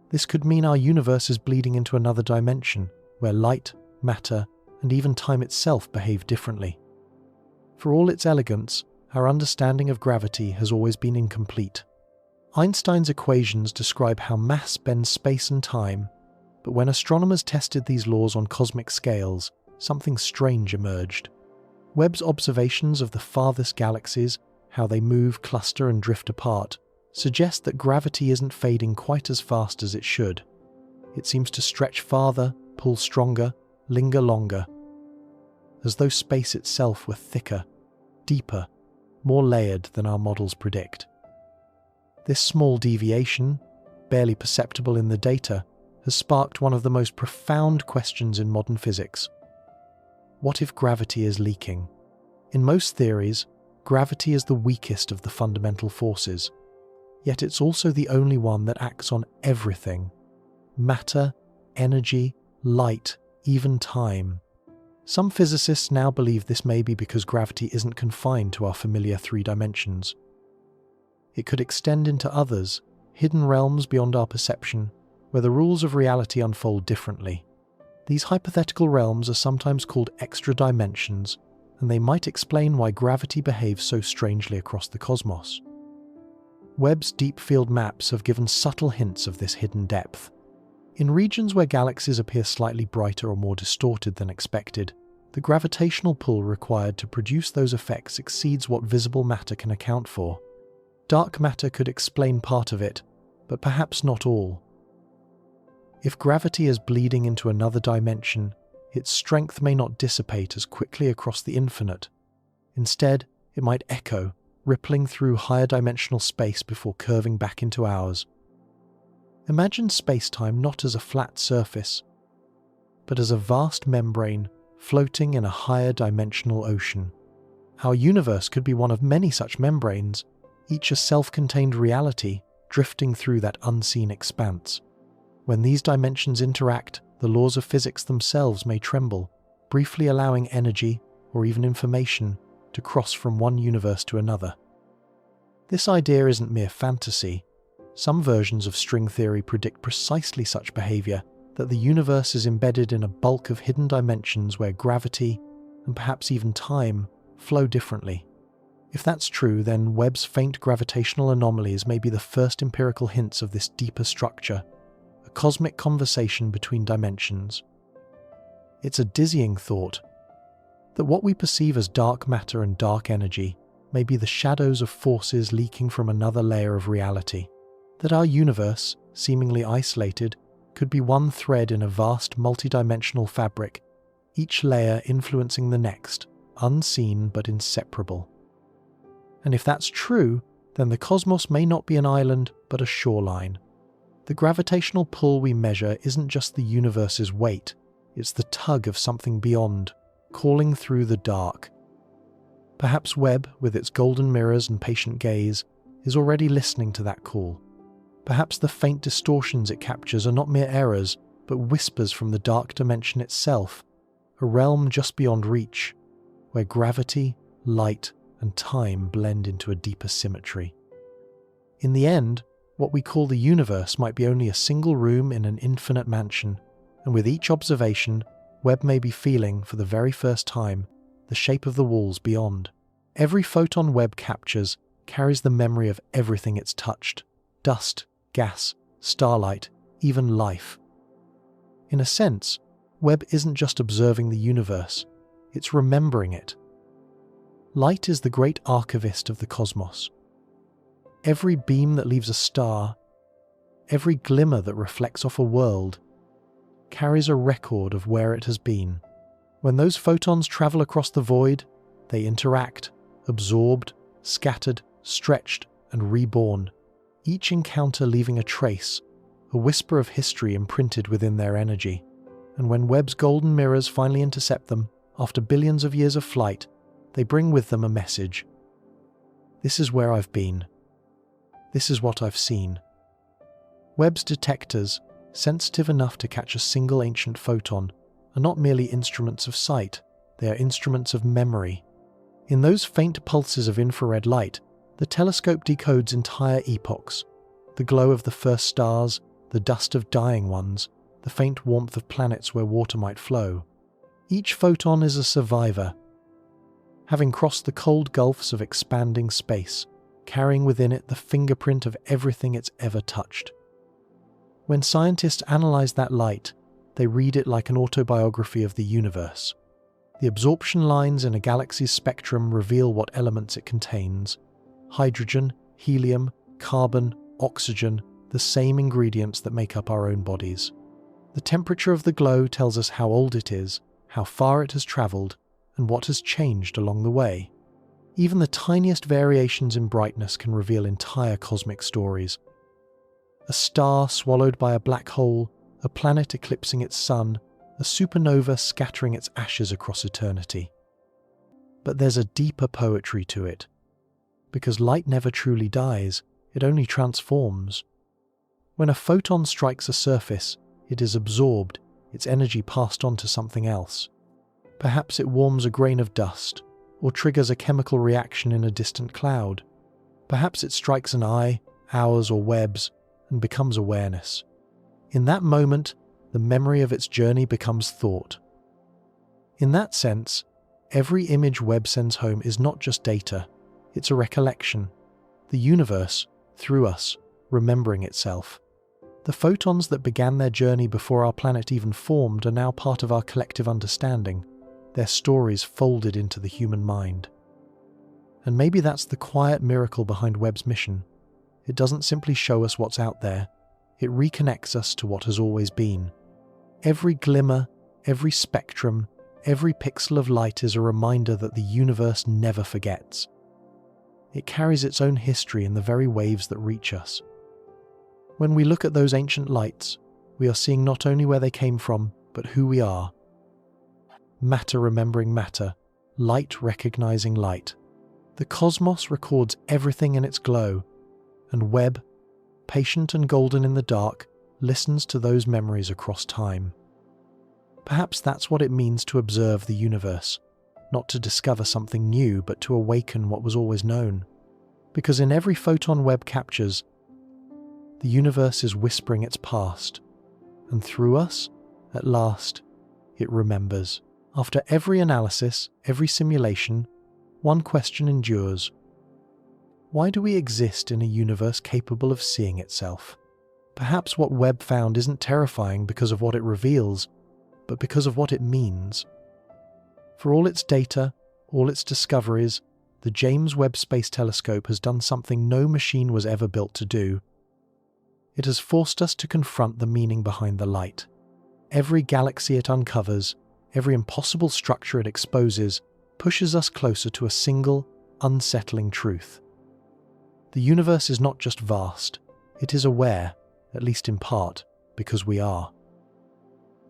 This could mean our universe is bleeding into another dimension, where light, matter, and even time itself behave differently. For all its elegance, our understanding of gravity has always been incomplete. Einstein's equations describe how mass bends space and time, but when astronomers tested these laws on cosmic scales, something strange emerged. Webb's observations of the farthest galaxies, how they move, cluster, and drift apart, suggest that gravity isn't fading quite as fast as it should. It seems to stretch farther, pull stronger, linger longer, as though space itself were thicker, deeper, more layered than our models predict. This small deviation, barely perceptible in the data, has sparked one of the most profound questions in modern physics. What if gravity is leaking? In most theories, gravity is the weakest of the fundamental forces, yet it's also the only one that acts on everything: matter, energy, light, even time. Some physicists now believe this may be because gravity isn't confined to our familiar three dimensions. It could extend into others, hidden realms beyond our perception, where the rules of reality unfold differently. These hypothetical realms are sometimes called extra dimensions, and they might explain why gravity behaves so strangely across the cosmos. Webb's deep field maps have given subtle hints of this hidden depth. In regions where galaxies appear slightly brighter or more distorted than expected, the gravitational pull required to produce those effects exceeds what visible matter can account for. Dark matter could explain part of it, but perhaps not all. If gravity is bleeding into another dimension, its strength may not dissipate as quickly across the infinite. Instead, it might echo, rippling through higher dimensional space before curving back into ours. Imagine space-time not as a flat surface, but as a vast membrane floating in a higher dimensional ocean. Our universe could be one of many such membranes, each a self-contained reality drifting through that unseen expanse. When these dimensions interact, the laws of physics themselves may tremble, briefly allowing energy, or even information, to cross from one universe to another. This idea isn't mere fantasy. Some versions of string theory predict precisely such behavior, that the universe is embedded in a bulk of hidden dimensions where gravity, and perhaps even time, flow differently. If that's true, then Webb's faint gravitational anomalies may be the first empirical hints of this deeper structure, a cosmic conversation between dimensions. It's a dizzying thought, that what we perceive as dark matter and dark energy may be the shadows of forces leaking from another layer of reality. That our universe, seemingly isolated, could be one thread in a vast multidimensional fabric, each layer influencing the next, unseen but inseparable. And if that's true, then the cosmos may not be an island but a shoreline. The gravitational pull we measure isn't just the universe's weight, it's the tug of something beyond, calling through the dark. Perhaps Webb, with its golden mirrors and patient gaze, is already listening to that call. Perhaps the faint distortions it captures are not mere errors, but whispers from the dark dimension itself, a realm just beyond reach, where gravity, light, and time blend into a deeper symmetry. In the end, what we call the universe might be only a single room in an infinite mansion, and with each observation, Webb may be feeling, for the very first time, the shape of the walls beyond. Every photon Webb captures carries the memory of everything it's touched: dust, gas, starlight, even life. In a sense, Webb isn't just observing the universe, it's remembering it. Light is the great archivist of the cosmos. Every beam that leaves a star, every glimmer that reflects off a world, carries a record of where it has been. When those photons travel across the void, they interact, absorbed, scattered, stretched, and reborn, each encounter leaving a trace, a whisper of history imprinted within their energy. And when Webb's golden mirrors finally intercept them, after billions of years of flight, they bring with them a message. This is where I've been. This is what I've seen. Webb's detectors, sensitive enough to catch a single ancient photon, are not merely instruments of sight, they are instruments of memory. In those faint pulses of infrared light, the telescope decodes entire epochs: the glow of the first stars, the dust of dying ones, the faint warmth of planets where water might flow. Each photon is a survivor, having crossed the cold gulfs of expanding space, carrying within it the fingerprint of everything it's ever touched. When scientists analyze that light, they read it like an autobiography of the universe. The absorption lines in a galaxy's spectrum reveal what elements it contains: hydrogen, helium, carbon, oxygen, the same ingredients that make up our own bodies. The temperature of the glow tells us how old it is, how far it has traveled, and what has changed along the way. Even the tiniest variations in brightness can reveal entire cosmic stories. A star swallowed by a black hole, a planet eclipsing its sun, a supernova scattering its ashes across eternity. But there's a deeper poetry to it. Because light never truly dies, it only transforms. When a photon strikes a surface, it is absorbed, its energy passed on to something else. Perhaps it warms a grain of dust, or triggers a chemical reaction in a distant cloud. Perhaps it strikes an eye, ours, or Webb's, and becomes awareness. In that moment, the memory of its journey becomes thought. In that sense, every image Webb sends home is not just data, it's a recollection. The universe, through us, remembering itself. The photons that began their journey before our planet even formed are now part of our collective understanding, their stories folded into the human mind. And maybe that's the quiet miracle behind Webb's mission. It doesn't simply show us what's out there, it reconnects us to what has always been. Every glimmer, every spectrum, every pixel of light is a reminder that the universe never forgets. It carries its own history in the very waves that reach us. When we look at those ancient lights, we are seeing not only where they came from, but who we are. Matter remembering matter, light recognizing light. The cosmos records everything in its glow, and Webb, patient and golden in the dark, listens to those memories across time. Perhaps that's what it means to observe the universe, not to discover something new, but to awaken what was always known. Because in every photon Webb captures, the universe is whispering its past, and through us, at last, it remembers. After every analysis, every simulation, one question endures. Why do we exist in a universe capable of seeing itself? Perhaps what Webb found isn't terrifying because of what it reveals, but because of what it means. For all its data, all its discoveries, the James Webb Space Telescope has done something no machine was ever built to do. It has forced us to confront the meaning behind the light. Every galaxy it uncovers, every impossible structure it exposes, pushes us closer to a single, unsettling truth. The universe is not just vast, it is aware, at least in part, because we are.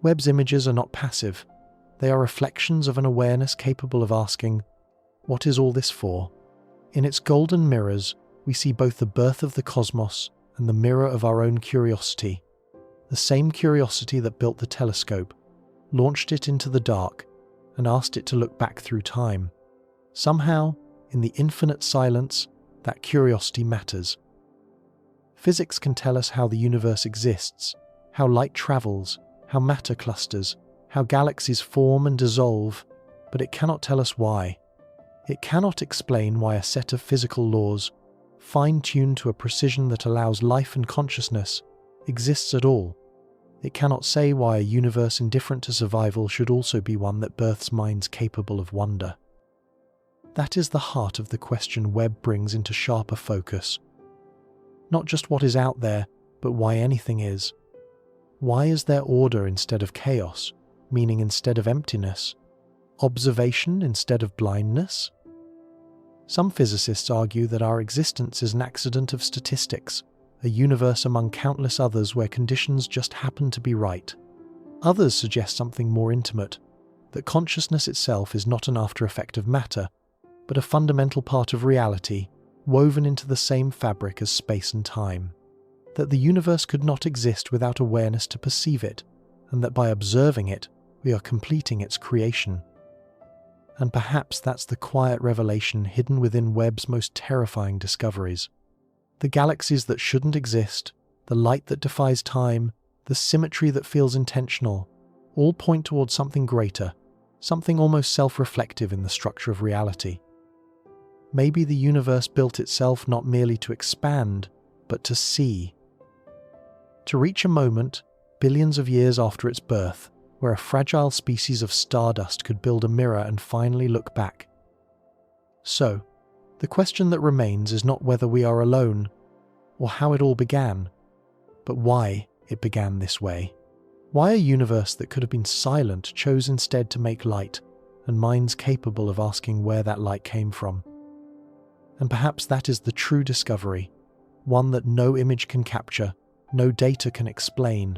Webb's images are not passive. They are reflections of an awareness capable of asking, what is all this for? In its golden mirrors, we see both the birth of the cosmos and the mirror of our own curiosity. The same curiosity that built the telescope, launched it into the dark, and asked it to look back through time. Somehow, in the infinite silence, that curiosity matters. Physics can tell us how the universe exists, how light travels, how matter clusters, how galaxies form and dissolve, but it cannot tell us why. It cannot explain why a set of physical laws, fine-tuned to a precision that allows life and consciousness, exists at all. It cannot say why a universe indifferent to survival should also be one that births minds capable of wonder. That is the heart of the question Webb brings into sharper focus. Not just what is out there, but why anything is. Why is there order instead of chaos, meaning instead of emptiness, observation instead of blindness? Some physicists argue that our existence is an accident of statistics, a universe among countless others where conditions just happen to be right. Others suggest something more intimate, that consciousness itself is not an after-effect of matter, but a fundamental part of reality, woven into the same fabric as space and time. That the universe could not exist without awareness to perceive it, and that by observing it, we are completing its creation. And perhaps that's the quiet revelation hidden within Webb's most terrifying discoveries. The galaxies that shouldn't exist, the light that defies time, the symmetry that feels intentional, all point towards something greater, something almost self-reflective in the structure of reality. Maybe the universe built itself not merely to expand, but to see. To reach a moment, billions of years after its birth, where a fragile species of stardust could build a mirror and finally look back. So, the question that remains is not whether we are alone, or how it all began, but why it began this way. Why a universe that could have been silent chose instead to make light, and minds capable of asking where that light came from. And perhaps that is the true discovery, one that no image can capture, no data can explain.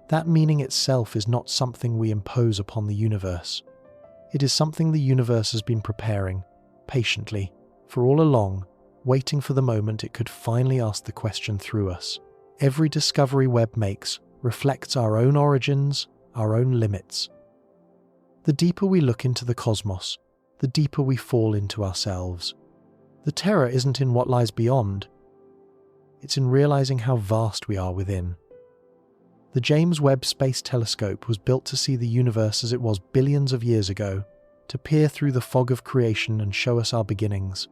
That meaning itself is not something we impose upon the universe. It is something the universe has been preparing, patiently, for all along, waiting for the moment it could finally ask the question through us. Every discovery Webb makes reflects our own origins, our own limits. The deeper we look into the cosmos, the deeper we fall into ourselves. The terror isn't in what lies beyond, it's in realizing how vast we are within. The James Webb Space Telescope was built to see the universe as it was billions of years ago, to peer through the fog of creation and show us our beginnings.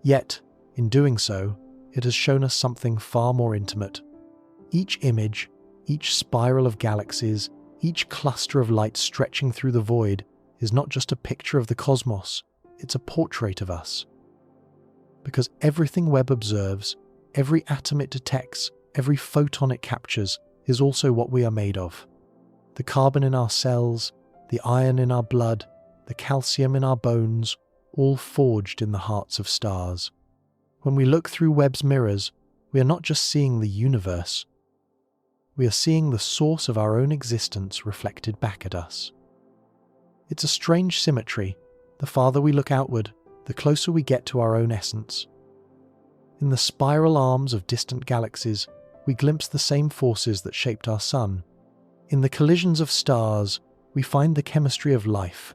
Yet, in doing so, it has shown us something far more intimate. Each image, each spiral of galaxies, each cluster of light stretching through the void is not just a picture of the cosmos, it's a portrait of us. Because everything Webb observes, every atom it detects, every photon it captures, is also what we are made of. The carbon in our cells, the iron in our blood, the calcium in our bones, all forged in the hearts of stars. When we look through Webb's mirrors, we are not just seeing the universe. We are seeing the source of our own existence reflected back at us. It's a strange symmetry. The farther we look outward, the closer we get to our own essence. In the spiral arms of distant galaxies, we glimpse the same forces that shaped our sun. In the collisions of stars, we find the chemistry of life.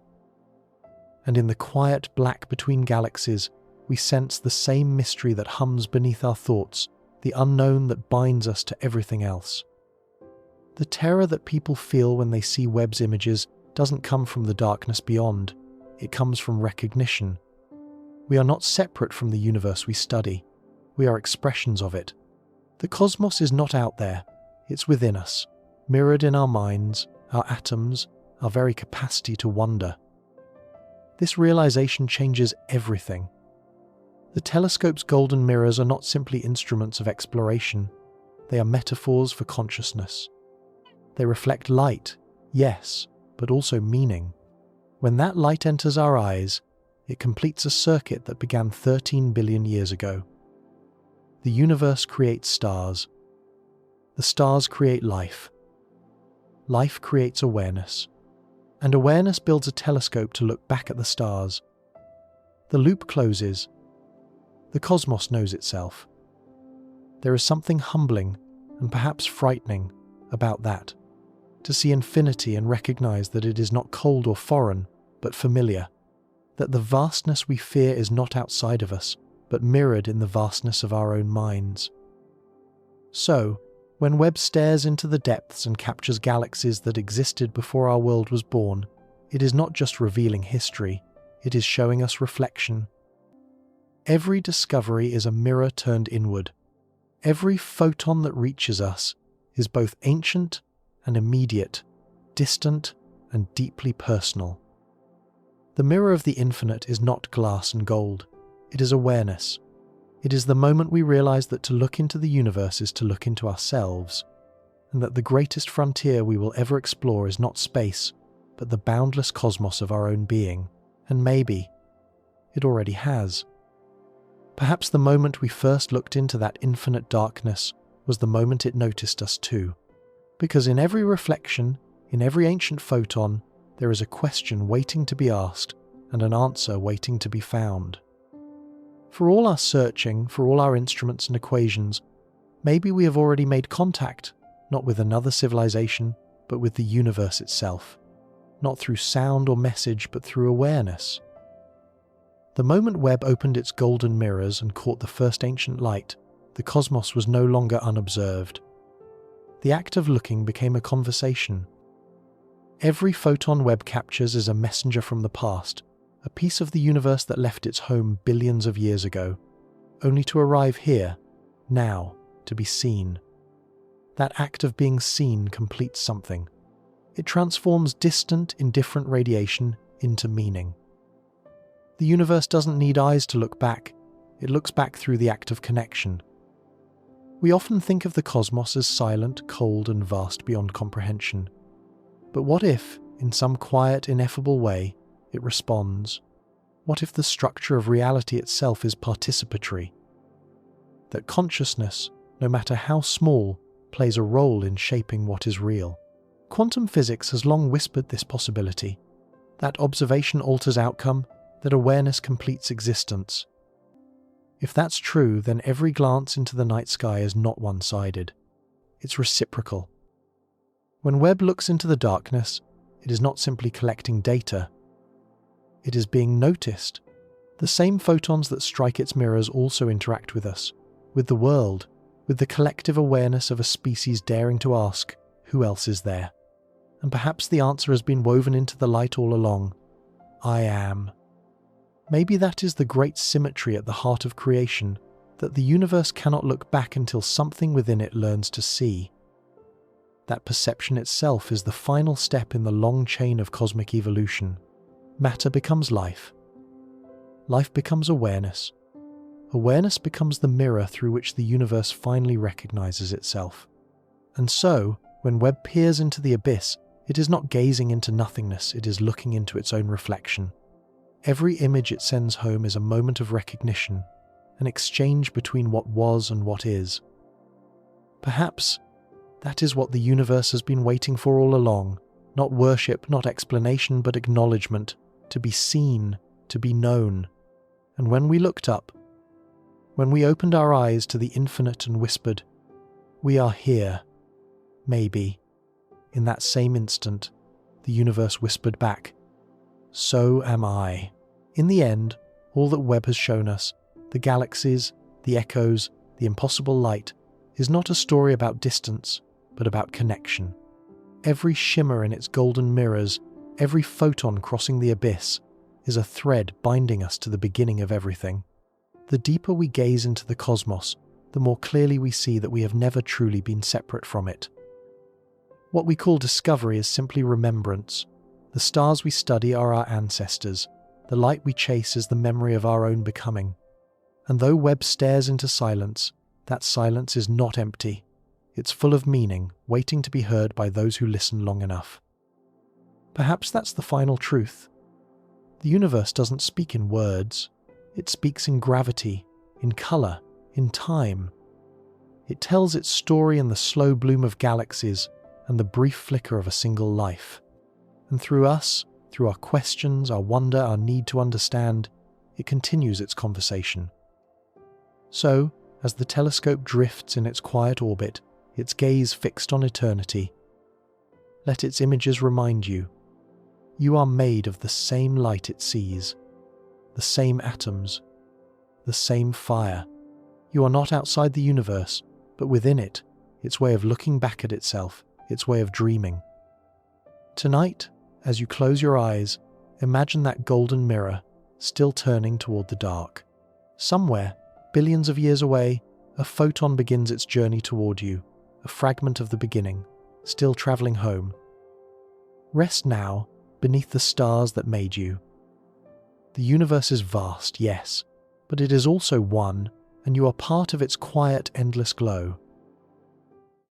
And in the quiet black between galaxies, we sense the same mystery that hums beneath our thoughts, the unknown that binds us to everything else. The terror that people feel when they see Webb's images doesn't come from the darkness beyond, it comes from recognition. We are not separate from the universe we study, we are expressions of it. The cosmos is not out there, it's within us, mirrored in our minds, our atoms, our very capacity to wonder. This realization changes everything. The telescope's golden mirrors are not simply instruments of exploration, they are metaphors for consciousness. They reflect light, yes, but also meaning. When that light enters our eyes, it completes a circuit that began 13 billion years ago. The universe creates stars. The stars create life. Life creates awareness. And awareness builds a telescope to look back at the stars. The loop closes. The cosmos knows itself. There is something humbling and perhaps frightening about that, to see infinity and recognize that it is not cold or foreign, but familiar, that the vastness we fear is not outside of us, but mirrored in the vastness of our own minds. So, when Webb stares into the depths and captures galaxies that existed before our world was born, It is not just revealing history, it is showing us reflection. Every discovery is a mirror turned inward. Every photon that reaches us is both ancient and immediate, distant and deeply personal. The mirror of the infinite is not glass and gold. It is awareness. It is the moment we realize that to look into the universe is to look into ourselves, and that the greatest frontier we will ever explore is not space, but the boundless cosmos of our own being. And maybe it already has. Perhaps the moment we first looked into that infinite darkness was the moment it noticed us too. Because in every reflection, in every ancient photon, there is a question waiting to be asked and an answer waiting to be found. For all our searching, for all our instruments and equations, maybe we have already made contact, not with another civilization, but with the universe itself. Not through sound or message, but through awareness. The moment Webb opened its golden mirrors and caught the first ancient light, the cosmos was no longer unobserved. The act of looking became a conversation. Every photon Webb captures is a messenger from the past, a piece of the universe that left its home billions of years ago, only to arrive here, now, to be seen. That act of being seen completes something. It transforms distant, indifferent radiation into meaning. The universe doesn't need eyes to look back, it looks back through the act of connection. We often think of the cosmos as silent, cold, and vast beyond comprehension. But what if, in some quiet, ineffable way, it responds? What if the structure of reality itself is participatory? That consciousness, no matter how small, plays a role in shaping what is real. Quantum physics has long whispered this possibility. That observation alters outcome, that awareness completes existence. If that's true, then every glance into the night sky is not one-sided. It's reciprocal. When Webb looks into the darkness, it is not simply collecting data. It is being noticed. The same photons that strike its mirrors also interact with us, with the world, with the collective awareness of a species daring to ask, who else is there? And perhaps the answer has been woven into the light all along. I am. Maybe that is the great symmetry at the heart of creation, that the universe cannot look back until something within it learns to see. That perception itself is the final step in the long chain of cosmic evolution. Matter becomes life. Life becomes awareness. Awareness becomes the mirror through which the universe finally recognizes itself. And so, when Webb peers into the abyss, it is not gazing into nothingness, it is looking into its own reflection. Every image it sends home is a moment of recognition, an exchange between what was and what is. Perhaps that is what the universe has been waiting for all along, not worship, not explanation, but acknowledgement, to be seen, to be known. And when we looked up, when we opened our eyes to the infinite and whispered, "We are here," maybe, in that same instant, the universe whispered back, "So am I." In the end, all that Webb has shown us, the galaxies, the echoes, the impossible light, is not a story about distance, but about connection. Every shimmer in its golden mirrors, every photon crossing the abyss, is a thread binding us to the beginning of everything. The deeper we gaze into the cosmos, the more clearly we see that we have never truly been separate from it. What we call discovery is simply remembrance. The stars we study are our ancestors. The light we chase is the memory of our own becoming. And though Webb stares into silence, that silence is not empty. It's full of meaning, waiting to be heard by those who listen long enough. Perhaps that's the final truth. The universe doesn't speak in words. It speaks in gravity, in color, in time. It tells its story in the slow bloom of galaxies and the brief flicker of a single life. And through us, through our questions, our wonder, our need to understand, it continues its conversation. So, as the telescope drifts in its quiet orbit, its gaze fixed on eternity, let its images remind you, you are made of the same light it sees, the same atoms, the same fire. You are not outside the universe, but within it, its way of looking back at itself, its way of dreaming. Tonight, As you close your eyes, imagine that golden mirror still turning toward the dark. Somewhere, billions of years away, a photon begins its journey toward you, a fragment of the beginning, still traveling home. Rest now beneath the stars that made you. The universe is vast, yes, but it is also one, and you are part of its quiet, endless glow.